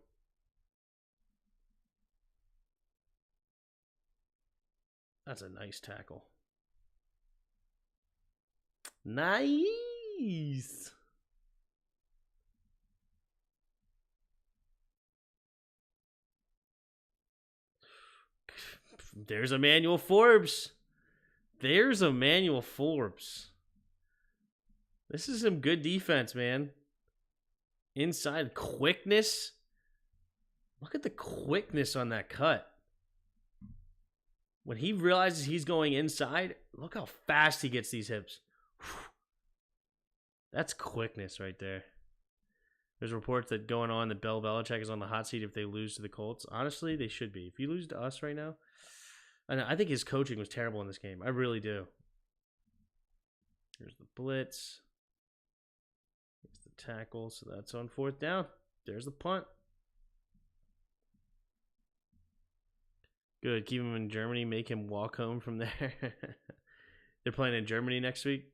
That's a nice tackle. Nice. There's Emmanuel Forbes. There's Emmanuel Forbes. This is some good defense, man. Inside quickness. Look at the quickness on that cut. When he realizes he's going inside, look how fast he gets these hips. That's quickness right there. There's reports that going on that Bill Belichick is on the hot seat if they lose to the Colts. Honestly, they should be. If you lose to us right now, and I think his coaching was terrible in this game. I really do. Here's the blitz. Here's the tackle. So that's on fourth down. There's the punt. Good. Keep him in Germany. Make him walk home from there. They're playing in Germany next week.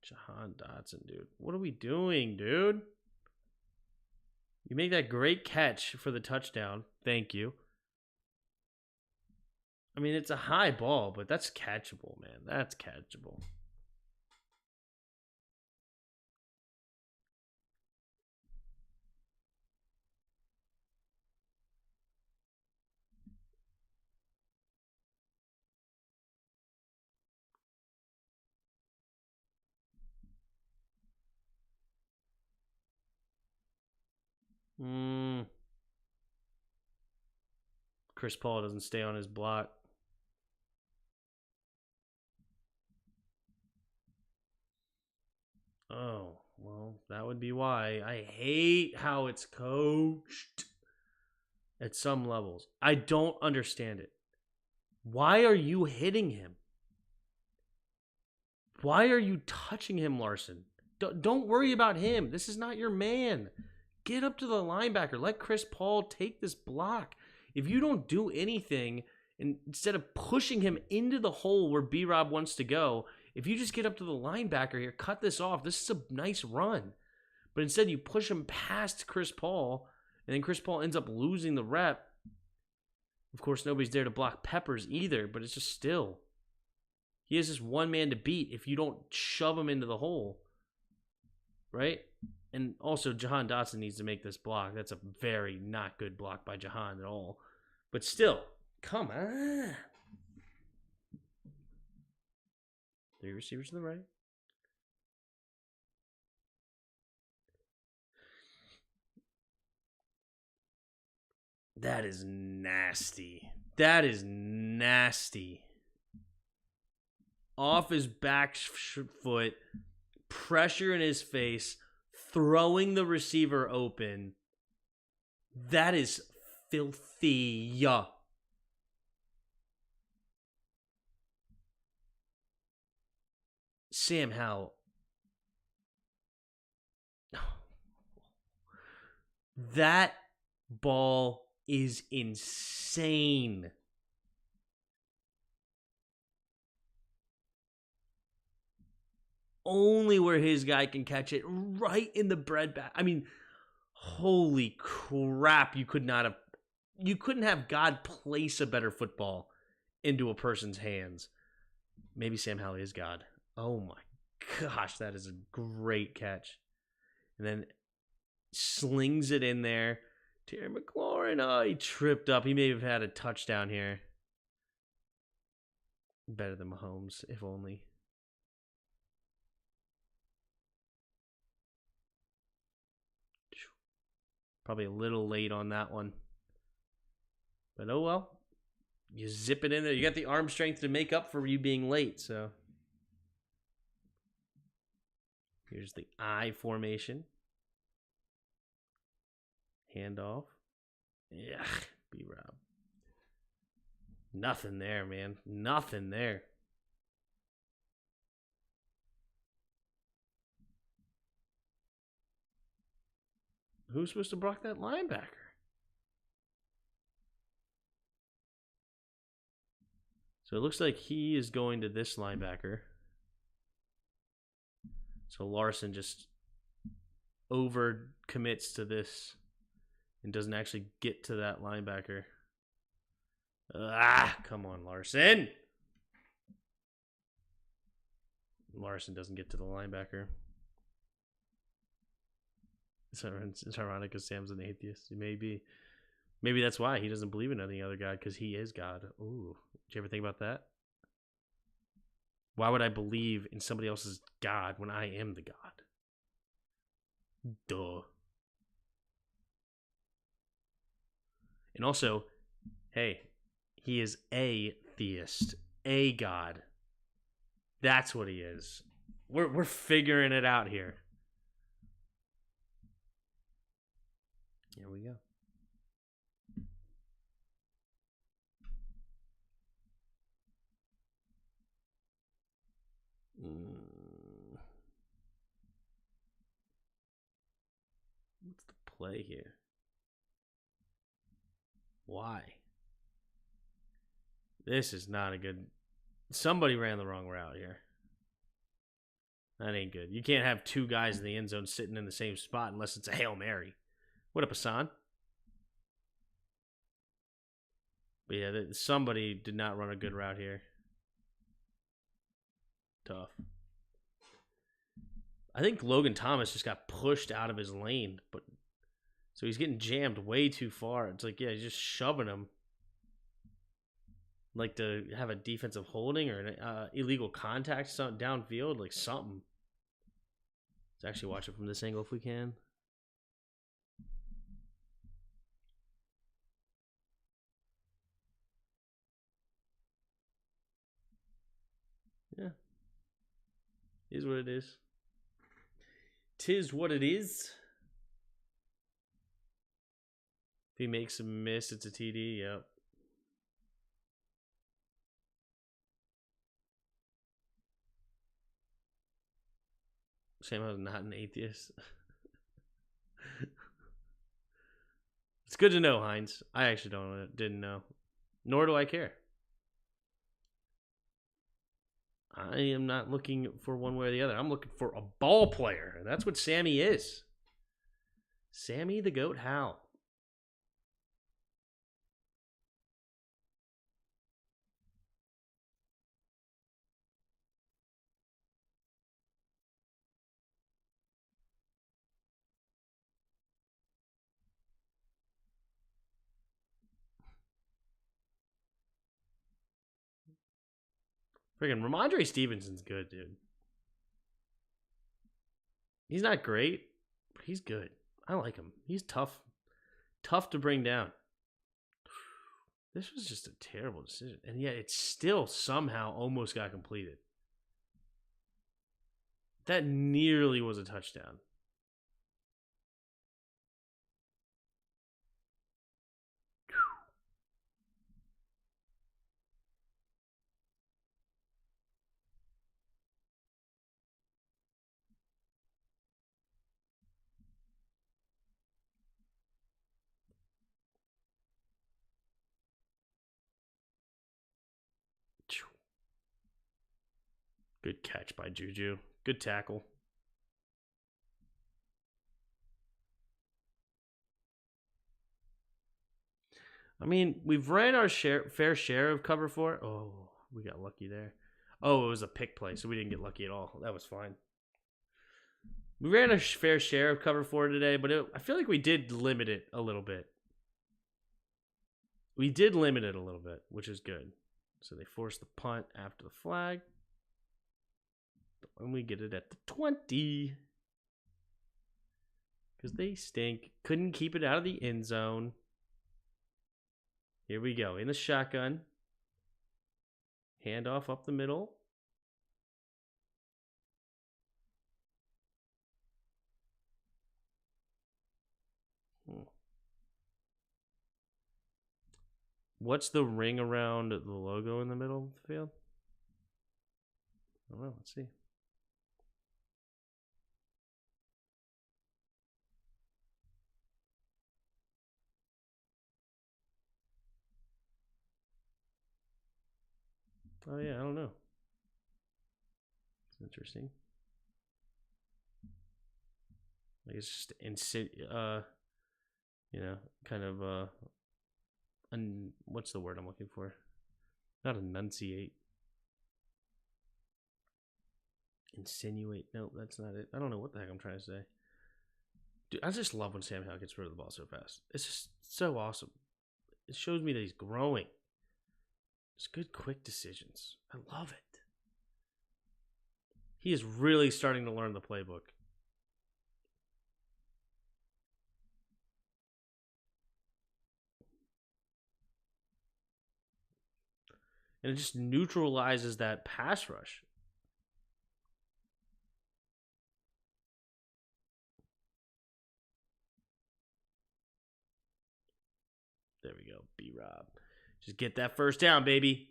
Jahan Dotson, dude. What are we doing, dude? You make that great catch for the touchdown. Thank you. I mean, it's a high ball, but that's catchable, man. That's catchable. Chris Paul doesn't stay on his block. Oh, well, that would be why. I hate how it's coached at some levels. I don't understand it. Why are you hitting him? Why are you touching him, Larson? Don't worry about him. This is not your man. Get up to the linebacker. Let Chris Paul take this block. If you don't do anything, and instead of pushing him into the hole where B-Rob wants to go, if you just get up to the linebacker here, cut this off, this is a nice run. But instead you push him past Chris Paul, and then Chris Paul ends up losing the rep. Of course, nobody's there to block Peppers either, but it's just still. He has just one man to beat if you don't shove him into the hole. Right? And also, Jahan Dotson needs to make this block. That's a very not good block by Jahan at all. But still, come on. 3 receivers to the right. That is nasty. That is nasty. Off his back foot, pressure in his face, throwing the receiver open. That is filthy. Sam Howell. That ball is insane. Only where his guy can catch it, right in the breadbasket. I mean, holy crap, you could not have. you couldn't have God place a better football into a person's hands. Maybe Sam Howell is God. Oh my gosh, that is a great catch. And then slings it in there. Terry McLaurin, oh, he tripped up. He may have had a touchdown here. Better than Mahomes, if only. Probably a little late on that one. But oh well. You zip it in there. You got the arm strength to make up for you being late, so. Here's the I formation. Handoff. Yeah, B-Rob. Nothing there, man. Nothing there. Who's supposed to block that linebacker? So it looks like he is going to this linebacker. So Larson just over commits to this and doesn't actually get to that linebacker. Come on, Larson. Larson doesn't get to the linebacker. It's ironic because Sam's an atheist. Maybe that's why he doesn't believe in any other God, because he is God. Ooh, did you ever think about that? Why would I believe in somebody else's God when I am the God? Duh. And also, hey, he is a theist, a God. That's what he is. We're figuring it out here. Here we go. What's the play here? Why? This is not a good... Somebody ran the wrong route here. That ain't good. You can't have two guys in the end zone sitting in the same spot unless it's a Hail Mary. What up, Hassan? But yeah, somebody did not run a good route here. Tough. I think Logan Thomas just got pushed out of his lane, but so he's getting jammed way too far. It's like, yeah, he's just shoving him. Like to have a defensive holding or an illegal contact downfield, like something. Let's actually watch it from this angle if we can. Yeah. Is what it is. 'Tis what it is. If he makes a miss, it's a TD. Yep. Sam was not an atheist. It's good to know, Hines. I actually didn't know. Nor do I care. I am not looking for one way or the other. I'm looking for a ball player. And that's what Sammy is. Sammy the Goat Howell. Freaking Ramondre Stevenson's good, dude. He's not great, but he's good. I like him. He's tough. Tough to bring down. This was just a terrible decision. And yet it still somehow almost got completed. That nearly was a touchdown. Good catch by Juju. Good tackle. I mean, we've ran our fair share of cover 4. Oh, we got lucky there. Oh, it was a pick play, so we didn't get lucky at all. That was fine. We ran a fair share of cover 4 today, but I feel like we did limit it a little bit. We did limit it a little bit, which is good. So they forced the punt after the flag. And we get it at the 20. Because they stink. Couldn't keep it out of the end zone. Here we go. In the shotgun. Handoff up the middle. What's the ring around the logo in the middle of the field? I don't know. Let's see. Oh, yeah. I don't know. It's interesting. I guess just kind of what's the word I'm looking for? Not enunciate. Insinuate. No, that's not it. I don't know what the heck I'm trying to say. Dude, I just love when Sam Howell gets rid of the ball so fast. It's just so awesome. It shows me that he's growing. It's good, quick decisions. I love it. He is really starting to learn the playbook. And it just neutralizes that pass rush. There we go. B-Rob. Just get that first down, baby.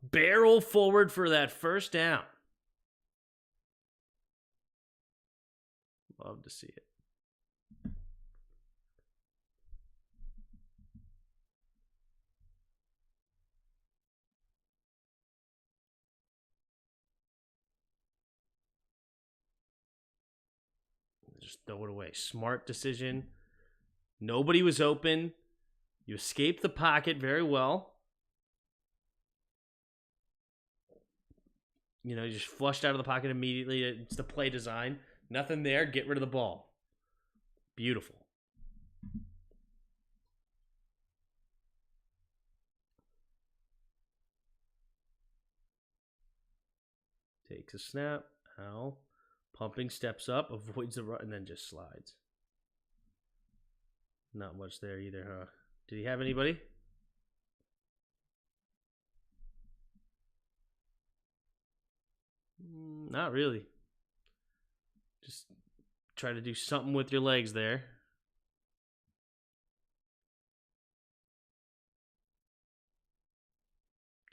Barrel forward for that first down. Love to see it. Just throw it away. Smart decision. Nobody was open. You escaped the pocket very well. You just flushed out of the pocket immediately. It's the play design. Nothing there. Get rid of the ball. Beautiful. Takes a snap. Howell. Pumping, steps up, avoids the run, and then just slides. Not much there either, huh? Did he have anybody? Not really. Just try to do something with your legs there.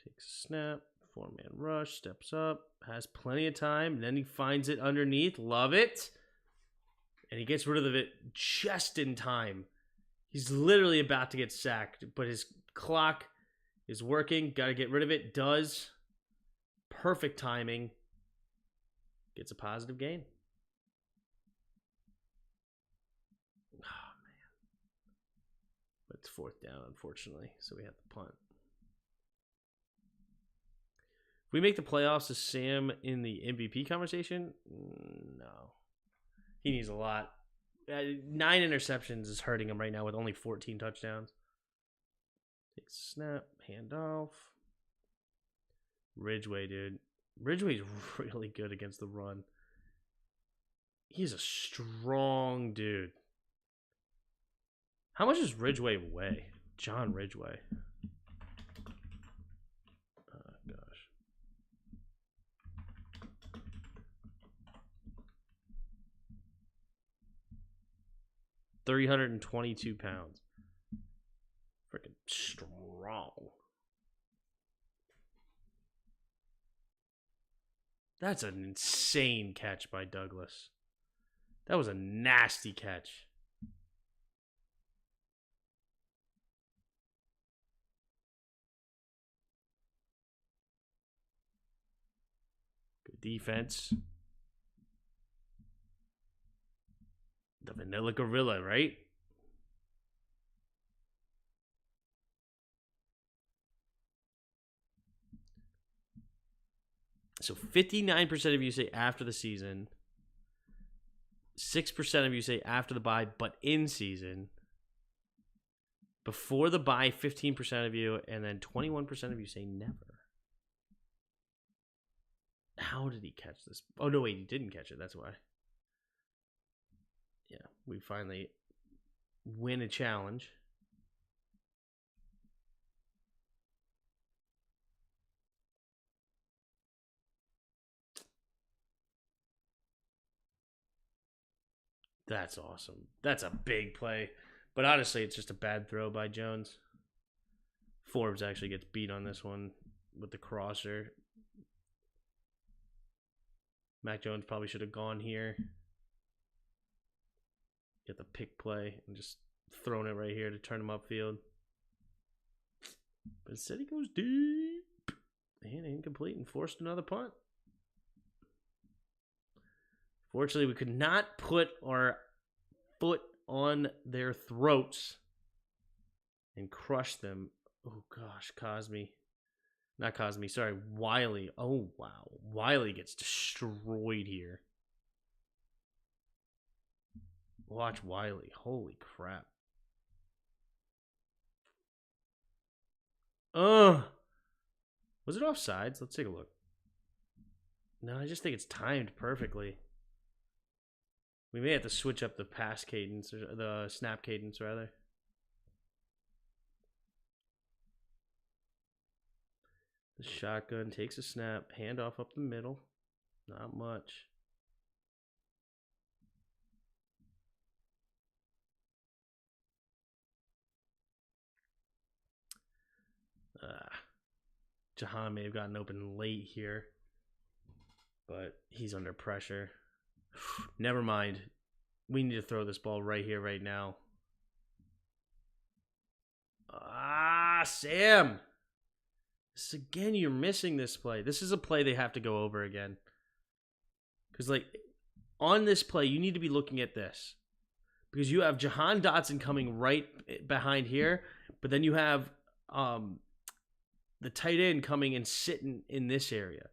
Takes a snap. 4-man rush. Steps up. Has plenty of time. And then he finds it underneath. Love it. And he gets rid of it just in time. He's literally about to get sacked, but his clock is working. Got to get rid of it. Does. Perfect timing. Gets a positive gain. Oh, man. But it's 4th down, unfortunately, so we have to punt. If we make the playoffs, is Sam in the MVP conversation? No. He needs a lot. 9 interceptions is hurting him right now with only 14 touchdowns. Takes a snap. Handoff. Ridgeway, dude. Ridgeway's really good against the run. He's a strong dude. How much does Ridgeway weigh? John Ridgeway. Oh, gosh. 322 pounds. Freaking strong. That's an insane catch by Douglas. That was a nasty catch. Good defense. The Vanilla Gorilla, right? So 59% of you say after the season. 6% of you say after the bye, but in season. Before the bye, 15% of you, and then 21% of you say never. How did he catch this? Oh, no, wait, he didn't catch it. That's why. Yeah, we finally win a challenge. That's awesome. That's a big play. But honestly, it's just a bad throw by Jones. Forbes actually gets beat on this one with the crosser. Mac Jones probably should have gone here. Get the pick play and just thrown it right here to turn him upfield. But instead he goes deep. And incomplete and forced another punt. Fortunately, we could not put our foot on their throats and crush them. Oh, gosh, Cosme. Not Cosme, sorry, Wiley. Oh, wow. Wiley gets destroyed here. Watch Wiley. Holy crap. Was it offsides? Let's take a look. No, I just think it's timed perfectly. We may have to switch up the pass cadence, or the snap cadence, rather. The shotgun takes a snap, handoff up the middle. Not much. Jahan may have gotten open late here, but he's under pressure. Never mind. We need to throw this ball right here, right now. Sam. This again, you're missing this play. This is a play they have to go over again. Because, like, on this play, you need to be looking at this. Because you have Jahan Dotson coming right behind here, but then you have the tight end coming and sitting in this area.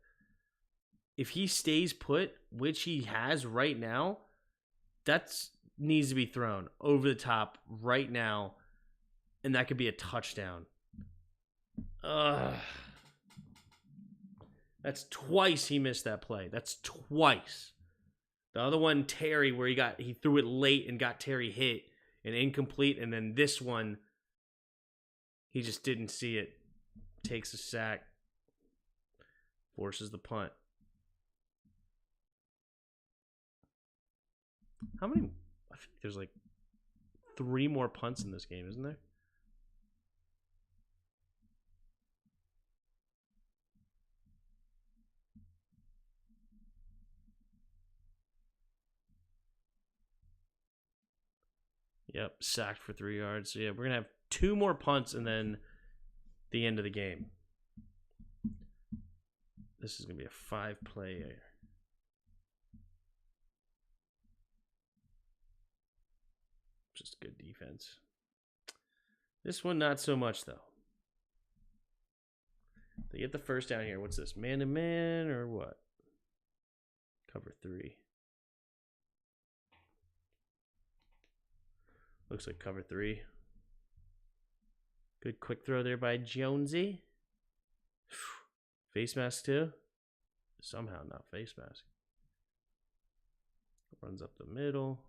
If he stays put, which he has right now, that needs to be thrown over the top right now, and that could be a touchdown. That's twice he missed that play. That's twice. The other one, Terry, where he threw it late and got Terry hit and incomplete, and then this one, he just didn't see it. Takes a sack, forces the punt. How many? I think there's like 3 more punts in this game, isn't there? Yep, sacked for 3 yards. So yeah, we're gonna have 2 more punts and then the end of the game. This is gonna be a 5-play. Just good defense. This one, not so much, though. They get the first down here. What's this? Man-to-man or what? Cover 3. Looks like cover 3. Good quick throw there by Jonesy. Face mask, too. Somehow not face mask. Runs up the middle.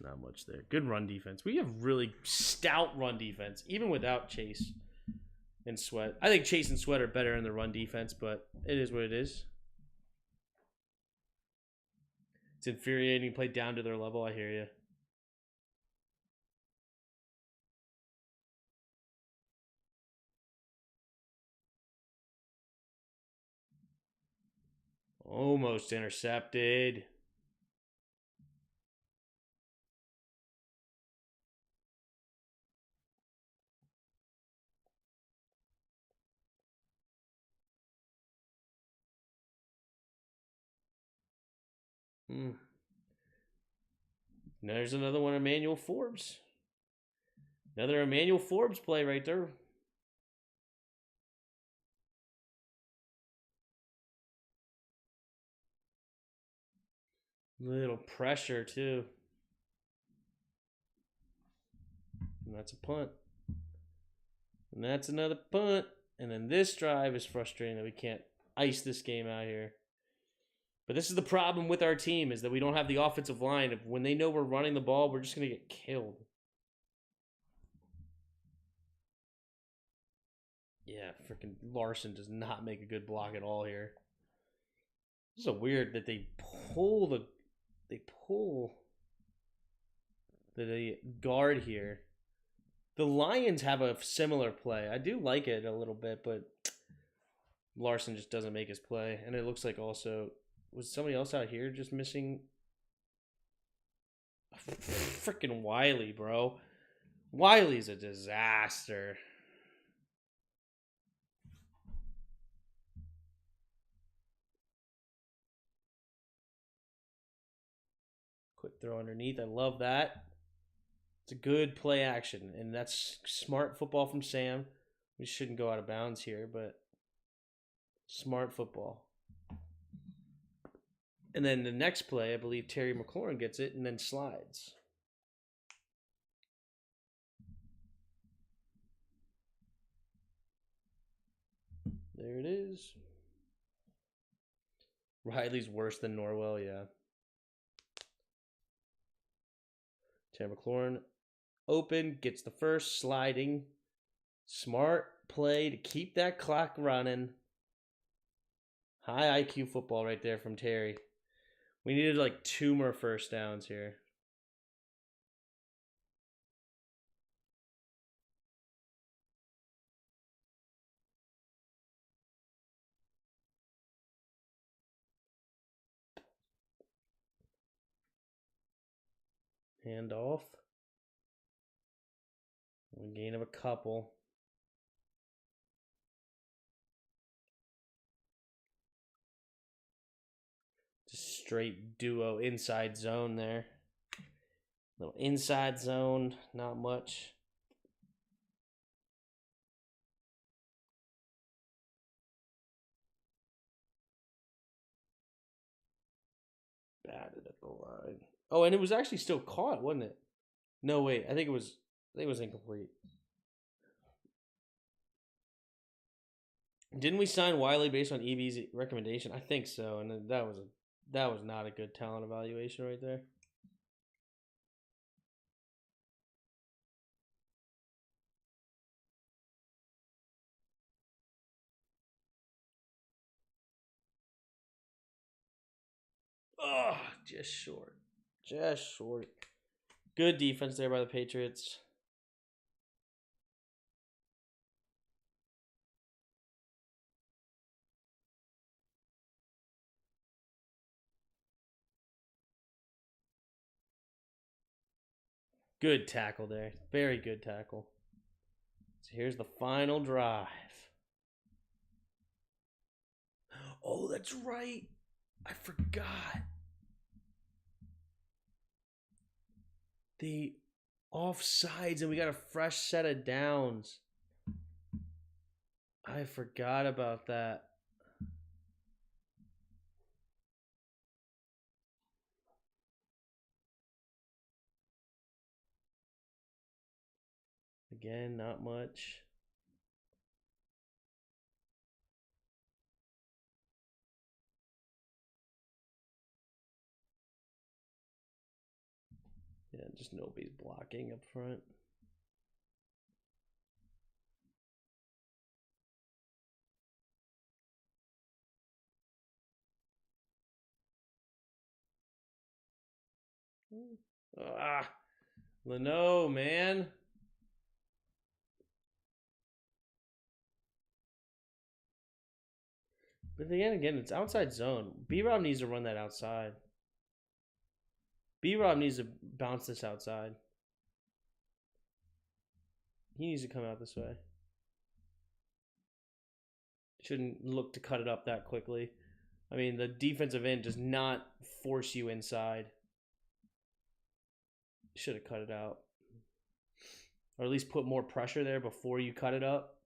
Not much there. Good run defense. We have really stout run defense, even without Chase and Sweat. I think Chase and Sweat are better in the run defense, but it is what it is. It's infuriating to play down to their level. I hear you. Almost intercepted. There's another one, Emmanuel Forbes. Another Emmanuel Forbes play right there. Little pressure, too. And that's a punt. And that's another punt. And then this drive is frustrating that we can't ice this game out here. But this is the problem with our team, is that we don't have the offensive line. When they know we're running the ball, we're just going to get killed. Yeah, freaking Larson does not make a good block at all here. It's so weird that they pull the guard here. The Lions have a similar play. I do like it a little bit, but Larson just doesn't make his play. And it looks like also, was somebody else out here just missing? Freaking Wiley, bro. Wiley's a disaster. Quick throw underneath. I love that. It's a good play action, and that's smart football from Sam. We shouldn't go out of bounds here, but smart football. And then the next play, I believe Terry McLaurin gets it and then slides. There it is. Riley's worse than Norwell, yeah. Terry McLaurin open, gets the first, sliding. Smart play to keep that clock running. High IQ football right there from Terry. We needed like 2 more first downs here. Hand off. A gain of a couple. Just straight duo inside zone there. Little inside zone, not much. Batted at the line. Oh, and it was actually still caught, wasn't it? No, wait. I think it was incomplete. Didn't we sign Wiley based on EB's recommendation? I think so, and that was not a good talent evaluation right there. Oh, just short. Just short. Good defense there by the Patriots. Good tackle there. Very good tackle. So here's the final drive. Oh, that's right. I forgot. The offsides, and we got a fresh set of downs. I forgot about that. Again, not much. Yeah, just nobody's blocking up front. Leno, man. But again, it's outside zone. B-Rob needs to run that outside. B-Rob needs to bounce this outside. He needs to come out this way. Shouldn't look to cut it up that quickly. I mean, the defensive end does not force you inside. Should have cut it out. Or at least put more pressure there before you cut it up.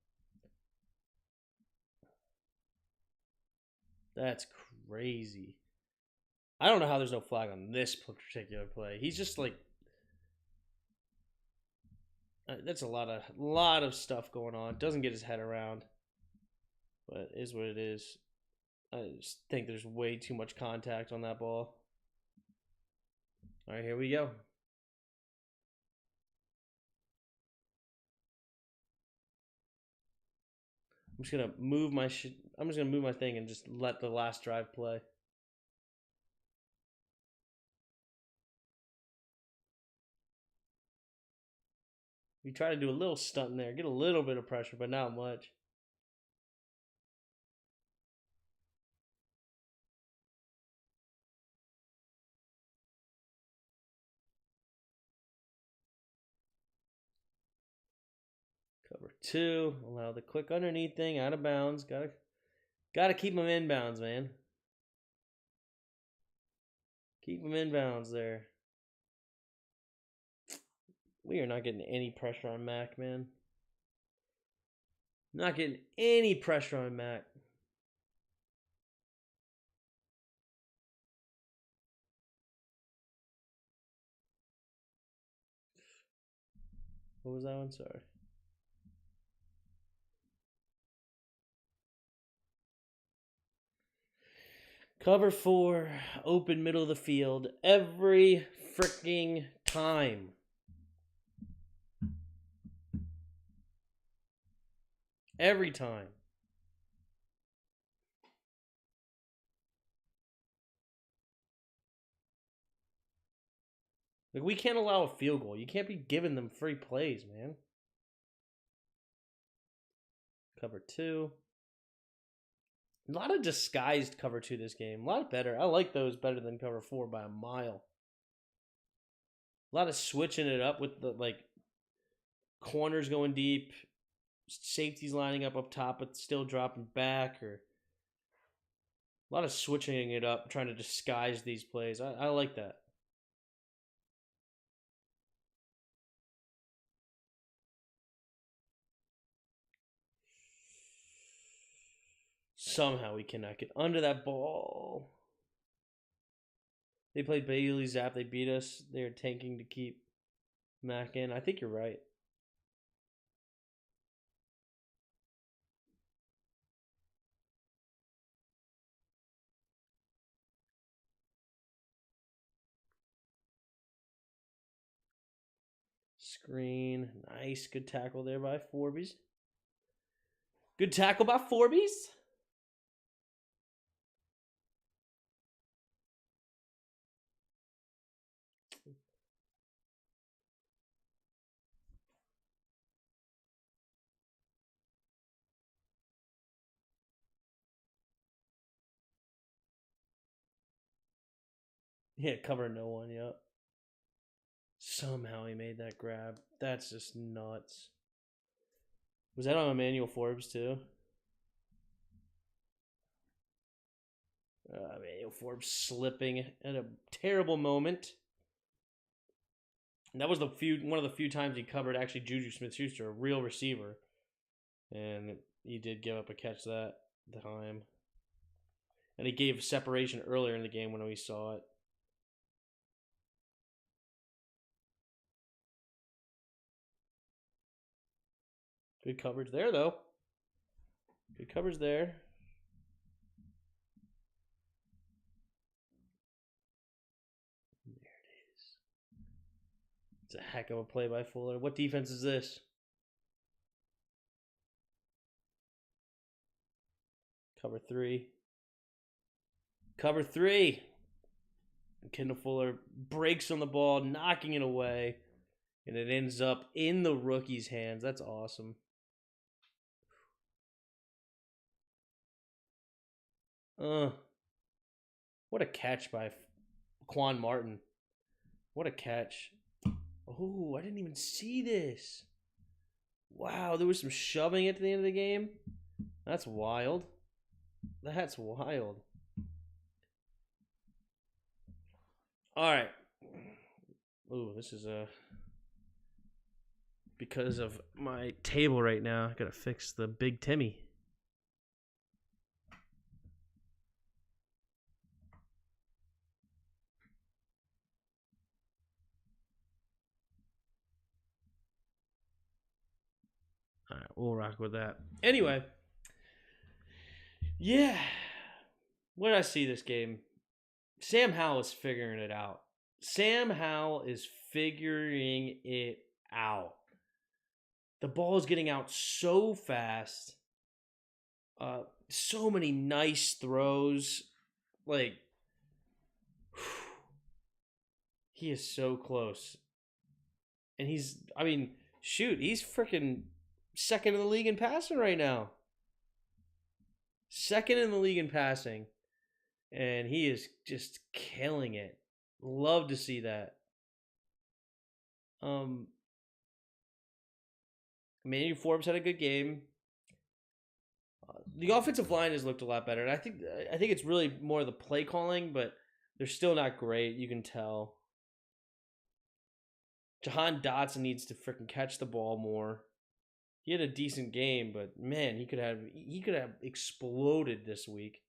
That's crazy. I don't know how there's no flag on this particular play. He's just like... That's a lot of stuff going on. Doesn't get his head around. But it is what it is. I just think there's way too much contact on that ball. All right, here we go. I'm just gonna move my thing and just let the last drive play. We try to do a little stunt in there, get a little bit of pressure, but not much. Cover 2, allow the quick underneath thing, out of bounds. Gotta keep them in bounds, man. Keep them in bounds there. We are not getting any pressure on Mac, man. Not getting any pressure on Mac. What was that one? Sorry. Cover 4, open middle of the field every freaking time. Every time. Like, we can't allow a field goal. You can't be giving them free plays, man. Cover 2. A lot of disguised cover 2 this game. A lot better. I like those better than cover 4 by a mile. A lot of switching it up with the, like, corners going deep, safeties lining up top but still dropping back, or a lot of switching it up, trying to disguise these plays. I like that. Somehow we cannot get under that ball. They played Bailey Zapp. They beat us. They're tanking to keep Mac in. I think you're right. Screen. Nice. Good tackle there by Forbes. Good tackle by Forbes. Yeah, cover no one, yep. Somehow he made that grab. That's just nuts. Was that on Emmanuel Forbes too? Emmanuel Forbes slipping at a terrible moment. And that was one of the few times he covered actually Juju Smith-Schuster, a real receiver. And he did give up a catch that time. And he gave separation earlier in the game when we saw it. Good coverage there, though. Good coverage there. There it is. It's a heck of a play by Fuller. What defense is this? Cover 3. Cover 3. Kendall Fuller breaks on the ball, knocking it away. And it ends up in the rookie's hands. That's awesome. What a catch by Quan Martin. What a catch. Oh, I didn't even see this. Wow, there was some shoving at the end of the game. That's wild. That's wild. All right. Ooh, this is because of my table right now. I gotta fix the Big Timmy. All right, we'll rock with that. Anyway, yeah. When I see this game, Sam Howell is figuring it out. Sam Howell is figuring it out. The ball is getting out so fast. So many nice throws. Like, he is so close. And he's freaking second in the league in passing right now. Second in the league in passing. And he is just killing it. Love to see that. Emmanuel Forbes had a good game. The offensive line has looked a lot better, and I think it's really more the play calling, but they're still not great. You can tell. Jahan Dotson needs to freaking catch the ball more. He had a decent game, but man, he could have exploded this week.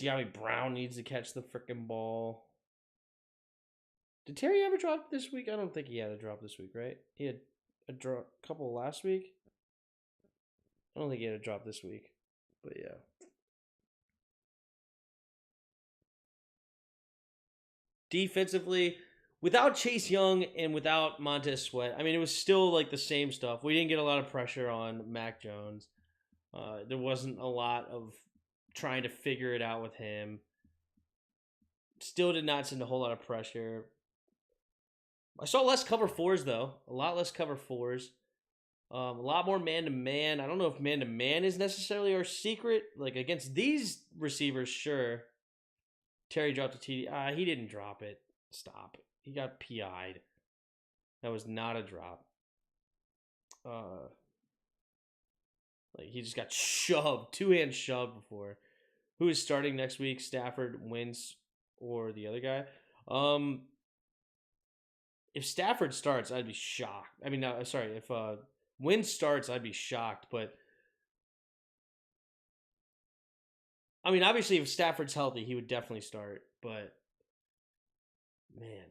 De'Ami Brown needs to catch the freaking ball. Did Terry ever drop this week? I don't think he had a drop this week, right? He had a couple last week. I don't think he had a drop this week, but yeah. Defensively, without Chase Young and without Montez Sweat, I mean, it was still like the same stuff. We didn't get a lot of pressure on Mac Jones. There wasn't a lot of trying to figure it out with him. Still did not send a whole lot of pressure. I saw less cover fours, though. A lot less cover fours. A lot more man-to-man. I don't know if man-to-man is necessarily our secret. Like, against these receivers, sure. Terry dropped a TD. He didn't drop it. Stop. He got PI'd. That was not a drop. Like, he just got shoved. Two-hand shoved before. Who is starting next week? Stafford, Wentz, or the other guy? If Stafford starts, I'd be shocked. I mean, no, sorry. If Wentz starts, I'd be shocked. But I mean, obviously, if Stafford's healthy, he would definitely start. But man,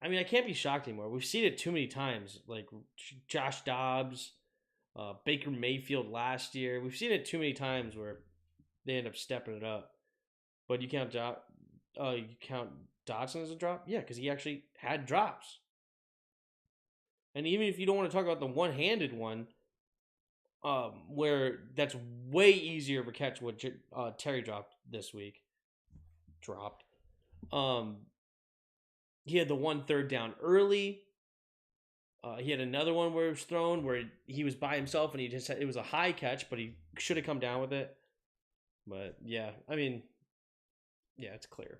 I mean, I can't be shocked anymore. We've seen it too many times. Like Josh Dobbs, Baker Mayfield last year. We've seen it too many times where they end up stepping it up. But you count Dotson as a drop? Yeah, because he actually had drops. And even if you don't want to talk about the one-handed one, where that's way easier of a catch what Terry dropped this week. He had the 1 3rd down early. He had another one where it was thrown where he was by himself and it was a high catch, but he should have come down with it. But yeah, I mean, yeah, it's clear.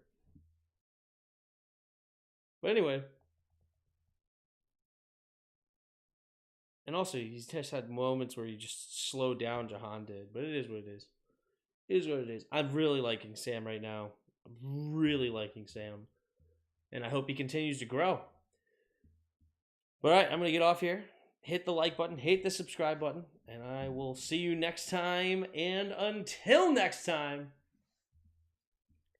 But anyway. And also, he's just had moments where he just slowed down. Jahan did, but it is what it is. It is what it is. I'm really liking Sam right now. I'm really liking Sam, and I hope he continues to grow. But all right, I'm gonna get off here. Hit the like button, hit the subscribe button, and I will see you next time. And until next time.